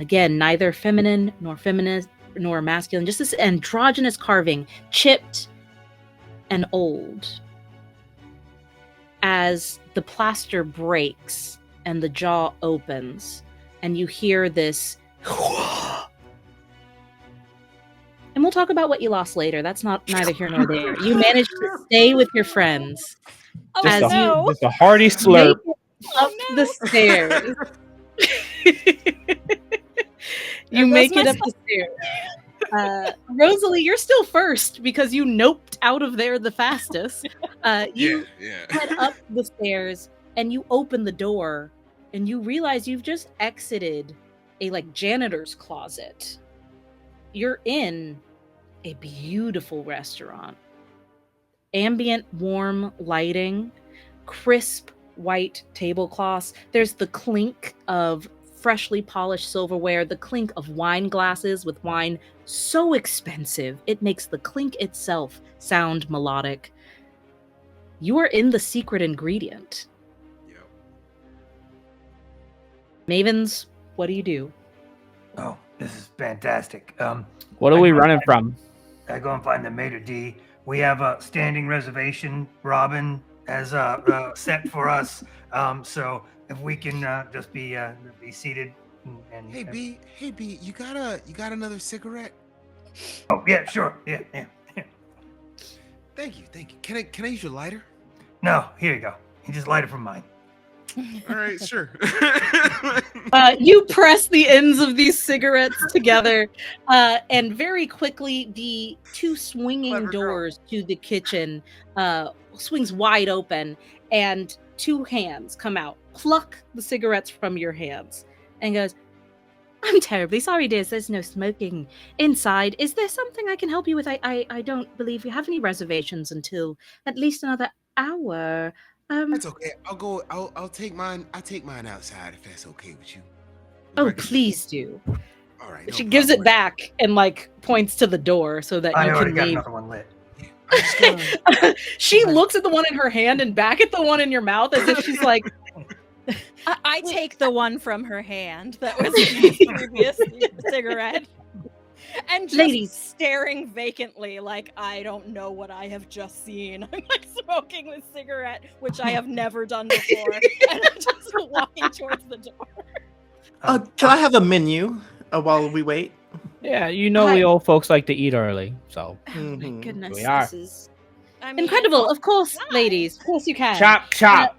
S2: Again, neither feminine nor masculine, just this androgynous carving, chipped and old. As the plaster breaks and the jaw opens, and you hear this and we'll talk about what you lost later. That's neither here nor there. You managed to stay with your friends as
S4: Just a hearty slurp.
S2: up the stairs. You make it up the stairs. Rosalie, you're still first because you noped out of there the fastest. You head up the stairs and you open the door and you realize you've just exited a janitor's closet. You're in a beautiful restaurant. Ambient, warm lighting, crisp white tablecloths. There's the clink of freshly polished silverware, the clink of wine glasses with wine so expensive it makes the clink itself sound melodic. You are in the secret ingredient.
S3: Yep.
S2: Mavens, what do you do?
S7: Oh, this is fantastic.
S4: What are we running from?
S7: I go and find the maitre d'. We have a standing reservation. Robin has set for us. So if we can just be seated. And
S3: Hey B, you got another cigarette?
S7: Oh yeah, sure. Yeah.
S3: Thank you. Can I use your lighter?
S7: No, here you go. You just light it from mine.
S3: All right, sure.
S2: You press the ends of these cigarettes together, and very quickly the two swinging
S3: Clever girl.
S2: doors to the kitchen swings wide open, and two hands come out, pluck the cigarettes from your hands, and goes, "I'm terribly sorry, dears. There's no smoking inside. Is there something I can help you with? I don't believe we have any reservations until at least another hour."
S3: That's okay. I'll take mine. I'll take mine outside if that's okay with you.
S2: Oh, please do.
S3: All right.
S2: She gives it back and points to the door so that
S7: I
S2: you
S7: already
S2: can
S7: got
S2: leave.
S7: another one lit.
S2: She looks at the one in her hand and back at the one in your mouth as if she's like,
S6: I take the one from her hand that was the previous cigarette. And just
S2: Ladies.
S6: staring vacantly like I don't know what I have just seen. I'm smoking this cigarette, which I have never done before. And I'm just walking towards the door.
S5: Can I have a menu while we wait?
S4: Yeah, we old folks like to eat early, so.
S2: "Oh my
S5: Mhm.
S2: goodness,
S4: We are.
S2: this is
S6: I mean,
S2: incredible." Of course,
S6: nice.
S2: ladies, of course you can.
S4: Chop.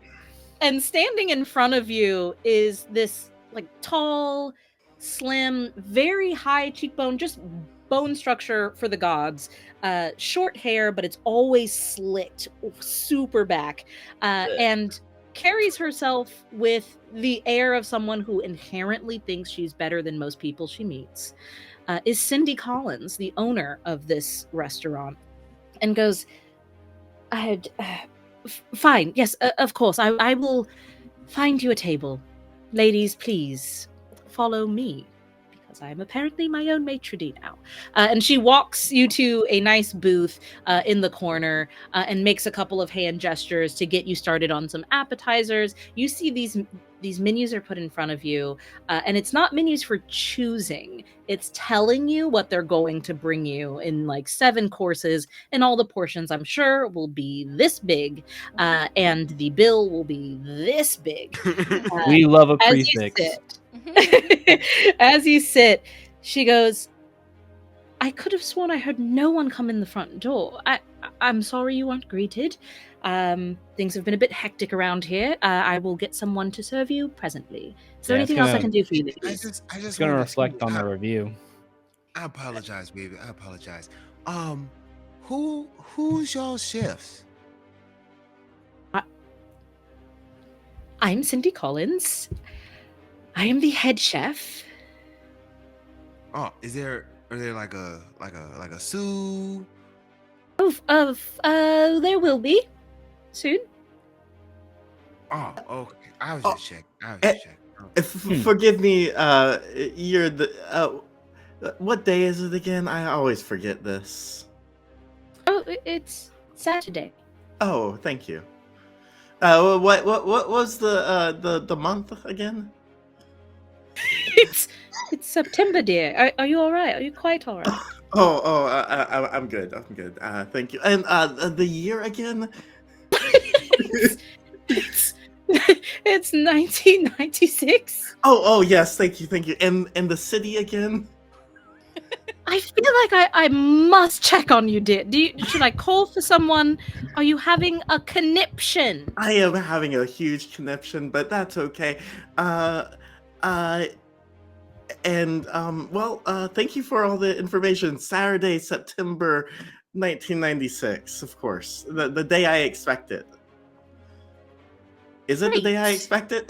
S2: And standing in front of you is this tall, slim, very high cheekbone, just bone structure for the gods. Short hair, but it's always slicked, super back, and carries herself with the air of someone who inherently thinks she's better than most people she meets. is Cindy Collins, the owner of this restaurant, and goes, fine, yes, of course, I will find you a table. Ladies, please follow me, because I am apparently my own maitre d' now. And she walks you to a nice booth in the corner and makes a couple of hand gestures to get you started on some appetizers. You see these menus are put in front of you, and it's not menus for choosing. It's telling you what they're going to bring you in like 7 courses, and all the portions, I'm sure, will be this big, and the bill will be this big.
S4: We love a
S2: As you
S4: prefix.
S2: sit, as you sit, she goes, I could have sworn I heard no one come in the front door. I'm sorry you weren't greeted. Things have been a bit hectic around here. I will get someone to serve you presently. Is there
S4: Yeah, it's
S2: anything else I
S4: gonna-
S2: can do for you,
S3: I
S2: ladies?
S3: just
S4: It's gonna
S3: wanted to
S4: reflect
S3: see-
S4: on the review.
S3: I apologize, baby. I apologize. Who's y'all chefs?
S2: I'm Cindy Collins. I am the head chef.
S3: Oh, are there like a Sue?
S2: There will be soon.
S3: Oh, okay. I was
S5: Oh,
S3: just checking.
S5: Forgive me, you're the what day is it again? I always forget this.
S2: Oh, it's Saturday.
S5: Oh, thank you. What was the month again?
S2: it's September, dear. Are you all right? Are you quite all right?
S5: I'm good. I'm good. Thank you. And the year again?
S2: It's 1996.
S5: Oh yes, thank you. And the city again?
S2: I feel like I must check on you, dear. Should I call for someone? Are you having a conniption?
S5: I am having a huge conniption, but that's okay. Thank you for all the information. Saturday, September 1996, of course. The day I expected. Is it the day I
S2: Great.
S5: expected?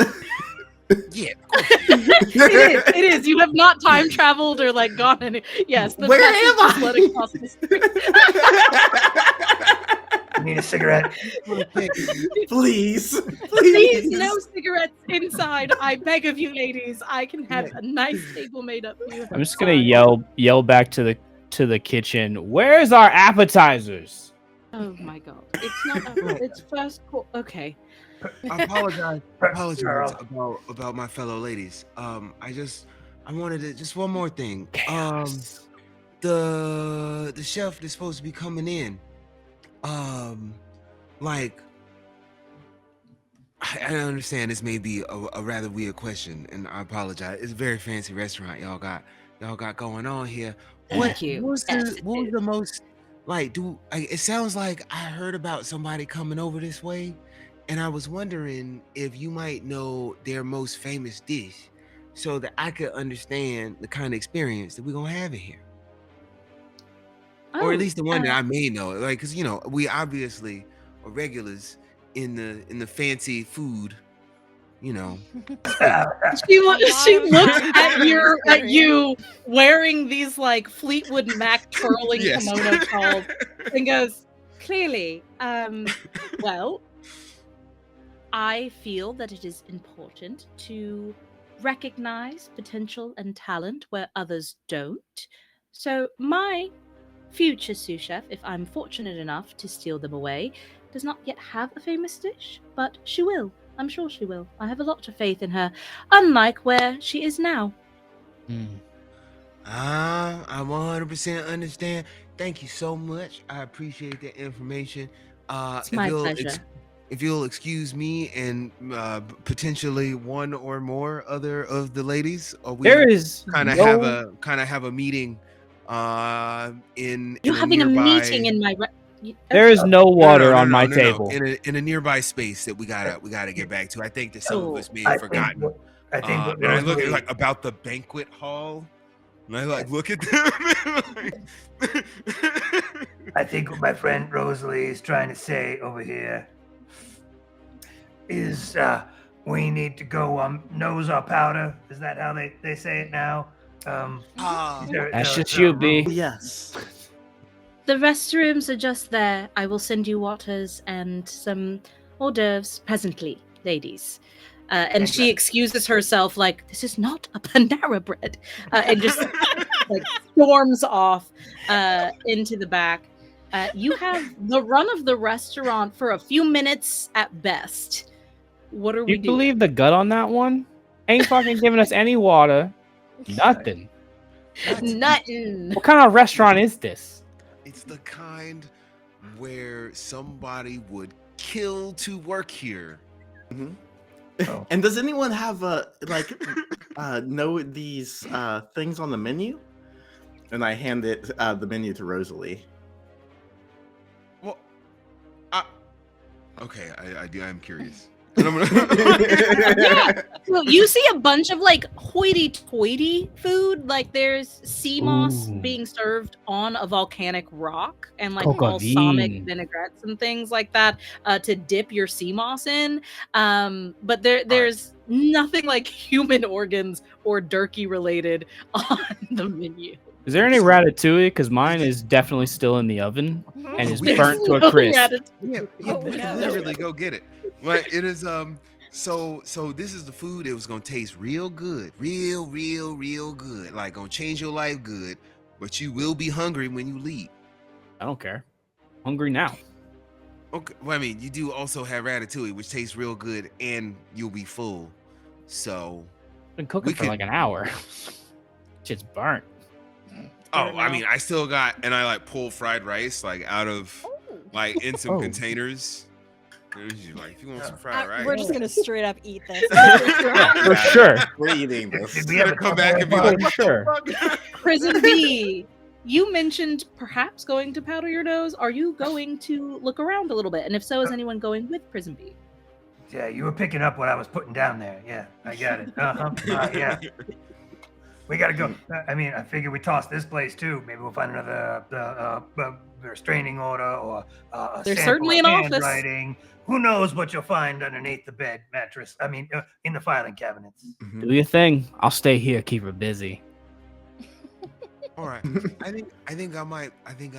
S3: Yeah.
S2: It is. You have not time traveled or like gone any. Yes, the
S5: Where
S2: message
S5: am
S2: is
S5: I?
S2: led across the screen.
S7: You need a cigarette?
S5: Please.
S2: Please, no cigarettes inside. I beg of you, ladies. I can have a nice table made up for you.
S4: I'm just gonna yell back to the kitchen. Where's our appetizers?
S2: Oh my god! It's not. It's first. Okay.
S3: I apologize
S7: Girl.
S3: about my fellow ladies. I wanted to just one more thing.
S4: Chaos.
S3: The chef that's supposed to be coming in. Like I understand this may be a rather weird question, and I apologize. It's a very fancy restaurant y'all got going on here.
S2: Thank you.
S3: What was
S2: Yes, it
S3: what was
S2: is.
S3: the most like? It sounds like I heard about somebody coming over this way, and I was wondering if you might know their most famous dish, so that I could understand the kind of experience that we're gonna have in here, or at least the one that I may know. Like, cause we obviously are regulars in the fancy food.
S2: She looks at you wearing these like Fleetwood Mac twirling
S3: Yes.
S2: kimono shawls and goes, clearly, well, I feel that it is important to recognize potential and talent where others don't. So my future sous chef, if I'm fortunate enough to steal them away, does not yet have a famous dish, but she will. I'm sure she will. I have a lot of faith in her, unlike where she is now.
S3: I 100% understand. Thank you so much. I appreciate that information.
S2: It's my pleasure.
S3: If you'll excuse me and potentially one or more other of the ladies, we
S4: There is
S3: kind of have a meeting in
S2: You're
S3: a
S2: having
S3: nearby,
S2: a meeting in my.
S4: There is no water on my table.
S3: in a nearby space that we gotta get back to. I think that some of us may have forgotten.
S7: I think what
S3: And I look at
S7: Rosalie-
S3: like about the banquet hall, and I like look at them.
S7: I think what my friend Rosalie is trying to say over here is we need to go nose our powder. Is that how they say it now?
S4: That's just you, B.
S5: Yes.
S2: The restrooms are just there. I will send you waters and some hors d'oeuvres presently, ladies. And she excuses herself like, this is not a Panera Bread. And just like storms off into the back. You have the run of the restaurant for a few minutes at best. What are we
S4: You
S2: doing?
S4: believe the gut on that one? Ain't fucking giving us any water. Nothing.
S2: Nothing.
S4: What kind of restaurant is this?
S3: It's the kind where somebody would kill to work here.
S5: Mhm.
S7: Oh.
S5: And does anyone have know these things on the menu? And I hand the menu to Rosalie.
S3: Well, okay, I'm curious. And I'm gonna-
S2: Yeah. So you see a bunch of like hoity-toity food. Like there's sea moss
S4: Ooh.
S2: being served on a volcanic rock, and like
S4: Coca
S2: balsamic
S4: bean.
S2: vinaigrettes and things like that to dip your sea moss in. But there's nothing like human organs or turkey related on the menu.
S4: Is there any ratatouille? Because mine is definitely still in the oven and is
S3: There's
S4: burnt to
S2: no
S4: a crisp.
S2: ratatouille.
S3: Yeah,
S6: Oh, no.
S3: literally go get it. But it is so this is the food that was gonna taste real good, real good, like gonna change your life good, but you will be hungry when you leave.
S4: I don't care. Hungry now.
S3: Okay, well, I mean, you do also have ratatouille, which tastes real good, and you'll be full. So,
S4: Been cooking
S3: We
S4: for
S3: could-
S4: like an hour. Shit's burnt.
S3: I mean, I still got, and I like pull fried rice like out of like in some
S4: Oh.
S3: containers. And she's like, if you want some fried rice,
S6: We're just gonna straight up eat this.
S4: For sure.
S5: We're eating this.
S7: Did we
S3: You're
S7: have
S3: gonna
S7: a
S3: come back and be
S4: For
S3: like, what
S4: sure.
S3: the fuck?
S2: Prison B, you mentioned perhaps going to powder your nose. Are you going to look around a little bit? And if so, is anyone going with Prison B?
S7: Yeah, you were picking up what I was putting down there. Yeah, I got it. Yeah. We gotta go. I mean, I figure we toss this place too. Maybe we'll find another restraining order or a
S2: There's
S7: sample
S2: certainly
S7: of
S2: an office.
S7: handwriting. Who knows what you'll find underneath the bed mattress? I mean, in the filing cabinets.
S5: Mhm.
S4: Do your thing. I'll stay here, keep her busy.
S3: All right. I think I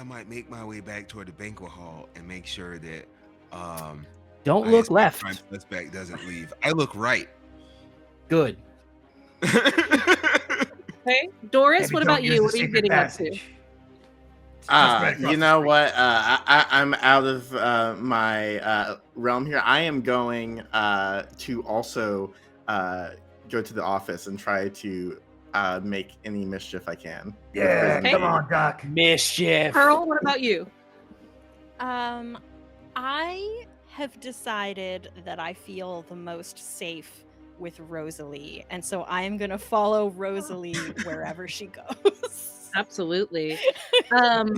S3: might make my way back toward the banquet hall and make sure that
S4: Don't
S3: I
S4: look
S3: guess
S4: left.
S3: my suspect doesn't leave. I look right.
S4: Good.
S2: Okay, Doris,
S7: Maybe
S2: what
S7: don't
S2: about
S7: use
S2: you?
S7: the
S2: What are you
S7: secret
S2: getting up to?
S7: passage. It's just right across
S5: You
S7: the
S5: know
S7: street.
S5: what? I'm out of my realm here. I am going to also go to the office and try to make any mischief I can. with
S7: Yeah,
S5: Prison
S2: Okay.
S7: come
S5: B.
S7: on, Doc.
S4: Mischief.
S2: Pearl, what about you?
S6: I have decided that I feel the most safe with Rosalie, and so I am gonna follow Rosalie wherever she goes.
S2: Absolutely. You're gonna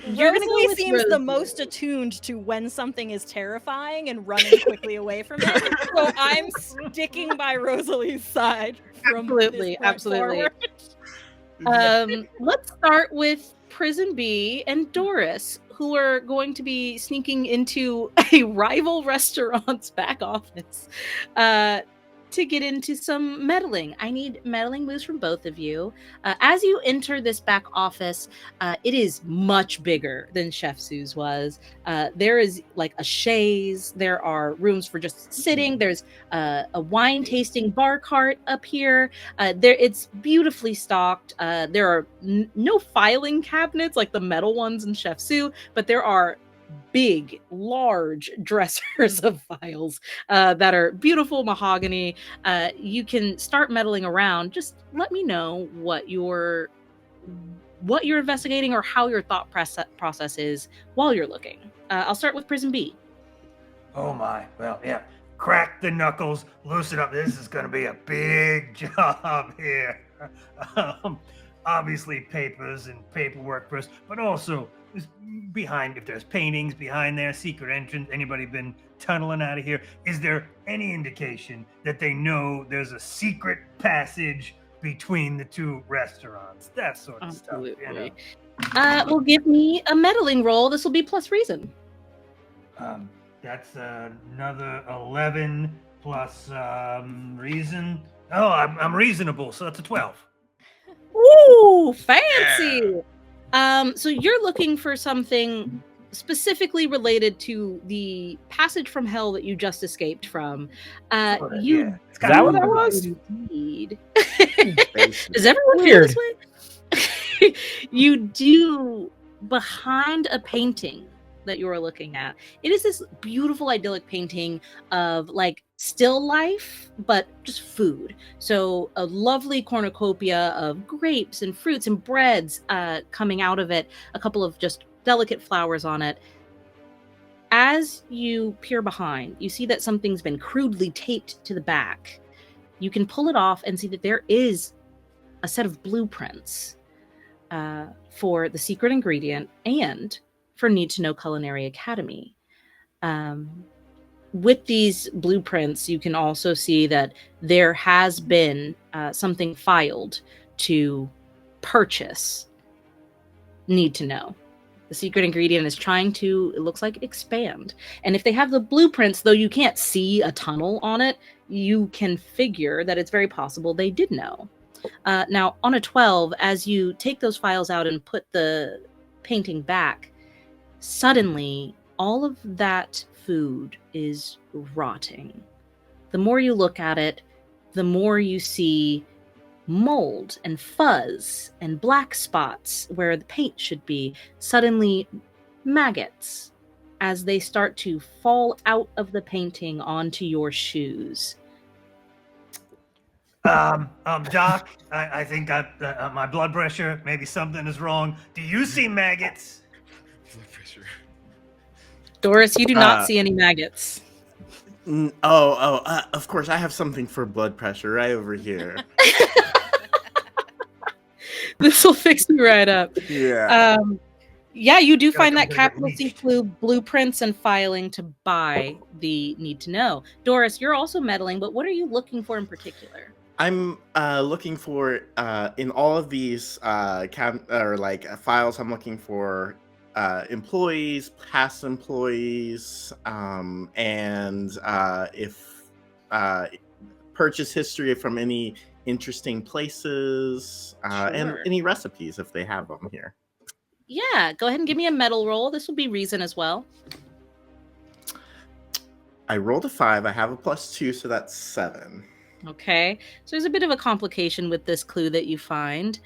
S2: go
S6: Rosalie
S2: with
S6: seems the
S2: Rosalie.
S6: most attuned to when something is terrifying and running quickly away from it. So I'm sticking by Rosalie's side from
S2: Absolutely,
S6: this point
S2: absolutely.
S6: forward.
S2: Let's start with Prison B and Doris, who are going to be sneaking into a rival restaurant's back office to get into some meddling. I need meddling moves from both of you. As you enter this back office, it is much bigger than Chef Sue's was. There is like a chaise. There are rooms for just sitting. There's a wine tasting bar cart up here. It's beautifully stocked. There are no filing cabinets like the metal ones in Chef Sue, but there are big, large dressers of files that are beautiful mahogany. You can start meddling around. Just let me know what you're investigating or how your thought process is while you're looking. I'll start with Prison B.
S7: Oh my. Well, yeah. Crack the knuckles, loosen up. This is going to be a big job here. Obviously, papers and paperwork first, but also behind, if there's paintings behind there, secret entrance, anybody been tunneling out of here? Is there any indication that they know there's a secret passage between the two restaurants? That sort of stuff. You know?
S2: Absolutely. Well, give me a meddling roll. This will be plus reason.
S7: That's another 11 plus reason. Oh, I'm reasonable, so that's a 12.
S2: Ooh, fancy. So you're looking for something specifically related to the passage from hell that you just escaped from.
S7: Sorta,
S2: You
S7: yeah. It's
S4: Is
S7: kinda
S4: that what
S7: cool.
S4: that was?
S2: indeed.
S5: Basically.
S2: Does everyone feel
S4: Weird.
S2: this way? You do, behind a painting that you are looking at, it is this beautiful idyllic painting of like still life, but just food. So a lovely cornucopia of grapes and fruits and breads coming out of it, a couple of just delicate flowers on it. As you peer behind, you see that something's been crudely taped to the back. You can pull it off and see that there is a set of blueprints for the secret ingredient and for Need to Know Culinary Academy. With these blueprints, you can also see that there has been something filed to purchase Need to Know. The secret ingredient is trying to, it looks like, expand. And if they have the blueprints, though you can't see a tunnel on it, you can figure that it's very possible they did know. Now, on a 12, as you take those files out and put the painting back, suddenly all of that food is rotting. The more you look at it, the more you see mold and fuzz and black spots where the paint should be. Suddenly, maggots as they start to fall out of the painting onto your shoes.
S7: Doc, I think my blood pressure, maybe something is wrong. Do you see maggots?
S3: Blood pressure.
S2: Doris, you do not see any maggots.
S5: Of course, I have something for blood pressure right over here.
S2: This will fix you right up.
S5: Yeah.
S2: Yeah, you do
S7: Feel like
S2: find
S7: I'm
S2: that
S7: gonna get
S2: capital C
S7: leached.
S2: clue blueprints and filing to buy the Need to Know. Doris, you're also meddling, but what are you looking for in particular?
S5: I'm looking for in all of these files. I'm looking for employees, past employees, and if purchase history from any interesting places, and
S2: Sure.
S5: any recipes if they have them here.
S2: Yeah, go ahead and give me a medal roll. This will be reason as well.
S5: I rolled a 5. I have a +2, so that's 7.
S2: Okay, so there's a bit of a complication with this clue that you find.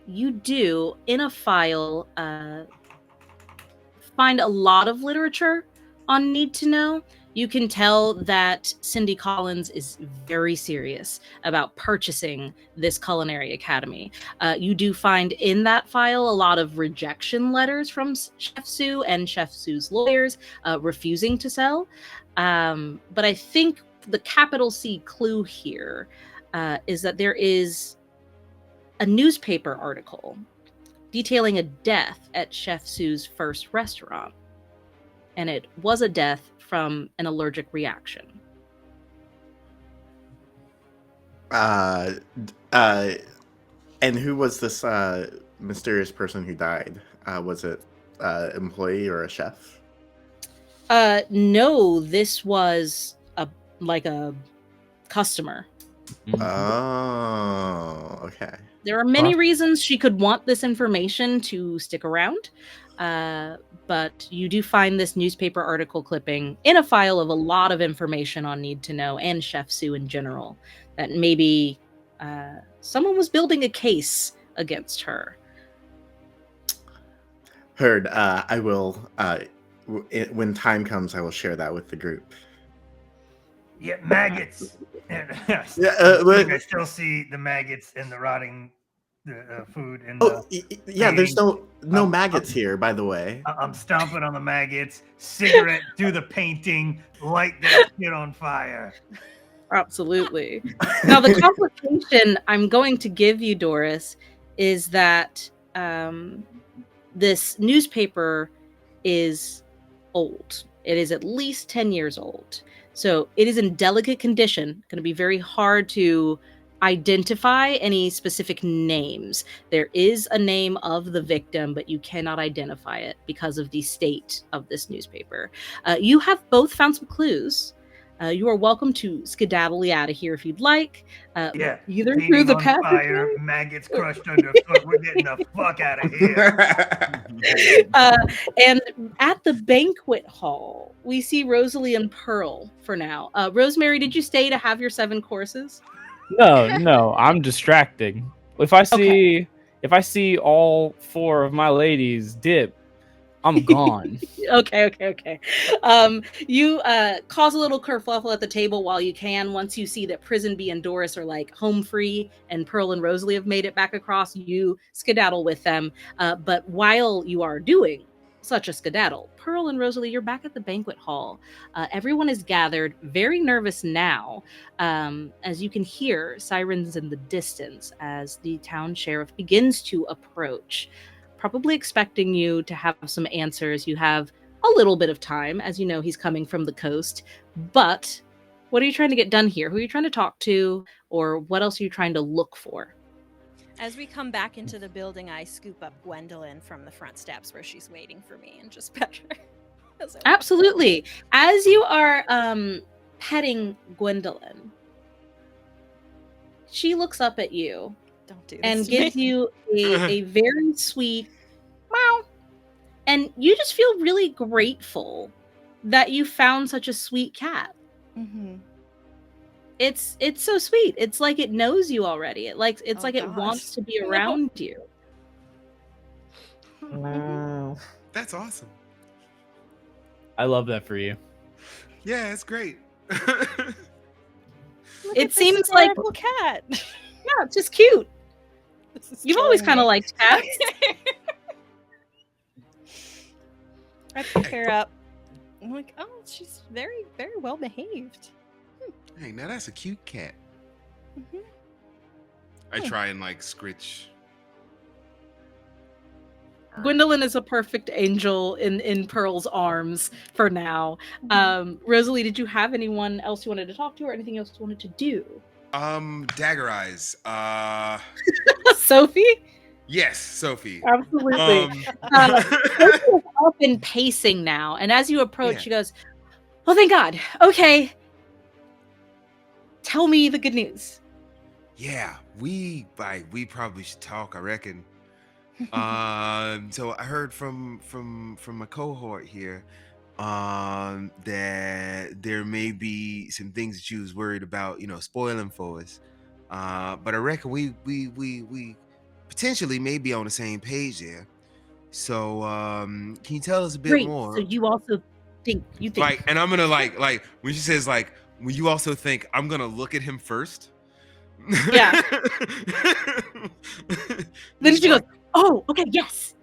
S2: You do, in a file, find a lot of literature on Need to Know. You can tell that Cindy Collins is very serious about purchasing this culinary academy. You do find in that file a lot of rejection letters from Chef Sue and Chef Sue's lawyers refusing to sell. But I think the capital C clue here is that there is a newspaper article detailing a death at Chef Sue's first restaurant. And it was a death from an allergic reaction.
S5: And who was this mysterious person who died? Was it employee or a chef?
S2: No, this was a customer.
S5: Oh, okay.
S2: There are many reasons she could want this information to stick around, but you do find this newspaper article clipping in a file of a lot of information on Need to Know and Chef Sue in general, that maybe someone was building a case against her.
S5: Heard. I will, when time comes, I will share that with the group.
S7: Yeah, maggots. I still see the maggots in the rotting food.
S5: There's no maggots here, by the way.
S7: I'm stomping on the maggots. Cigarette, do the painting, light that shit on fire.
S2: Absolutely. Now, the complication I'm going to give you, Doris, is that this newspaper is old. It is at least 10 years old. So it is in delicate condition. Going to be very hard to identify any specific names. There is a name of the victim, but you cannot identify it because of the state of this newspaper. You have both found some clues. You are welcome to skedaddle out of here if you'd like.
S7: Yeah.
S2: Either through
S7: Feeding
S2: the
S7: on
S2: passageway.
S7: fire, maggots crushed underfoot. We're getting the fuck out of here.
S2: And at the banquet hall, we see Rosalie and Pearl for now. Rosemary, did you stay to have your 7 courses?
S4: No, I'm distracting. If I see all 4 of my ladies dip, I'm gone.
S2: Okay. You cause a little kerfuffle at the table while you can. Once you see that Prison Bee and Doris are like home free and Pearl and Rosalie have made it back across, you skedaddle with them. But while you are doing such a skedaddle, Pearl and Rosalie, you're back at the banquet hall. Everyone is gathered, very nervous now, as you can hear sirens in the distance as the town sheriff begins to approach. Probably expecting you to have some answers. You have a little bit of time, as you know he's coming from the coast. But what are you trying to get done here? Who are you trying to talk to? Or what else are you trying to look for?
S6: As we come back into the building, I scoop up Gwendolyn from the front steps where she's waiting for me and just pet her.
S2: Absolutely. As you are petting Gwendolyn, she looks up at you.
S6: Don't do this
S2: and
S6: to
S2: gives
S6: me.
S2: you a very sweet meow. And you just feel really grateful that you found such a sweet cat.
S6: Mm-hmm.
S2: It's so sweet. It's like it knows you already. It
S6: God.
S2: wants to be around you.
S5: Wow.
S3: That's awesome.
S4: I love that for you.
S3: Yeah, it's great.
S2: It seems like
S6: cat.
S2: Yeah, it's just cute. You've always kind of liked cats.
S6: I pick her up. I'm like, oh, she's very, very well behaved.
S3: Hey, now that's a cute cat.
S6: Mm-hmm.
S3: I try and like scritch.
S2: Gwendolyn is a perfect angel in Pearl's arms for now. Rosalie, did you have anyone else you wanted to talk to or anything else you wanted to do?
S3: Dagger eyes.
S2: Sophie?
S3: Yes, Sophie.
S2: Absolutely. Sophie is up and pacing now, and as you approach, she goes, "Oh, thank God. Okay. Tell me the good news."
S3: Yeah, we probably should talk, I reckon. So I heard from my cohort here that there may be some things that you was worried about, spoiling for us. But I reckon we potentially may be on the same page there. So can you tell us a bit
S2: Great.
S3: more?
S2: So you also think
S3: Like, and I'm gonna like when she says like, when you also think, I'm gonna look at him first.
S2: Yeah. Then she goes, "Oh, okay, yes."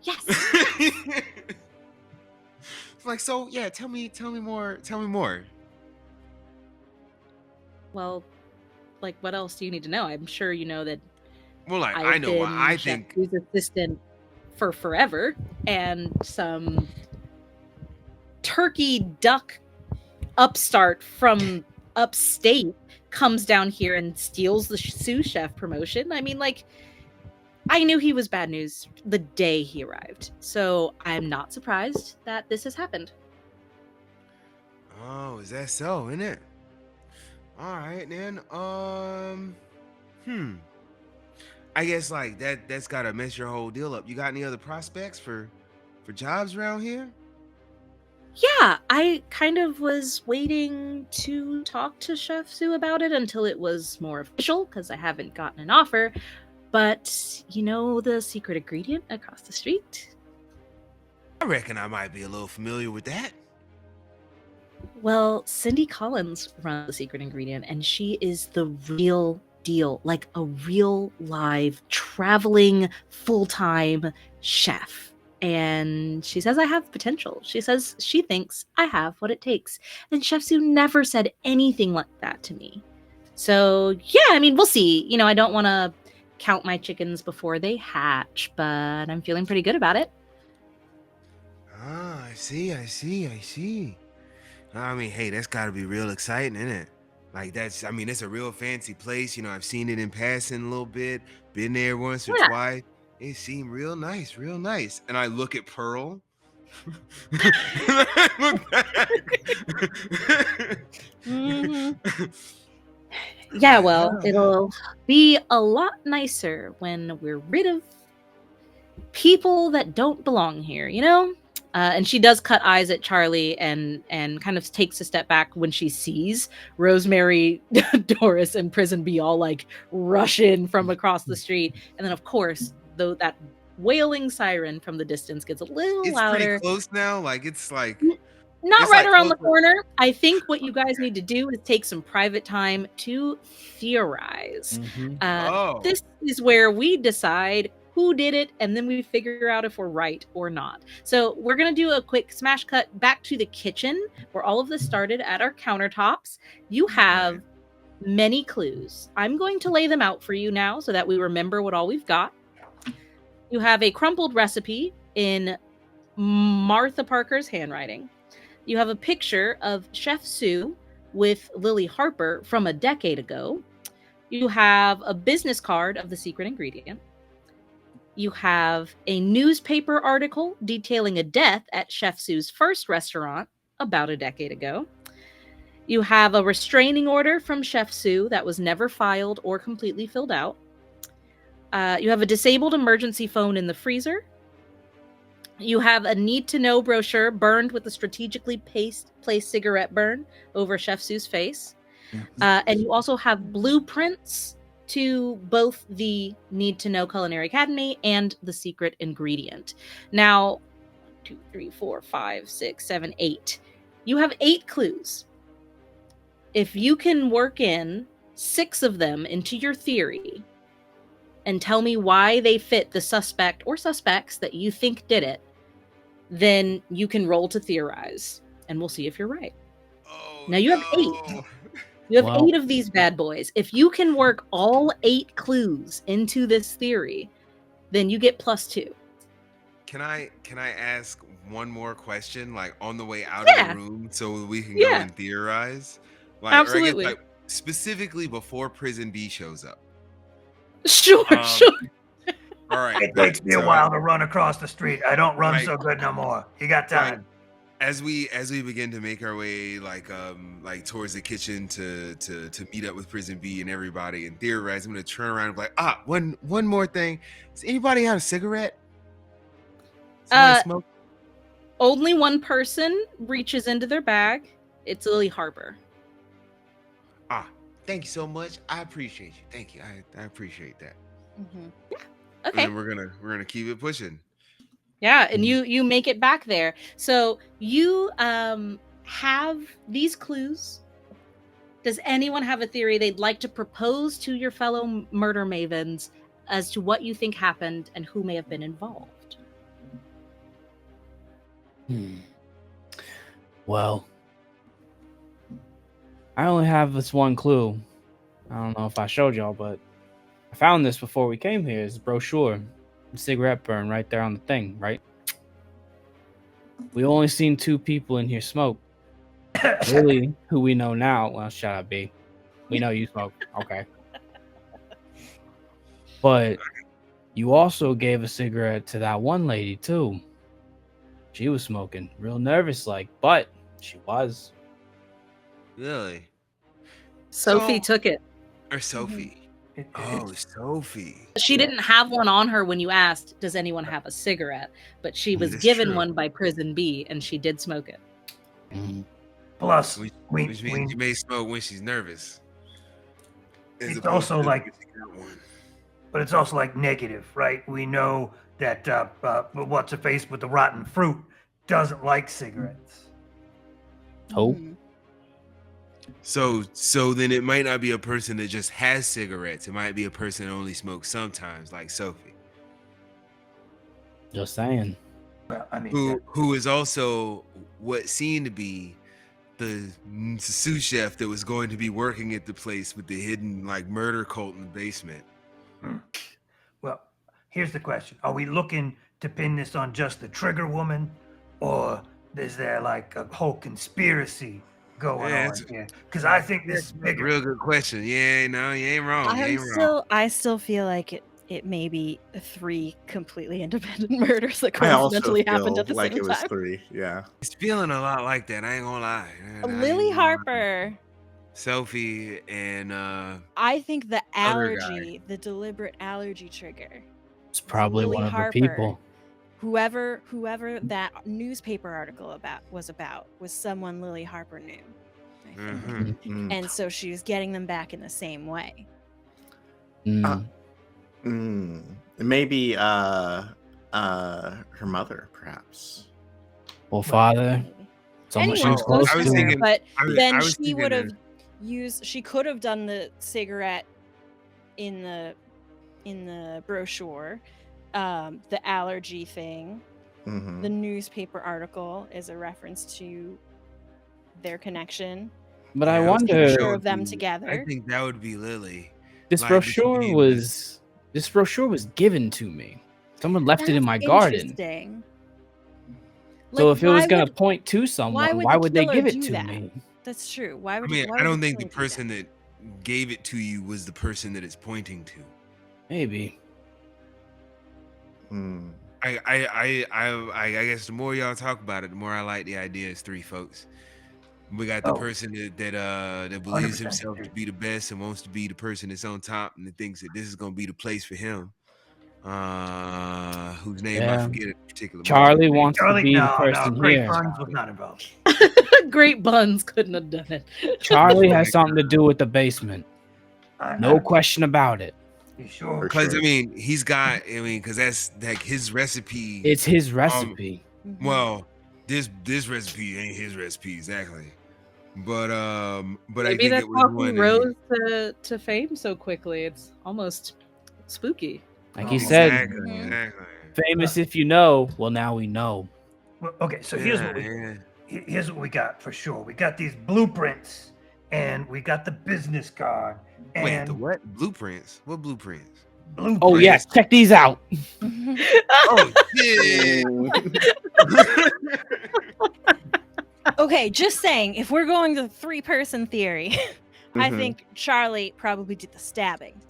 S3: Like, so yeah, tell me more.
S2: Well, like, what else do you need to know? I'm sure you know that.
S3: Well, like,
S2: I've
S3: I know what
S2: been
S3: I
S2: Chef
S3: think.
S2: Sue's assistant for forever, and some turkey duck upstart from upstate comes down here and steals the sous chef promotion. I mean, like, I knew he was bad news the day he arrived, so I'm not surprised that this has happened.
S3: Oh, is that so, isn't it? All right, then. I guess like that's gotta mess your whole deal up. You got any other prospects for jobs around here?
S2: Yeah, I kind of was waiting to talk to Chef Sue about it until it was more official, because I haven't gotten an offer. But you know the secret ingredient across the street?
S3: I reckon I might be a little familiar with that.
S2: Well, Cindy Collins runs the secret ingredient, and she is the real deal, like a real live traveling full-time chef. And she says I have potential. She says she thinks I have what it takes. And Chef Sue never said anything like that to me. So yeah, I mean, we'll see. I don't want to count my chickens before they hatch, but I'm feeling pretty good about it.
S3: Ah, I see. I mean, hey, that's got to be real exciting, isn't it? Like, it's a real fancy place. I've seen it in passing a little bit, been there once or twice. It seemed real nice. And I look at Pearl, Look back.
S2: Yeah, well, it'll be a lot nicer when we're rid of people that don't belong here, you know? And she does cut eyes at Charlie and kind of takes a step back when she sees Rosemary, Doris, and Prison B all like rush in from across the street. And then, of course, though that wailing siren from the distance gets a little
S3: It's
S2: louder.
S3: pretty close now. Like it's like
S2: Not
S3: it's
S2: right
S3: like
S2: around the
S3: closer.
S2: corner. I think what you guys need to do is take some private time to theorize.
S3: Oh.
S2: This is where we decide who did it, and then we figure out if we're right or not. So we're going to do a quick smash cut back to the kitchen where all of this started at our countertops. You have many clues. I'm going to lay them out for you now so that we remember what all we've got. You have a crumpled recipe in Martha Parker's handwriting. You have a picture of Chef Sue with Lily Harper from a decade ago. You have a business card of the secret ingredient. You have a newspaper article detailing a death at Chef Sue's first restaurant about a decade ago. You have a restraining order from Chef Sue that was never filed or completely filled out. You have a disabled emergency phone in the freezer. You have a need-to-know brochure burned with a strategically placed cigarette burn over Chef Sue's face. And you also have blueprints to both the Need-to-Know Culinary Academy and the secret ingredient. Now, 2, 3, 4, 5, 6, 7, 8. You have 8 clues. If you can work in 6 of them into your theory and tell me why they fit the suspect or suspects that you think did it, then you can roll to theorize, and we'll see if you're right.
S3: Oh,
S2: Now you have 8. You have 8 of these bad boys. If you can work all 8 clues into this theory, then you get +2.
S3: Can I ask one more question, like on the way out of the room, so we can go and theorize? Like,
S2: Absolutely.
S3: Or I guess, like, specifically before Prison B shows up.
S2: Sure.
S3: All right.
S7: It takes me a while to run across the street. I don't run so good no more. You got time.
S3: Right. As we begin to make our way like towards the kitchen to meet up with Prison B and everybody and theorize, I'm gonna turn around and be like, one more thing. Does anybody have a cigarette? Somebody smoke?
S2: Only one person reaches into their bag. It's Lily Harper.
S3: Thank you so much. I appreciate you. Thank you. I appreciate that.
S2: Yeah. Okay.
S3: And we're gonna keep it pushing.
S2: Yeah, and you make it back there. So you have these clues. Does anyone have a theory they'd like to propose to your fellow murder mavens as to what you think happened and who may have been involved?
S4: Well, I only have this one clue. I don't know if I showed y'all, but I found this before we came here. It's a brochure. Cigarette burn right there on the thing, right? We only seen 2 people in here smoke. Lily, who we know now, well, shut up, B. We know you smoke. Okay. But you also gave a cigarette to that one lady, too. She was smoking, real nervous like, but she was.
S3: Really?
S2: Sophie took it.
S3: Or Sophie. Oh, Sophie.
S2: She didn't have one on her when you asked, does anyone have a cigarette? But she was given one by Prison B, and she did smoke it.
S7: Plus,
S3: which means she may smoke when she's nervous.
S7: It's also like, but it's also like negative, right? We know that what's her face with the rotten fruit doesn't like cigarettes.
S4: Oh.
S3: So then it might not be a person that just has cigarettes. It might be a person that only smokes sometimes, like Sophie.
S4: Just saying.
S7: Well, I mean,
S3: who is also what seemed to be the sous chef that was going to be working at the place with the hidden like murder cult in the basement.
S7: Well, here's the question: are we looking to pin this on just the trigger woman, or is there like a whole conspiracy going on here? Because I think this is bigger.
S3: Real good question. Yeah, no, you ain't wrong.
S8: I still feel like
S6: it may be 3 completely independent murders that
S5: I also
S6: coincidentally happened
S5: feel
S6: at the
S5: like
S6: same
S5: it was
S6: time.
S5: 3. Yeah.
S3: It's feeling a lot like that. I ain't gonna lie. I ain't
S6: Lily
S3: gonna lie.
S6: Harper.
S3: Sophie and
S6: I think the
S3: Other guy.
S6: allergy, the deliberate allergy trigger.
S4: It's probably
S6: Lily
S4: one of the
S6: Harper.
S4: people.
S6: Whoever that newspaper article was someone Lily Harper knew. I think.
S3: Mhm.
S6: And so she was getting them back in the same way.
S5: Maybe her mother, perhaps.
S4: Well, father.
S6: Maybe.
S4: Someone she
S6: Anyone
S4: was close
S6: close
S3: I was
S6: to
S4: to.
S6: her,
S3: thinking-
S6: but
S3: I was-
S6: then
S3: I was
S6: she
S3: thinking
S6: would have
S3: that-
S6: used. She could have done the cigarette in the brochure, the allergy thing.
S5: Mhm.
S6: The newspaper article is a reference to their connection.
S4: But I
S3: Yeah, was thinking
S4: wonder,
S6: Picture
S3: that
S6: of them
S3: would be-
S6: together.
S3: I think that would be Lily.
S4: this
S3: like,
S4: brochure
S3: between
S4: was given to me. Someone left it in my garden.
S6: Interesting.
S4: So
S6: Like,
S4: if it was
S6: why
S4: gonna
S6: would-
S4: point to someone,
S6: would
S4: why
S6: the
S4: would they
S6: killer
S4: give it
S6: do
S4: to
S6: that?
S4: me?
S6: That's true. Why
S3: I
S6: would?
S3: mean,
S6: why
S3: I
S6: would
S3: don't think the
S6: killer do that?
S3: person that gave it to you was the person that it's pointing to.
S4: Maybe.
S5: Mm.
S3: I guess the more y'all talk about it, the more I like the idea. It's 3 folks. We got the
S7: Oh.
S3: person that believes
S7: 100%.
S3: himself to be the best and wants to be the person that's on top and that thinks that this is gonna be the place for him. Whose name I
S4: Yeah.
S3: forget at a particular
S4: Charlie wants to
S7: Charlie,
S4: be the
S7: no,
S4: person
S7: Great
S4: here.
S7: Buns was not involved.
S2: Great Buns couldn't have done it.
S4: Charlie has something to do with the basement. No
S7: I-
S4: question about it.
S7: You sure?
S5: For
S3: Because
S5: sure.
S3: I mean, because that's like his recipe.
S4: It's his recipe.
S6: Mhm.
S3: Well, this recipe ain't his recipe exactly, but I
S2: Maybe
S3: think
S2: that's
S3: it was
S2: how
S3: one
S2: he
S3: that
S2: rose to fame so quickly. It's almost spooky.
S4: Like he
S7: Oh,
S4: said,
S3: exactly,
S6: Mhm.
S3: exactly.
S4: famous if you know. Well, now we know.
S7: Well, okay, so here's what
S3: Yeah.
S7: here's what we got for sure. We got these blueprints, and we got the business card, and
S3: Wait, the what? Blueprints? What blueprints?
S7: blueprints.
S4: Oh yes, check these out.
S3: Oh shit!
S6: Okay, just saying, if we're going the 3-person theory, I
S5: Mhm.
S6: think Charlie probably did the stabbing.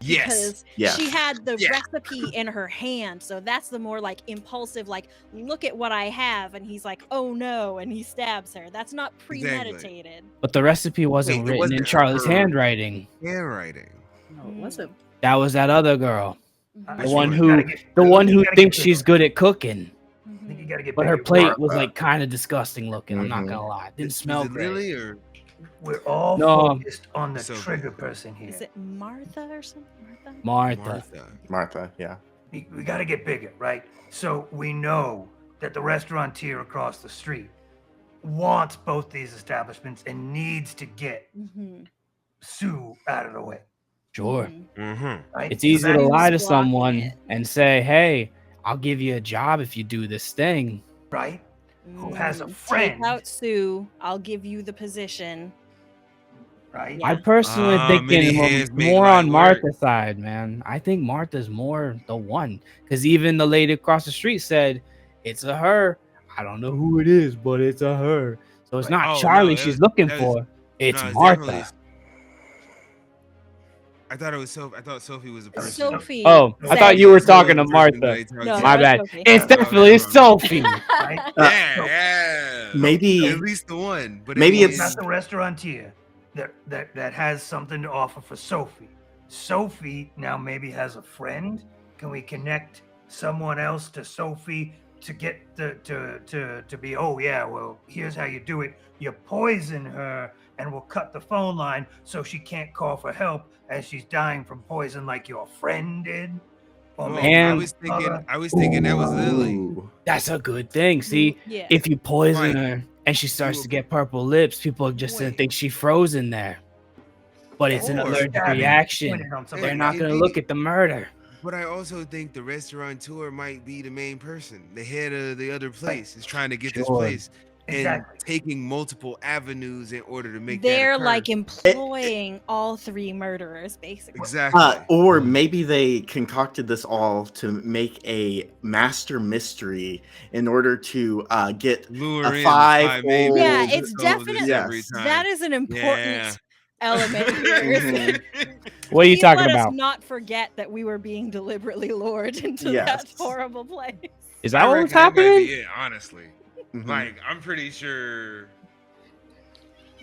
S3: Yes.
S6: Because
S5: Yes.
S6: she had the
S3: Yeah.
S6: recipe in her hand. So that's the more like impulsive, like, look at what I have. And he's like, oh no. And he stabs her. That's not
S3: Exactly.
S6: premeditated.
S4: But the recipe wasn't
S3: Wait, it
S4: written
S3: wasn't
S4: in Charlie's
S3: her.
S4: handwriting.
S3: Handwriting.
S2: No, it wasn't.
S4: That was that other girl,
S6: Mhm.
S4: the
S7: I
S4: one
S7: think
S4: who,
S7: you gotta get-
S4: the one
S7: you
S4: who
S7: gotta
S4: thinks
S7: get
S4: she's
S7: bigger.
S4: good at cooking.
S7: I think you
S6: Mhm.
S7: gotta get
S4: But her
S7: bigger.
S4: plate was
S5: Martha.
S4: like kind of disgusting looking. I'm not
S5: Mhm.
S4: gonna lie, it didn't
S3: Is
S4: smell
S3: it
S4: great.
S3: Lily or
S7: We're all
S4: No.
S7: focused on the
S3: So-
S7: trigger person here.
S6: Is it Martha or something? Martha?
S4: Martha.
S3: Martha?
S5: Martha, yeah.
S7: We got to get bigger, right? So we know that the restaurateur across the street wants both these establishments and needs to get
S6: Mhm.
S7: Sue out of the way,
S4: Sure.
S6: Mhm.
S3: Mm-hmm.
S7: right?
S4: It's
S7: So
S4: easy to
S7: that's-
S4: lie to
S6: Who's blocking
S4: someone
S6: it?
S4: and say, "Hey, I'll give you a job if you do this thing."
S7: right? Who has a
S6: Mm,
S7: friend.
S6: Take out Sue. I'll give you the position.
S7: Right?
S6: Yeah.
S4: I personally think
S3: many
S4: I'm
S3: hands make
S4: more
S3: light
S4: on
S3: work.
S4: Martha's side, man. I think Martha's more the one, because even the lady across the street said it's a her. I don't know who it is, but it's a her. So it's
S7: Right.
S4: not
S3: Oh, no,
S4: Charlie
S3: that
S4: she's
S3: was-
S4: looking
S3: that was-
S4: for. It's
S3: No, it's
S4: Martha.
S3: definitely- I thought it was Sophie. I thought Sophie was a person.
S6: Sophie.
S4: Oh, I
S6: said-
S4: thought you were
S3: Sophie
S4: talking to
S3: was the person that
S4: Martha.
S3: they talked
S6: No,
S3: to.
S4: My
S6: that's
S4: bad.
S6: Sophie.
S4: It's
S3: Yeah.
S4: definitely Sophie.
S7: Right?
S3: Yeah,
S7: So
S3: yeah.
S5: Maybe-
S3: at least the one. But
S5: maybe
S3: it
S7: it's
S5: it's-
S7: not the restaurateur that has something to offer for Sophie. Sophie now maybe has a friend. Can we connect someone else to Sophie to get to be? Oh yeah, well here's how you do it. You poison her, and we'll cut the phone line so she can't call for help as she's dying from poison, like your friend did. Or
S3: Well,
S7: maybe
S4: And-
S3: I
S7: your
S3: was thinking.
S7: mother.
S3: I was thinking that was Lily.
S5: Ooh.
S4: That's a good thing. See,
S6: Yeah.
S4: if you poison
S3: Right.
S4: her and she starts
S3: You-
S4: to get purple lips, people are just gonna
S3: Wait.
S4: think she's frozen there. But it's an
S3: Or
S4: allergic
S7: stabbing
S4: reaction.
S7: pointed on somebody
S4: They're not
S3: It
S4: gonna
S3: may
S4: look
S3: be-
S4: at the murder.
S3: But I also think the restaurateur might be the main person. The head of the other place is trying to get this
S4: Sure.
S3: place
S7: Exactly.
S3: and taking multiple avenues in order to make
S6: They're
S3: that
S6: like
S3: occur.
S6: employing all 3 murderers, basically.
S3: Exactly.
S5: Or maybe they concocted this all to make a master mystery in order to get
S3: Lure
S5: a
S3: in the
S5: five-fold-
S3: Maven
S6: Yeah, it's
S3: soldiers
S6: definitely-
S3: every
S5: Yes.
S3: time.
S6: That is an important
S3: Yeah.
S6: element here.
S5: Mhm.
S4: What are you
S6: Please
S4: talking
S6: let
S4: about?
S6: us not forget that we were being deliberately lured into
S5: Yes.
S6: that horrible place.
S4: Is
S3: I
S4: that what
S3: reckon
S4: was
S3: that might
S4: happening?
S3: be it, honestly.
S5: Mhm.
S3: Like, I'm pretty sure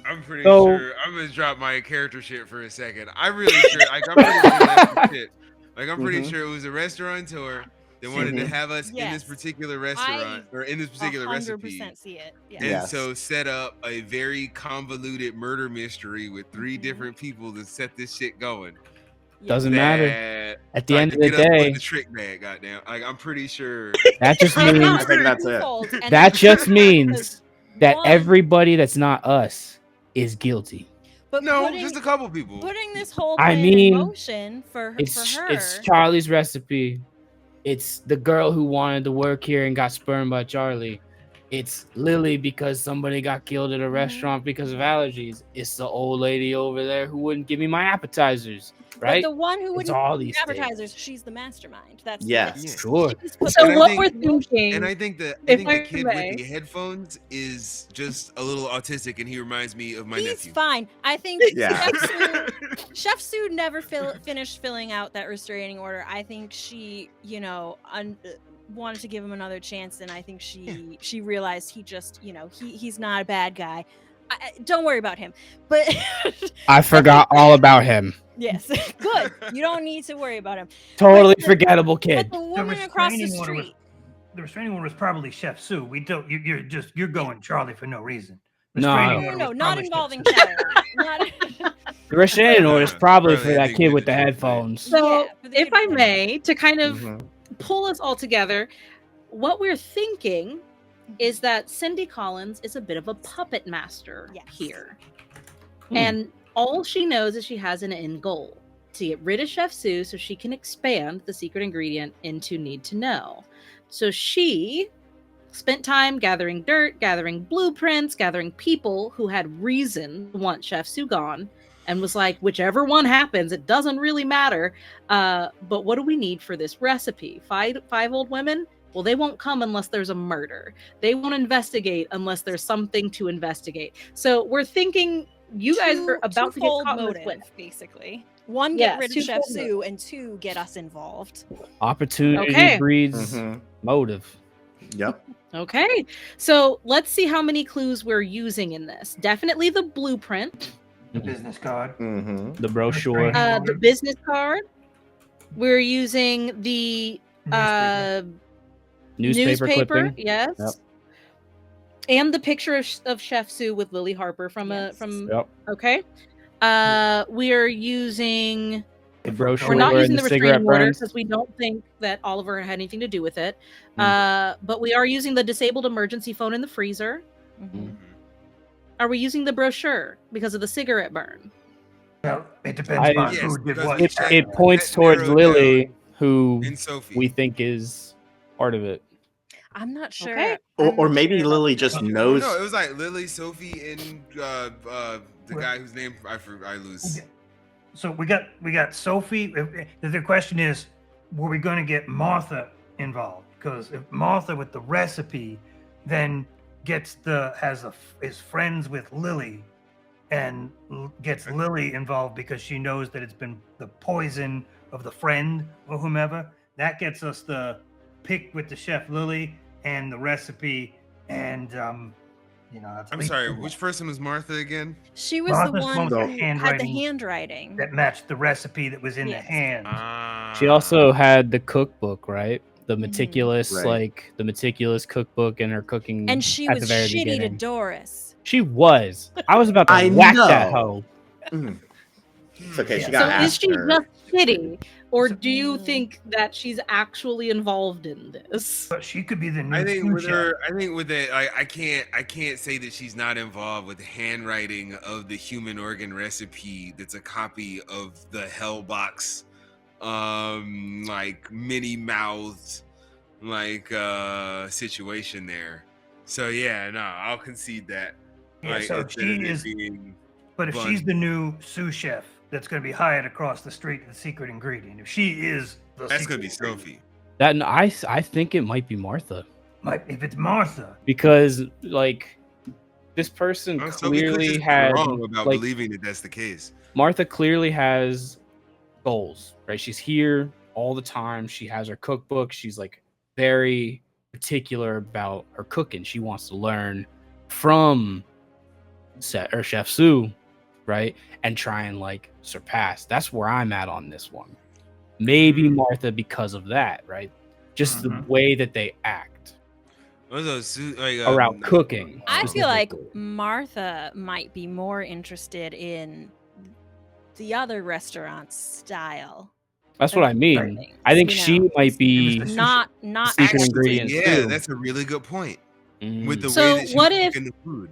S3: I'm gonna drop my character shit for a second. I'm pretty sure that's the shit. Like, I'm pretty
S5: Mhm.
S3: sure it was a restaurateur that wanted to
S5: Mhm.
S3: have us in this
S6: Yes.
S3: particular restaurant or in this particular recipe.
S6: 100% see it. Yeah.
S3: And
S5: Yes.
S3: so set up a very convoluted murder mystery with 3
S6: Mhm.
S3: different people to set this shit going.
S6: Yeah.
S4: Doesn't matter.
S3: That
S4: At the
S3: tried
S4: end
S3: to
S4: of the
S3: get us put in
S4: day,
S3: the trick bag, goddamn. Like, I'm pretty sure.
S4: that just
S6: I
S4: means
S5: I think that's it.
S6: twofold, and
S4: that
S6: it's
S4: just
S6: twofold
S4: means
S6: because
S4: that
S6: one,
S4: everybody that's not us is guilty.
S6: but
S3: No, just a couple people.
S6: putting this whole
S4: I
S6: plan
S4: mean,
S6: in motion for her.
S4: It's Charlie's recipe. It's the girl who wanted to work here and got spurned by Charlie. It's Lily because somebody got killed at a restaurant because of allergies. It's the old lady over there who wouldn't give me my appetizers, right?
S6: But the one who
S4: It's
S6: wouldn't
S4: all
S6: give
S4: these
S6: advertisers,
S4: things.
S6: she's the mastermind. That's
S5: Yes.
S3: Yeah.
S4: Sure.
S6: she's put
S2: So
S3: And I
S2: what
S3: think-
S2: we're thinking,
S3: And I think the
S2: If I
S3: kid
S2: may.
S3: with the headphones is just a little autistic, and he reminds me of my
S6: He's
S3: nephew.
S6: fine. I think
S5: Yeah.
S6: Chef Sue never finished filling out that restraining order. I think she, wanted to give him another chance, and I think she realized he just, he's not a bad guy. Don't worry about him. But
S4: I forgot all about him.
S6: yes, good. You don't need to worry about him.
S4: Totally
S6: But
S4: forgettable
S6: But
S4: kid.
S6: the woman across the
S1: restraining order was-
S6: street.
S1: The restraining order was probably Chef Sue. We don't. You're going Charlie for no reason.
S4: No.
S1: Restraining
S6: No,
S1: order
S6: no,
S1: was
S6: not
S1: probably Chef
S6: involving
S1: Sue.
S6: Charlie. Not.
S4: The restraining order is probably for
S3: Probably, I
S4: that
S3: think
S4: kid
S3: we
S4: with the
S3: did.
S4: headphones.
S2: so
S6: Yeah, for the
S2: if
S6: kid
S2: I
S6: with the
S2: may, to kind of
S5: Mhm.
S2: pull us all together, what we're thinking is that Cindy Collins is a bit of a puppet master
S6: Yes.
S2: here.
S4: Hmm.
S2: And all she knows is she has an end goal to get rid of Chef Sue so she can expand the secret ingredient into Need to Know. So she spent time gathering dirt, gathering blueprints, gathering people who had reason to want Chef Sue gone, and was like, whichever one happens, it doesn't really matter. But what do we need for this recipe? Five old women? Well, they won't come unless there's a murder. They won't investigate unless there's something to investigate. So we're thinking you guys are about to get
S6: Twofold
S2: caught in this
S6: motive,
S2: win.
S6: basically. One,
S2: Yeah,
S6: get rid of Chef
S2: twofold
S6: Sue, and 2, get us involved.
S4: Opportunity
S2: Okay.
S4: breeds
S5: Mhm.
S4: motive.
S5: Yep.
S2: Okay, so let's see how many clues we're using in this. Definitely the blueprint,
S7: The business card.
S5: Mhm.
S4: The brochure.
S2: the business card. We're using the
S4: Newspaper clipping.
S2: yes,
S4: Yep.
S2: and the picture of Chef Sue with Lily Harper from
S6: Yes.
S4: Yep.
S2: Okay, we are using.
S4: The
S2: We're
S4: brochure
S2: not
S4: and
S2: using
S4: the
S2: the
S4: cigarette
S2: restraining order
S4: burns.
S2: because we don't think that Oliver had anything to do with it.
S4: Mm.
S2: But we are using the disabled emergency phone in the freezer.
S6: Mhm.
S2: Are we using the brochure because of the cigarette burn?
S7: Well, it depends
S4: I-
S7: on
S3: Yes,
S7: who did
S3: because
S7: what.
S3: we-
S4: It points
S3: that
S4: towards
S3: narrowed
S4: Lily, who
S3: And Sophie.
S4: we think is part of it.
S6: I'm not sure.
S2: Okay.
S5: Or
S6: I'm not
S5: maybe
S6: sure about
S5: Lily
S6: the
S5: just
S6: brochure.
S5: knows.
S3: No, it was like Lily, Sophie, and the guy whose name I lose.
S1: So we got Sophie. The question is, were we going to get Martha involved? Because if Martha with the recipe then is friends with Lily, and gets Lily involved because she knows that it's been the poison of the friend or whomever, that gets us the pick with the chef Lily and the recipe, and that's at
S3: I'm
S1: least
S3: sorry,
S1: two
S3: which person was Martha again?
S6: She was
S1: Martha's
S6: the
S1: one
S6: one
S1: with
S6: who
S1: the
S6: had the
S1: handwriting
S6: handwriting.
S1: that matched the recipe that was in
S6: Yes.
S1: the hand.
S4: She also had the cookbook, right? The
S6: Mhm.
S4: meticulous,
S5: Right.
S4: the meticulous cookbook in her cooking.
S6: And she
S4: at
S6: was
S4: the very
S6: shitty to
S4: beginning.
S6: Doris.
S4: She was. I was about to
S5: I
S4: whack that
S5: know.
S4: hoe.
S5: Mhm. It's okay. She
S1: Yeah.
S5: got
S2: So is
S5: asked
S2: she
S5: her.
S2: just kidding, or
S1: So-
S2: do you
S6: Mm.
S2: think that she's actually involved in this?
S1: But she could be the new
S3: I think
S1: sous
S3: with
S1: chef.
S3: her, I think with it, I can't say that she's not involved with the handwriting of the human organ recipe. That's a copy of the Hellbox, like mini mouthed, situation there. So yeah, no, I'll concede that.
S1: Yeah, so
S3: instead
S1: she
S3: of it
S1: is.
S3: being
S1: But if
S3: fun.
S1: she's the new sous chef that's going to be hired across the street to the secret ingredient, if she is the
S3: that's
S1: secret
S3: gonna be
S1: ingredient,
S3: Sophie.
S4: I think it might be Martha
S1: if it's Martha,
S4: because this person
S3: So we could
S4: clearly
S3: just be
S4: had
S3: wrong about
S4: like
S3: believing that that's the case.
S4: Martha clearly has goals, right? She's here all the time. She has her cookbook. She's like very particular about her cooking. She wants to learn from Chef Sue, right? And try and like surpass. That's where I'm at on this one. Maybe Martha because of that, right? Just the way that they act around cooking.
S6: I feel like
S4: specifically.
S6: Martha might be more interested in the other restaurant's style.
S4: That's what I mean.
S6: things,
S4: I think
S6: you
S4: she
S6: know.
S4: might be
S6: Not
S4: secret
S6: actually-
S4: ingredients
S3: Yeah,
S4: too.
S3: that's a really good point. With the
S2: So
S3: way that she's
S2: what if-
S3: cooking the food.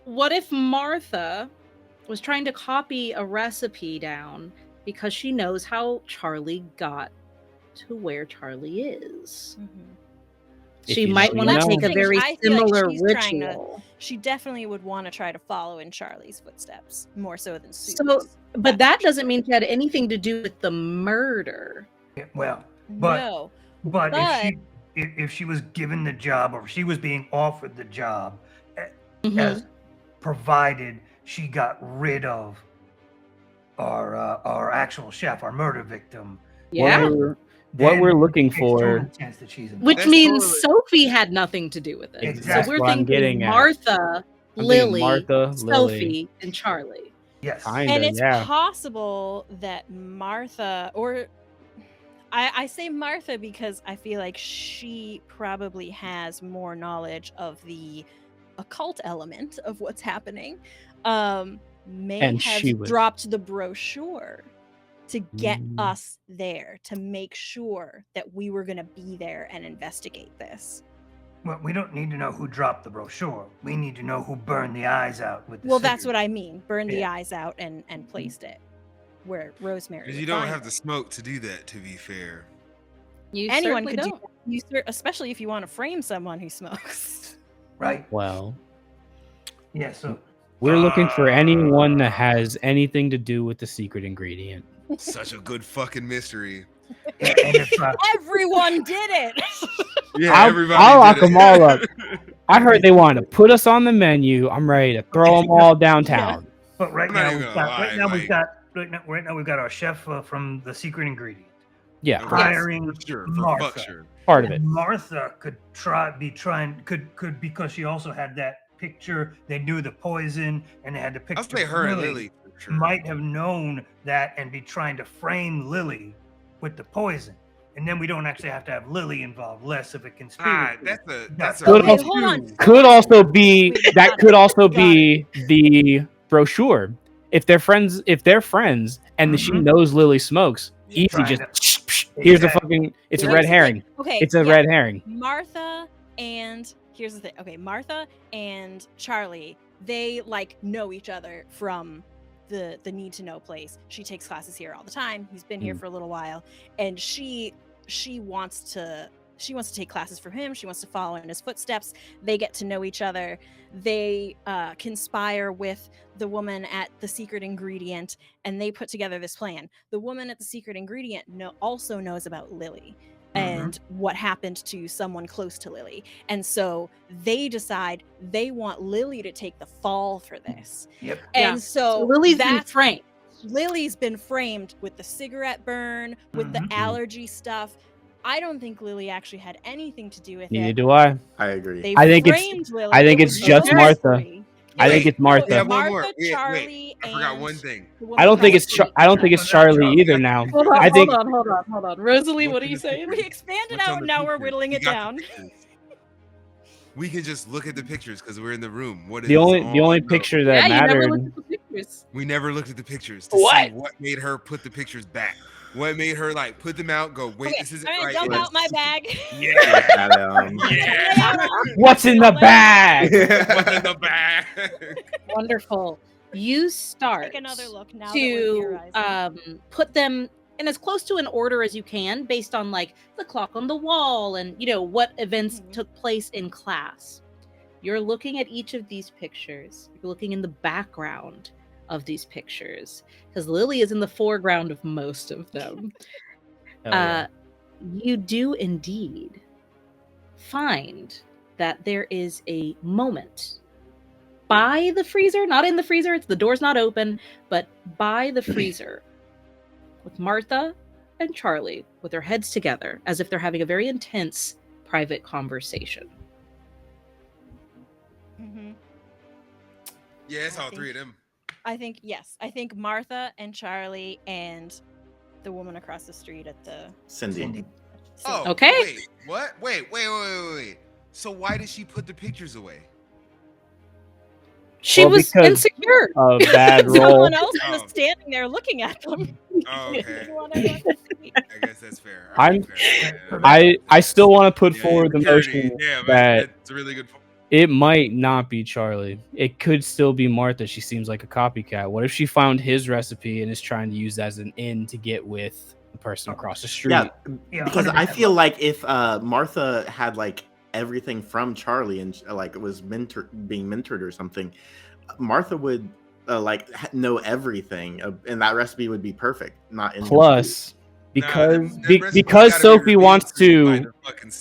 S2: What if Martha was trying to copy a recipe down because she knows how Charlie got to where Charlie is?
S4: If
S2: She
S4: you
S2: might
S4: know,
S2: want
S4: you
S2: to
S4: know.
S2: take a very
S6: I feel like
S2: similar
S6: she's trying to-
S2: ritual.
S6: She definitely would want to try to follow in Charlie's footsteps more so than Sue's.
S2: So, but that doesn't mean she had anything to do with the murder.
S7: Well, but
S6: no.
S7: but
S6: But-
S7: if she was given the job or she was being offered the job,
S2: Mhm.
S7: as provided she got rid of our actual chef, our murder victim.
S2: Yeah.
S4: What we're
S7: then
S4: looking
S7: it makes total
S4: for,
S7: sense that she's
S2: Which
S3: That's
S2: means
S3: totally-
S2: Sophie had nothing to do with it.
S7: Exactly.
S2: So we're
S4: That's what I'm
S2: thinking
S4: getting at.
S2: Martha,
S4: I'm thinking
S2: Lily,
S4: Martha,
S2: Sophie,
S4: Lily.
S2: and Charlie.
S7: Yes.
S4: Kinda,
S6: And it's
S4: yeah.
S6: possible that Martha, or I say Martha because I feel like she probably has more knowledge of the occult element of what's happening. May
S4: And
S6: have
S4: she was-
S6: dropped the brochure to get
S4: Mm.
S6: us there, to make sure that we were going to be there and investigate this.
S7: Well, we don't need to know who dropped the brochure. We need to know who burned the eyes out with the
S6: Well, that's
S7: cigarette.
S6: what I mean. Burn the
S7: Yeah.
S6: eyes out and placed it where Rosemary.
S3: Because
S6: would
S3: you don't
S6: find
S3: have
S6: it.
S3: the smoke to do that, to be fair.
S2: You
S6: Anyone
S2: certainly
S6: could
S2: don't.
S6: do that. Especially if you want to frame someone who smokes.
S7: Right?
S4: Well,
S7: Yeah, so
S4: we're looking for anyone that has anything to do with the secret ingredient.
S3: Such a good fucking mystery.
S7: and if
S6: Everyone did it.
S3: Yeah,
S4: I'll
S3: everybody.
S4: lock
S3: did it.
S4: them all up. I heard they wanted to put us on the menu. I'm ready to throw them all downtown.
S7: but right
S3: I'm not
S7: now
S3: even
S7: we've
S3: gonna
S7: got
S3: lie,
S7: right now we've
S3: like-
S7: got right now we've got our chef from the secret ingredient
S4: Yeah,
S3: Okay,
S7: hiring
S3: for sure, for
S7: Martha.
S3: fuck sure.
S4: part of it.
S7: And Martha could could because she also had that picture. They knew the poison and they had the picture.
S3: I'll say
S7: of
S3: her and Lily for sure.
S7: might have known that and be trying to frame Lily with the poison. And then we don't actually have to have Lily involved. Less of a conspiracy.
S3: That's a
S4: Good
S6: Okay,
S4: also-
S6: hold on.
S4: Could also be
S6: We
S4: that
S6: got
S4: could
S6: it.
S4: also
S6: Got
S4: be the brochure. If they're friends, and she
S7: Mhm.
S4: knows Lily smokes,
S3: Yeah,
S4: easy
S7: trying
S4: just here's the
S7: Exactly.
S4: fucking. It's a
S6: Here's
S4: red
S6: the
S4: herring.
S6: thing. Okay.
S4: It's a
S6: yeah.
S4: red herring.
S6: Martha and here's the thing. Okay, Martha and Charlie, they like know each other from the need to know place. She takes classes here all the time. He's been here for a little while, and she wants to take classes from him. She wants to follow in his footsteps. They get to know each other. They conspire with the woman at the secret ingredient, and they put together this plan. The woman at the secret ingredient also knows about Lily and what happened to someone close to Lily. And so they decide they want Lily to take the fall for this.
S7: Yep.
S6: And
S2: Yeah.
S6: so,
S2: Lily's been
S6: that's
S2: framed.
S6: Lily's been framed with the cigarette burn, with the allergy stuff. I don't think Lily actually had anything to do with
S4: Neither
S6: it.
S4: do I.
S5: I agree.
S6: They
S4: I think it's-
S6: framed Lily.
S4: I think
S6: It
S4: it's
S6: was
S4: just
S6: a
S4: Martha.
S6: mystery.
S4: I think it's Martha.
S3: Yeah,
S6: Yeah,
S3: one more.
S6: Martha,
S3: Wait,
S6: Charlie,
S3: I forgot
S6: and
S3: one thing.
S6: the woman
S4: I don't think
S6: across
S4: it's.
S6: the street.
S4: I don't think it's Charlie either. Now,
S2: Hold on,
S4: I think
S2: hold on. Rosalie, what are
S3: What's
S2: you
S3: in the
S2: saying?
S6: We expanded
S3: What's on
S6: out,
S3: the
S6: now we're
S3: pictures?
S6: whittling
S3: We
S6: it
S3: got the
S6: down.
S3: pictures. We can just look at the pictures because we're in the room. What is
S4: the only
S3: on
S4: picture
S2: Yeah,
S4: that
S2: you never
S4: mattered.
S2: looked at the pictures.
S3: We never looked at the pictures to
S4: What?
S3: see what made her put the pictures back. What made her like put them out? Go wait,
S6: Okay,
S3: this isn't
S6: I'm gonna
S3: right.
S6: dump
S3: let's-
S6: out my bag.
S3: Yeah.
S5: Look at him.
S3: Yeah.
S4: What's in the bag?
S3: What's in the bag?
S2: Wonderful. You start
S6: Take another look now that we're
S2: to
S6: theorizing.
S2: put them in as close to an order as you can based on like the clock on the wall and what events
S6: Mhm.
S2: took place in class. You're looking at each of these pictures. You're looking in the background of these pictures because Lily is in the foreground of most of them.
S4: Hell yeah.
S2: You do indeed find that there is a moment by the freezer, not in the freezer, the door's not open, but by the freezer with Martha and Charlie with their heads together as if they're having a very intense private conversation.
S6: Mm-hmm.
S3: Yeah, it's
S6: I
S3: all three of them.
S6: I think yes. I think Martha and Charlie and the woman across the street at the
S5: Cindy.
S3: Oh,
S2: Okay.
S3: Wait, what? Wait. So why did she put the pictures away?
S2: She was
S4: because
S2: insecure.
S4: A bad roll.
S6: Someone else was
S3: Oh.
S6: standing there looking at them.
S3: Oh, okay.
S6: What I want to see.
S3: I guess that's fair.
S4: I'm-
S3: fair. Yeah.
S4: I still want to put
S3: Yeah,
S4: forward the
S3: security.
S4: notion
S3: Yeah, man,
S4: that
S3: that's a really good point.
S4: it might not be Charlie. It could still be Martha. She seems like a copycat. What if she found his recipe and is trying to use that as an in to get with the person across the street?
S5: Yeah, because I feel like if Martha had like everything from Charlie and like was being mentored or something, Martha would know everything, and that recipe would be perfect. Not in
S4: Plus, because Sophie wants to.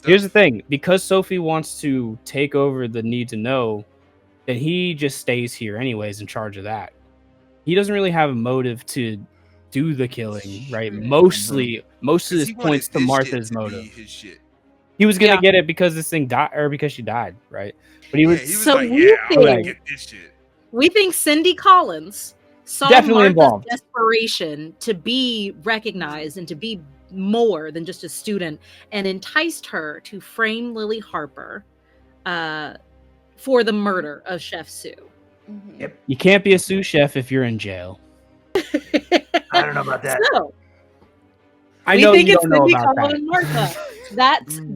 S4: Here's the thing: because Sophie wants to take over the need to know, then he just stays here anyways in charge of that. He doesn't really have a motive to do the killing, right? Most of this points to Martha's motive. He was gonna get it because this thing died, or because she died, right? But he was
S2: So
S3: like,
S2: we
S3: I'm gonna
S2: think-
S3: get this shit.
S2: We think Cindy Collins saw
S4: Definitely
S2: Martha's
S4: involved.
S2: desperation to be recognized and to be more than just a student, and enticed her to frame Lily Harper for the murder of Chef Sue.
S6: Mhm.
S7: Yep.
S4: You can't be a sous chef if you're in jail.
S7: I don't know about that.
S2: So,
S4: I
S2: we
S4: know
S2: think
S4: you
S2: it's
S4: don't know
S2: Cindy
S4: about
S2: Collins
S4: that.
S2: and Martha.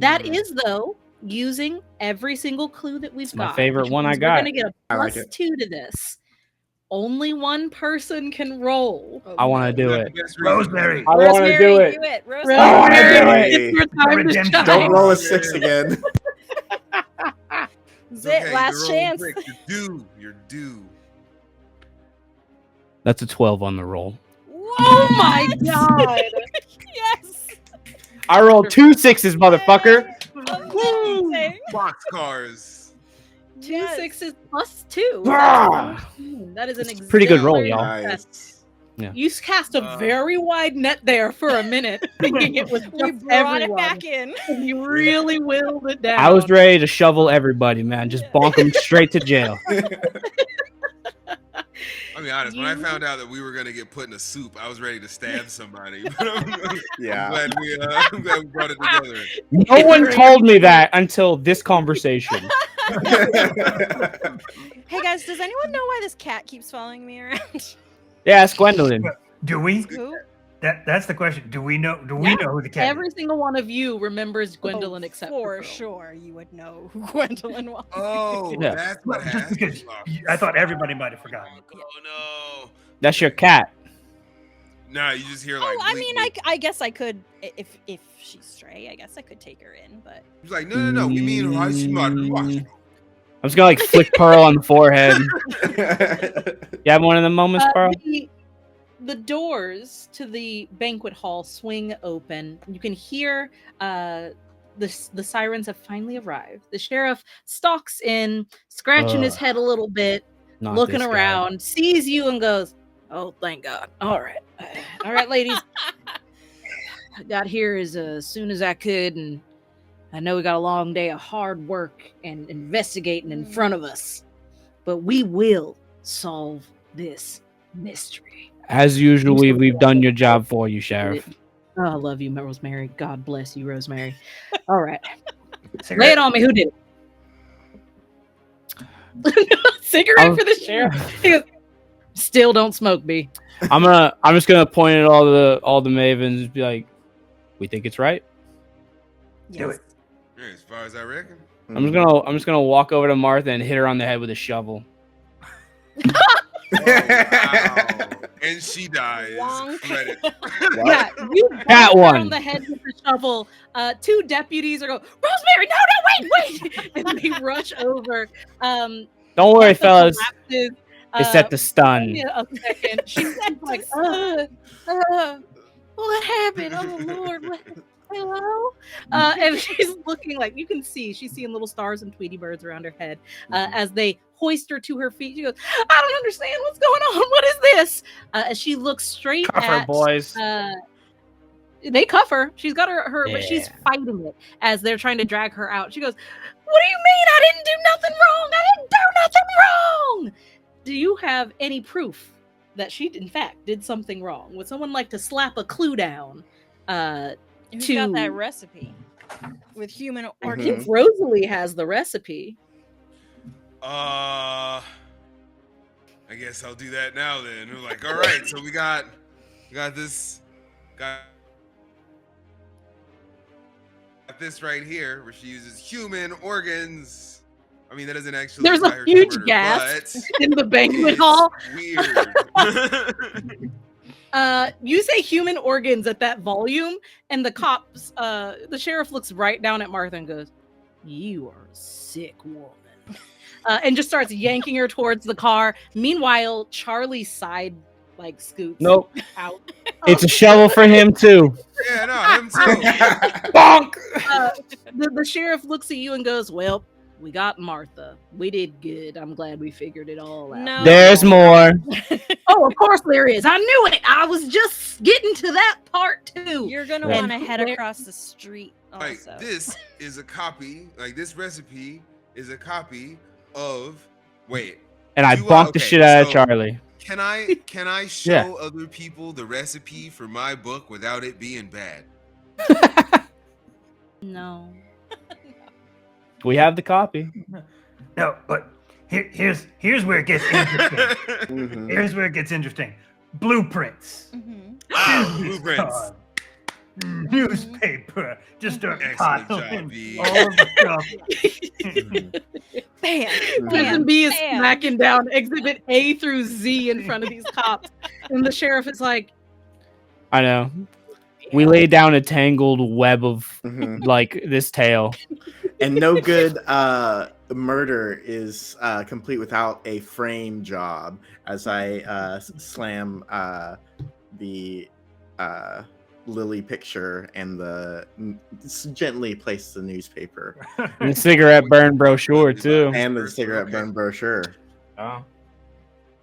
S2: That is though using every single clue that we've
S4: It's my
S2: got.
S4: favorite
S2: which
S4: one I
S2: means
S4: got.
S2: We're gonna get a
S5: I like
S2: plus
S5: it.
S2: 2 to this. Only one person can roll.
S4: I want to do it.
S7: Rosemary.
S4: I want to do it.
S6: Rosemary.
S4: I wanna do
S2: Rosemary,
S5: it.
S2: it's your time to
S7: Redemption.
S2: shine.
S5: Don't roll a 6 again.
S6: Zit, last chance.
S3: You're due.
S4: That's a 12 on the roll.
S2: Oh my god!
S6: Yes.
S4: I rolled 2 6s, motherfucker.
S6: Amazing.
S3: Boxcars.
S2: 2
S6: Yes.
S2: 6s plus 2.
S4: Ah!
S2: That is an
S4: It's a pretty good roll,
S2: exemplary
S4: y'all.
S2: success.
S5: Nice.
S2: You cast a very wide net there for a minute, thinking it was
S6: We
S2: just
S6: brought it
S2: everyone.
S6: back in.
S2: And you really willed it down.
S4: I was ready to shovel everybody, man. Just bonk them straight to jail.
S3: I'll be honest. When I found out that we were gonna get put in a soup, I was ready to stab somebody. But I'm
S5: Yeah.
S3: glad we brought it together.
S4: No one told me that until this conversation.
S6: Hey guys, does anyone know why this cat keeps following me around?
S4: Yeah, it's Gwendolyn.
S7: Do we?
S6: Who?
S7: That's the question. Do we know? Do we
S2: Yeah.
S7: know who the cat
S2: Every single one of you remembers Gwendolyn
S6: Oh,
S2: except
S6: for
S2: Pearl.
S6: sure you would know who Gwendolyn was.
S3: Oh,
S4: Yeah.
S3: that's
S7: is?
S3: what
S7: Well, just
S3: happened.
S7: because I thought everybody might have forgotten.
S3: Oh no.
S4: That's your cat.
S3: Nah, you just hear like.
S6: Oh, I mean,
S3: bleep,
S6: I guess I could if she's stray. I guess I could take her in, but
S3: He's like, no. We mean how she might watch.
S4: I'm just gonna like flick Pearl on the forehead. You have one of the moments, Pearl?
S2: The doors to the banquet hall swing open. You can hear the sirens have finally arrived. The sheriff stalks in, scratching his
S4: Ugh.
S2: head a little bit,
S4: Not
S2: looking
S4: this guy.
S2: around, sees you and goes, "Oh, thank God. All right, ladies. I got here as soon as I could, and I know we got a long day of hard work and investigating in front of us, but we will solve this mystery."
S4: As usual, we've done your job for you, Sheriff.
S2: Oh, I love you, Rosemary. God bless you, Rosemary. All right. Lay
S7: Cigarette?
S2: it on me. Who did it? Cigarette for the sheriff. He goes, "Still don't smoke, B."
S4: I'm just gonna point at all the Mavens and be like, we think it's right.
S7: Do it.
S3: Yeah, as far as I reckon.
S4: I'm just gonna walk over to Martha and hit her on the head with a shovel.
S3: Wow. And she dies.
S6: Wonk.
S3: Credit.
S2: Yeah, you
S4: That
S2: bonk her
S4: one.
S2: on the head with the shovel. 2 deputies are going, "Rosemary, no, wait!" And they rush over.
S4: Don't worry,
S2: Martha
S4: fellas.
S2: collapses.
S4: It's set to stun.
S2: Yeah, a second. She's like, what happened? Oh Lord, what? hello. And she's looking like, you can see she's seeing little stars and Tweety birds around her head as they hoist her to her feet. She goes, I don't understand what's going on. What is this? As she looks straight
S4: Cuff her,
S2: at
S4: boys.
S2: they cuff her. She's got her but she's
S4: Yeah.
S2: fighting it as they're trying to drag her out. She goes, what do you mean I didn't do nothing wrong? I didn't do nothing wrong. Do you have any proof that she, in fact, did something wrong? Would someone like to slap a clue down?
S6: Who's
S2: To-
S6: got that recipe with human
S2: I
S6: organs?
S2: think Rosalie has the recipe.
S3: I guess I'll do that now then. We're like, all right, so we got this right here where she uses human organs. I mean, that doesn't actually
S2: There's a
S3: require her to
S2: huge
S3: murder,
S2: gasp
S3: but
S2: in the banquet
S3: it's
S2: hall.
S3: weird.
S2: You say human organs at that volume, and the cops, the sheriff looks right down at Martha and goes, "You are a sick woman," and just starts yanking her towards the car. Meanwhile, Charlie side scoots
S4: Nope.
S2: out.
S4: It's a shovel for him too.
S3: Yeah, no, him too.
S4: Bonk.
S2: The sheriff looks at you and goes, "Well, we got Martha. We did good. I'm glad we figured it all out."
S6: No.
S4: There's more.
S2: Oh, of course there is. I knew it. I was just getting to that part too.
S6: You're gonna
S4: Yeah.
S6: want to head
S2: Where-
S6: across the street.
S3: Like
S6: Also,
S3: this is a copy. Like this recipe is a copy of. Wait,
S4: And I
S3: You,
S4: bonked the
S3: okay,
S4: shit out of
S3: so-
S4: Charlie.
S3: can I show
S4: Yeah.
S3: other people the recipe for my book without it being bad?
S2: No.
S4: We have the copy.
S7: No, but here's where it gets interesting.
S5: Mhm.
S7: Here's where it gets interesting. Blueprints.
S6: Mhm.
S3: Ah,
S7: business
S3: blueprints.
S7: card, Newspaper. Just start
S3: Excellent job,
S7: piling
S3: V.
S7: all of the stuff.
S6: Bam.
S2: Prison
S6: Bam.
S2: B is
S6: Bam.
S2: smacking down Exhibit A through Z in front of these cops, and the sheriff is like,
S4: I know. We lay down a tangled web of
S5: Mhm.
S4: this tale.
S5: And no good murder is complete without a frame job. As I slam the Lily picture and gently place the newspaper
S4: And the cigarette burn brochure too.
S5: and the cigarette burn brochure.
S4: Oh.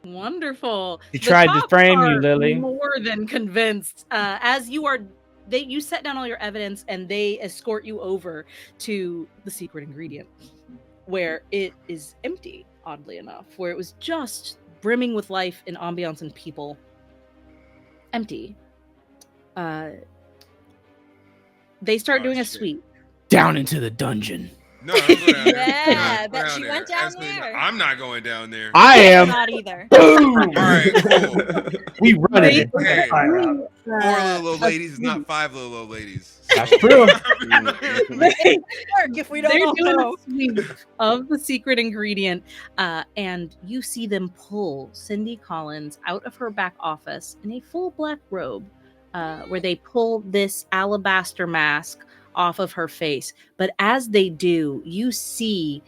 S2: "Wonderful."
S4: He
S2: The
S4: tried to
S2: cops
S4: frame you,
S2: are
S4: Lily.
S2: More than convinced. As you set down all your evidence, and they escort you over to the secret ingredient, where it is empty. Oddly enough, where it was just brimming with life and ambiance and people. Empty. They start
S3: Oh,
S2: doing a
S3: shit.
S2: sweep.
S4: Down into the dungeon.
S3: No, don't go down there.
S6: Yeah,
S3: Not
S6: bet
S3: down
S6: she
S3: there.
S6: went down
S3: Absolutely
S6: there.
S3: not. I'm not going down there.
S4: I am.
S6: Not either.
S4: Boom.
S3: All right, cool.
S4: We run it.
S3: Hey,
S7: Fire up.
S3: 4 little old ladies is not 5 little old ladies.
S4: That's true.
S2: They-
S6: If we don't
S2: They're
S6: all
S2: doing
S6: know.
S2: a sweep of the secret ingredient, and you see them pull Cindy Collins out of her back office in a full black robe, where they pull this alabaster mask off of her face. But as they do, you see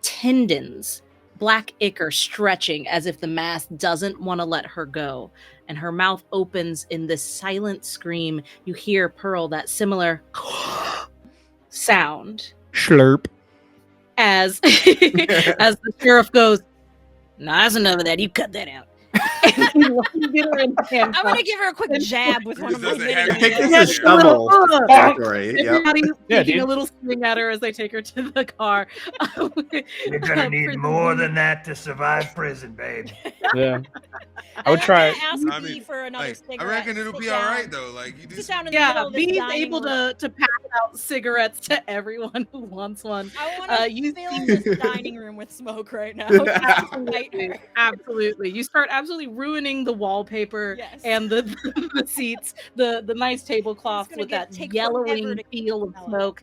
S2: tendons, black ichor stretching as if the mask doesn't want to let her go. And her mouth opens in this silent scream. You hear Pearl, that similar sound,
S4: Slurp.
S2: as as the sheriff goes, "No, that's enough of that. You cut that out." And you get her in
S6: I'm
S2: handcuffs.
S6: gonna give her a quick jab with one of my
S3: Doesn't have
S6: mini-
S3: any-
S5: It's a
S3: Yeah.
S5: shovel
S2: Ugh.
S5: factory. Yep.
S2: Everybody
S4: Yeah,
S2: taking a
S4: dude.
S2: little swing at her as they take her to the car.
S7: You're gonna need more than that to survive prison, babe.
S4: Yeah. I would try
S6: I'm
S4: it.
S6: gonna ask
S3: I
S6: B
S3: mean,
S6: for another
S3: Like,
S6: cigarette.
S3: I reckon it'll
S6: Sit
S3: be all
S6: down.
S3: right though. Like you do.
S6: Sit down in the middle
S2: Yeah,
S6: of this
S2: being
S6: dining
S2: able
S6: room.
S2: to pass out cigarettes to everyone who wants one.
S6: I want to
S2: you
S6: fill
S2: see-
S6: this dining room with smoke right now.
S2: Absolutely, absolutely. You start absolutely ruining the wallpaper
S6: Yes.
S2: and the seats, the nice tablecloths
S6: gonna
S2: with that
S6: take
S2: yellowing
S6: forever to
S2: feel of
S6: smell it.
S2: smoke.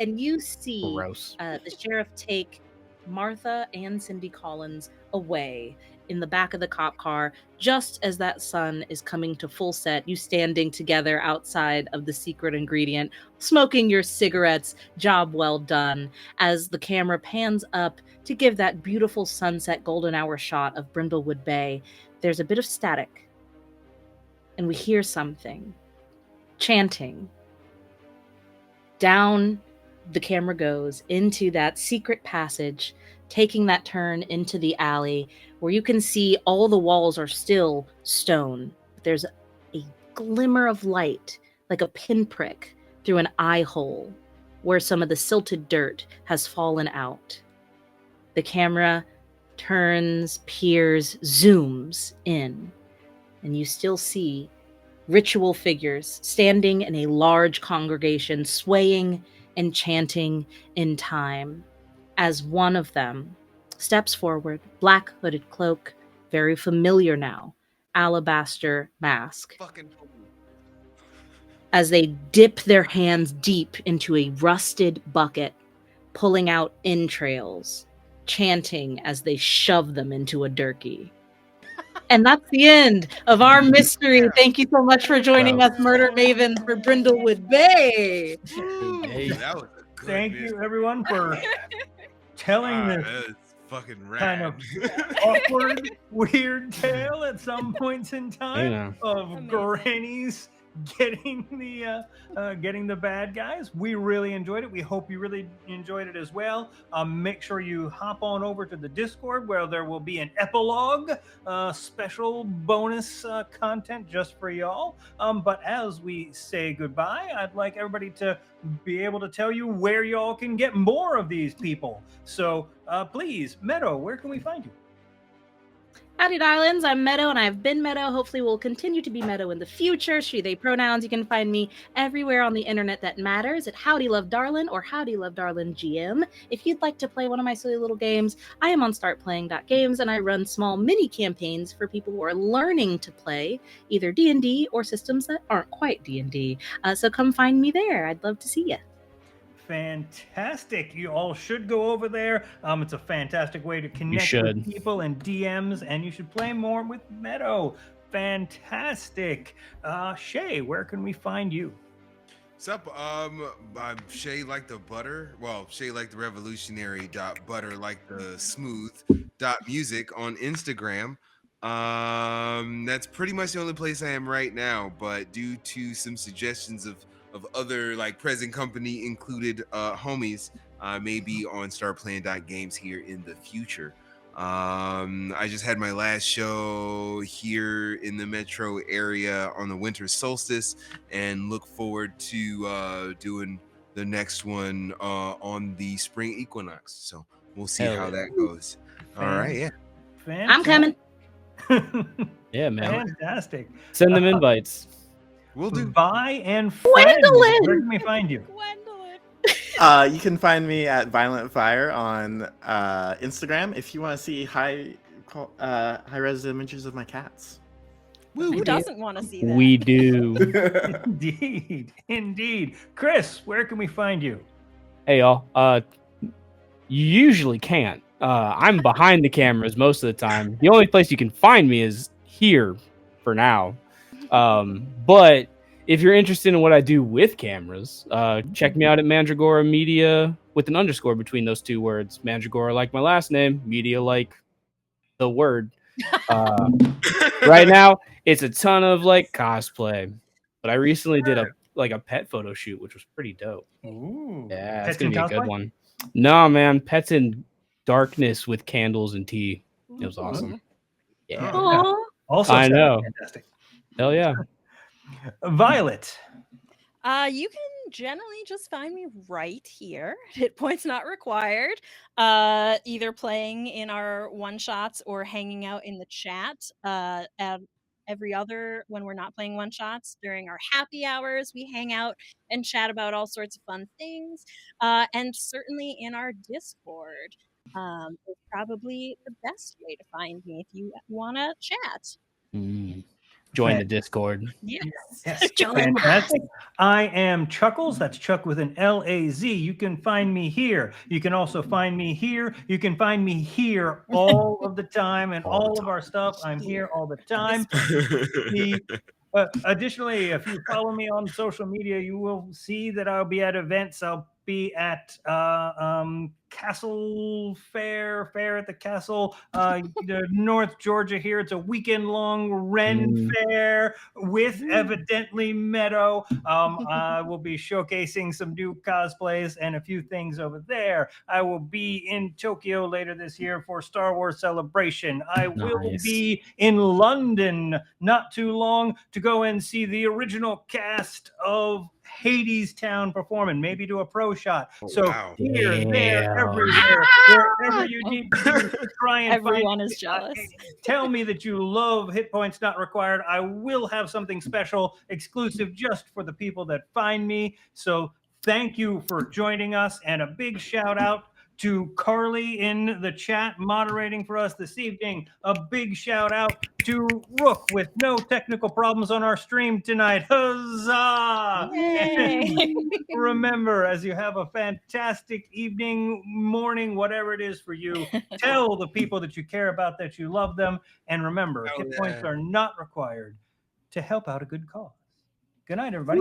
S2: And you see
S4: Gross.
S2: the sheriff take Martha and Cindy Collins away in the back of the cop car. Just as that sun is coming to full set, you standing together outside of the secret ingredient, smoking your cigarettes. Job well done. As the camera pans up to give that beautiful sunset golden hour shot of Brindlewood Bay, there's a bit of static, and we hear something. chanting. Down the camera goes into that secret passage, taking that turn into the alley where you can see all the walls are still stone. There's a glimmer of light, like a pinprick through an eye hole where some of the silted dirt has fallen out. The camera turns, peers, zooms in, and you still see ritual figures standing in a large congregation, swaying and chanting in time, as one of them steps forward, black hooded cloak, very familiar now, alabaster mask,
S3: Fucking
S2: as they dip their hands deep into a rusted bucket, pulling out entrails, chanting as they shove them into a turkey. And that's the end of our mystery. Thank you so much for joining us, Murder Mavens, for Brindlewood Bay.
S4: Hey.
S3: That was a good
S1: Thank
S3: bit.
S1: you, everyone, for telling this
S3: That's fucking rad.
S1: kind of awkward, weird tale at some points in time
S4: Yeah.
S1: of
S6: Amazing.
S1: grannies getting the bad guys. We really enjoyed it. We hope you really enjoyed it as well. Make sure you hop on over to the Discord where there will be an epilogue, special bonus content just for y'all. But as we say goodbye, I'd like everybody to be able to tell you where y'all can get more of these people. So please, Meadow, where can we find you?
S2: Howdy, darlings. I'm Meadow, and I've been Meadow. Hopefully, will continue to be Meadow in the future. She, they pronouns. You can find me everywhere on the internet that matters at Howdy Love Darlin or Howdy Love Darlin GM. If you'd like to play one of my silly little games, I am on startplaying.games, and I run small mini campaigns for people who are learning to play either D&D or systems that aren't quite D&D. So come find me there. I'd love to see you.
S1: Fantastic. You all should go over there. It's a fantastic way to connect
S4: should.
S1: with people and DMs, and you should play more with Meadow. Fantastic. Shay, where can we find you?
S3: What's up? I'm Shay like the butter. Well, Shay like the revolutionary dot butter like the smooth dot music on Instagram. That's pretty much the only place I am right now, but due to some suggestions of other like present company included homies, maybe on startplaying.games here in the future. I just had my last show here in the metro area on the winter solstice and look forward to doing the next one on the spring equinox. So we'll see
S4: Hell
S3: how
S4: yeah.
S3: that goes. All right, yeah.
S2: I'm coming.
S4: Yeah, man.
S1: Fantastic.
S4: Send them invites.
S3: We'll do.
S1: Vi and Fred,
S2: Gwendolyn!
S1: where can we find you?
S6: Gwendolyn.
S5: You can find me at Violent Fire on Instagram if you want to see high res images of my cats.
S6: Who doesn't want to see that?
S4: We do.
S1: Indeed. Chris, where can we find you?
S4: Hey, y'all. You usually can't. I'm behind the cameras most of the time. The only place you can find me is here for now. But if you're interested in what I do with cameras, check me out at Mandragora Media with an underscore between those two words. Mandragora like my last name, media like the word. Right now, it's a ton of like cosplay, but I recently did a pet photo shoot, which was pretty dope.
S1: Ooh.
S4: Yeah,
S1: Pets
S4: it's gonna
S1: in
S4: be a
S1: cosplay?
S4: good one. No, man, pets in darkness with candles and tea. It was awesome. Yeah,
S2: Aw.
S1: Also,
S4: I know.
S1: fantastic.
S4: hell yeah.
S1: Violet.
S6: You can generally just find me right here. Hit points not required. Either playing in our one shots or hanging out in the chat. Every other when we're not playing one shots during our happy hours, we hang out and chat about all sorts of fun things. And certainly in our Discord. Is probably the best way to find me if you want to chat.
S4: Join the Discord.
S6: Yes.
S1: Yes, fantastic. I am Chuckles. That's Chuck with an L-A-Z. You can find me here. You can also find me here. You can find me here all of the time and all of our stuff. I'm here all the time. Additionally, if you follow me on social media, you will see that I'll be at events. I'll be at Castle Fair at the Castle, the North Georgia here. It's a weekend-long Ren Fair with evidently Meadow. I will be showcasing some new cosplays and a few things over there. I will be in Tokyo later this year for Star Wars Celebration. I will be in London not too long to go and see the original cast of Hades Town perform and maybe do a pro shot. So here, there, everywhere, wherever you need to be, try and
S6: Everyone
S1: find
S6: is jealous.
S1: Tell me that you love Hit Points Not Required. I will have something special, exclusive just for the people that find me. So thank you for joining us, and a big shout out to Carly in the chat moderating for us this evening. A big shout out to Rook with no technical problems on our stream tonight. Huzzah! And remember, as you have a fantastic evening, morning, whatever it is for you, tell the people that you care about that you love them. And remember, hit points are not required to help out a good cause. Good night, everybody.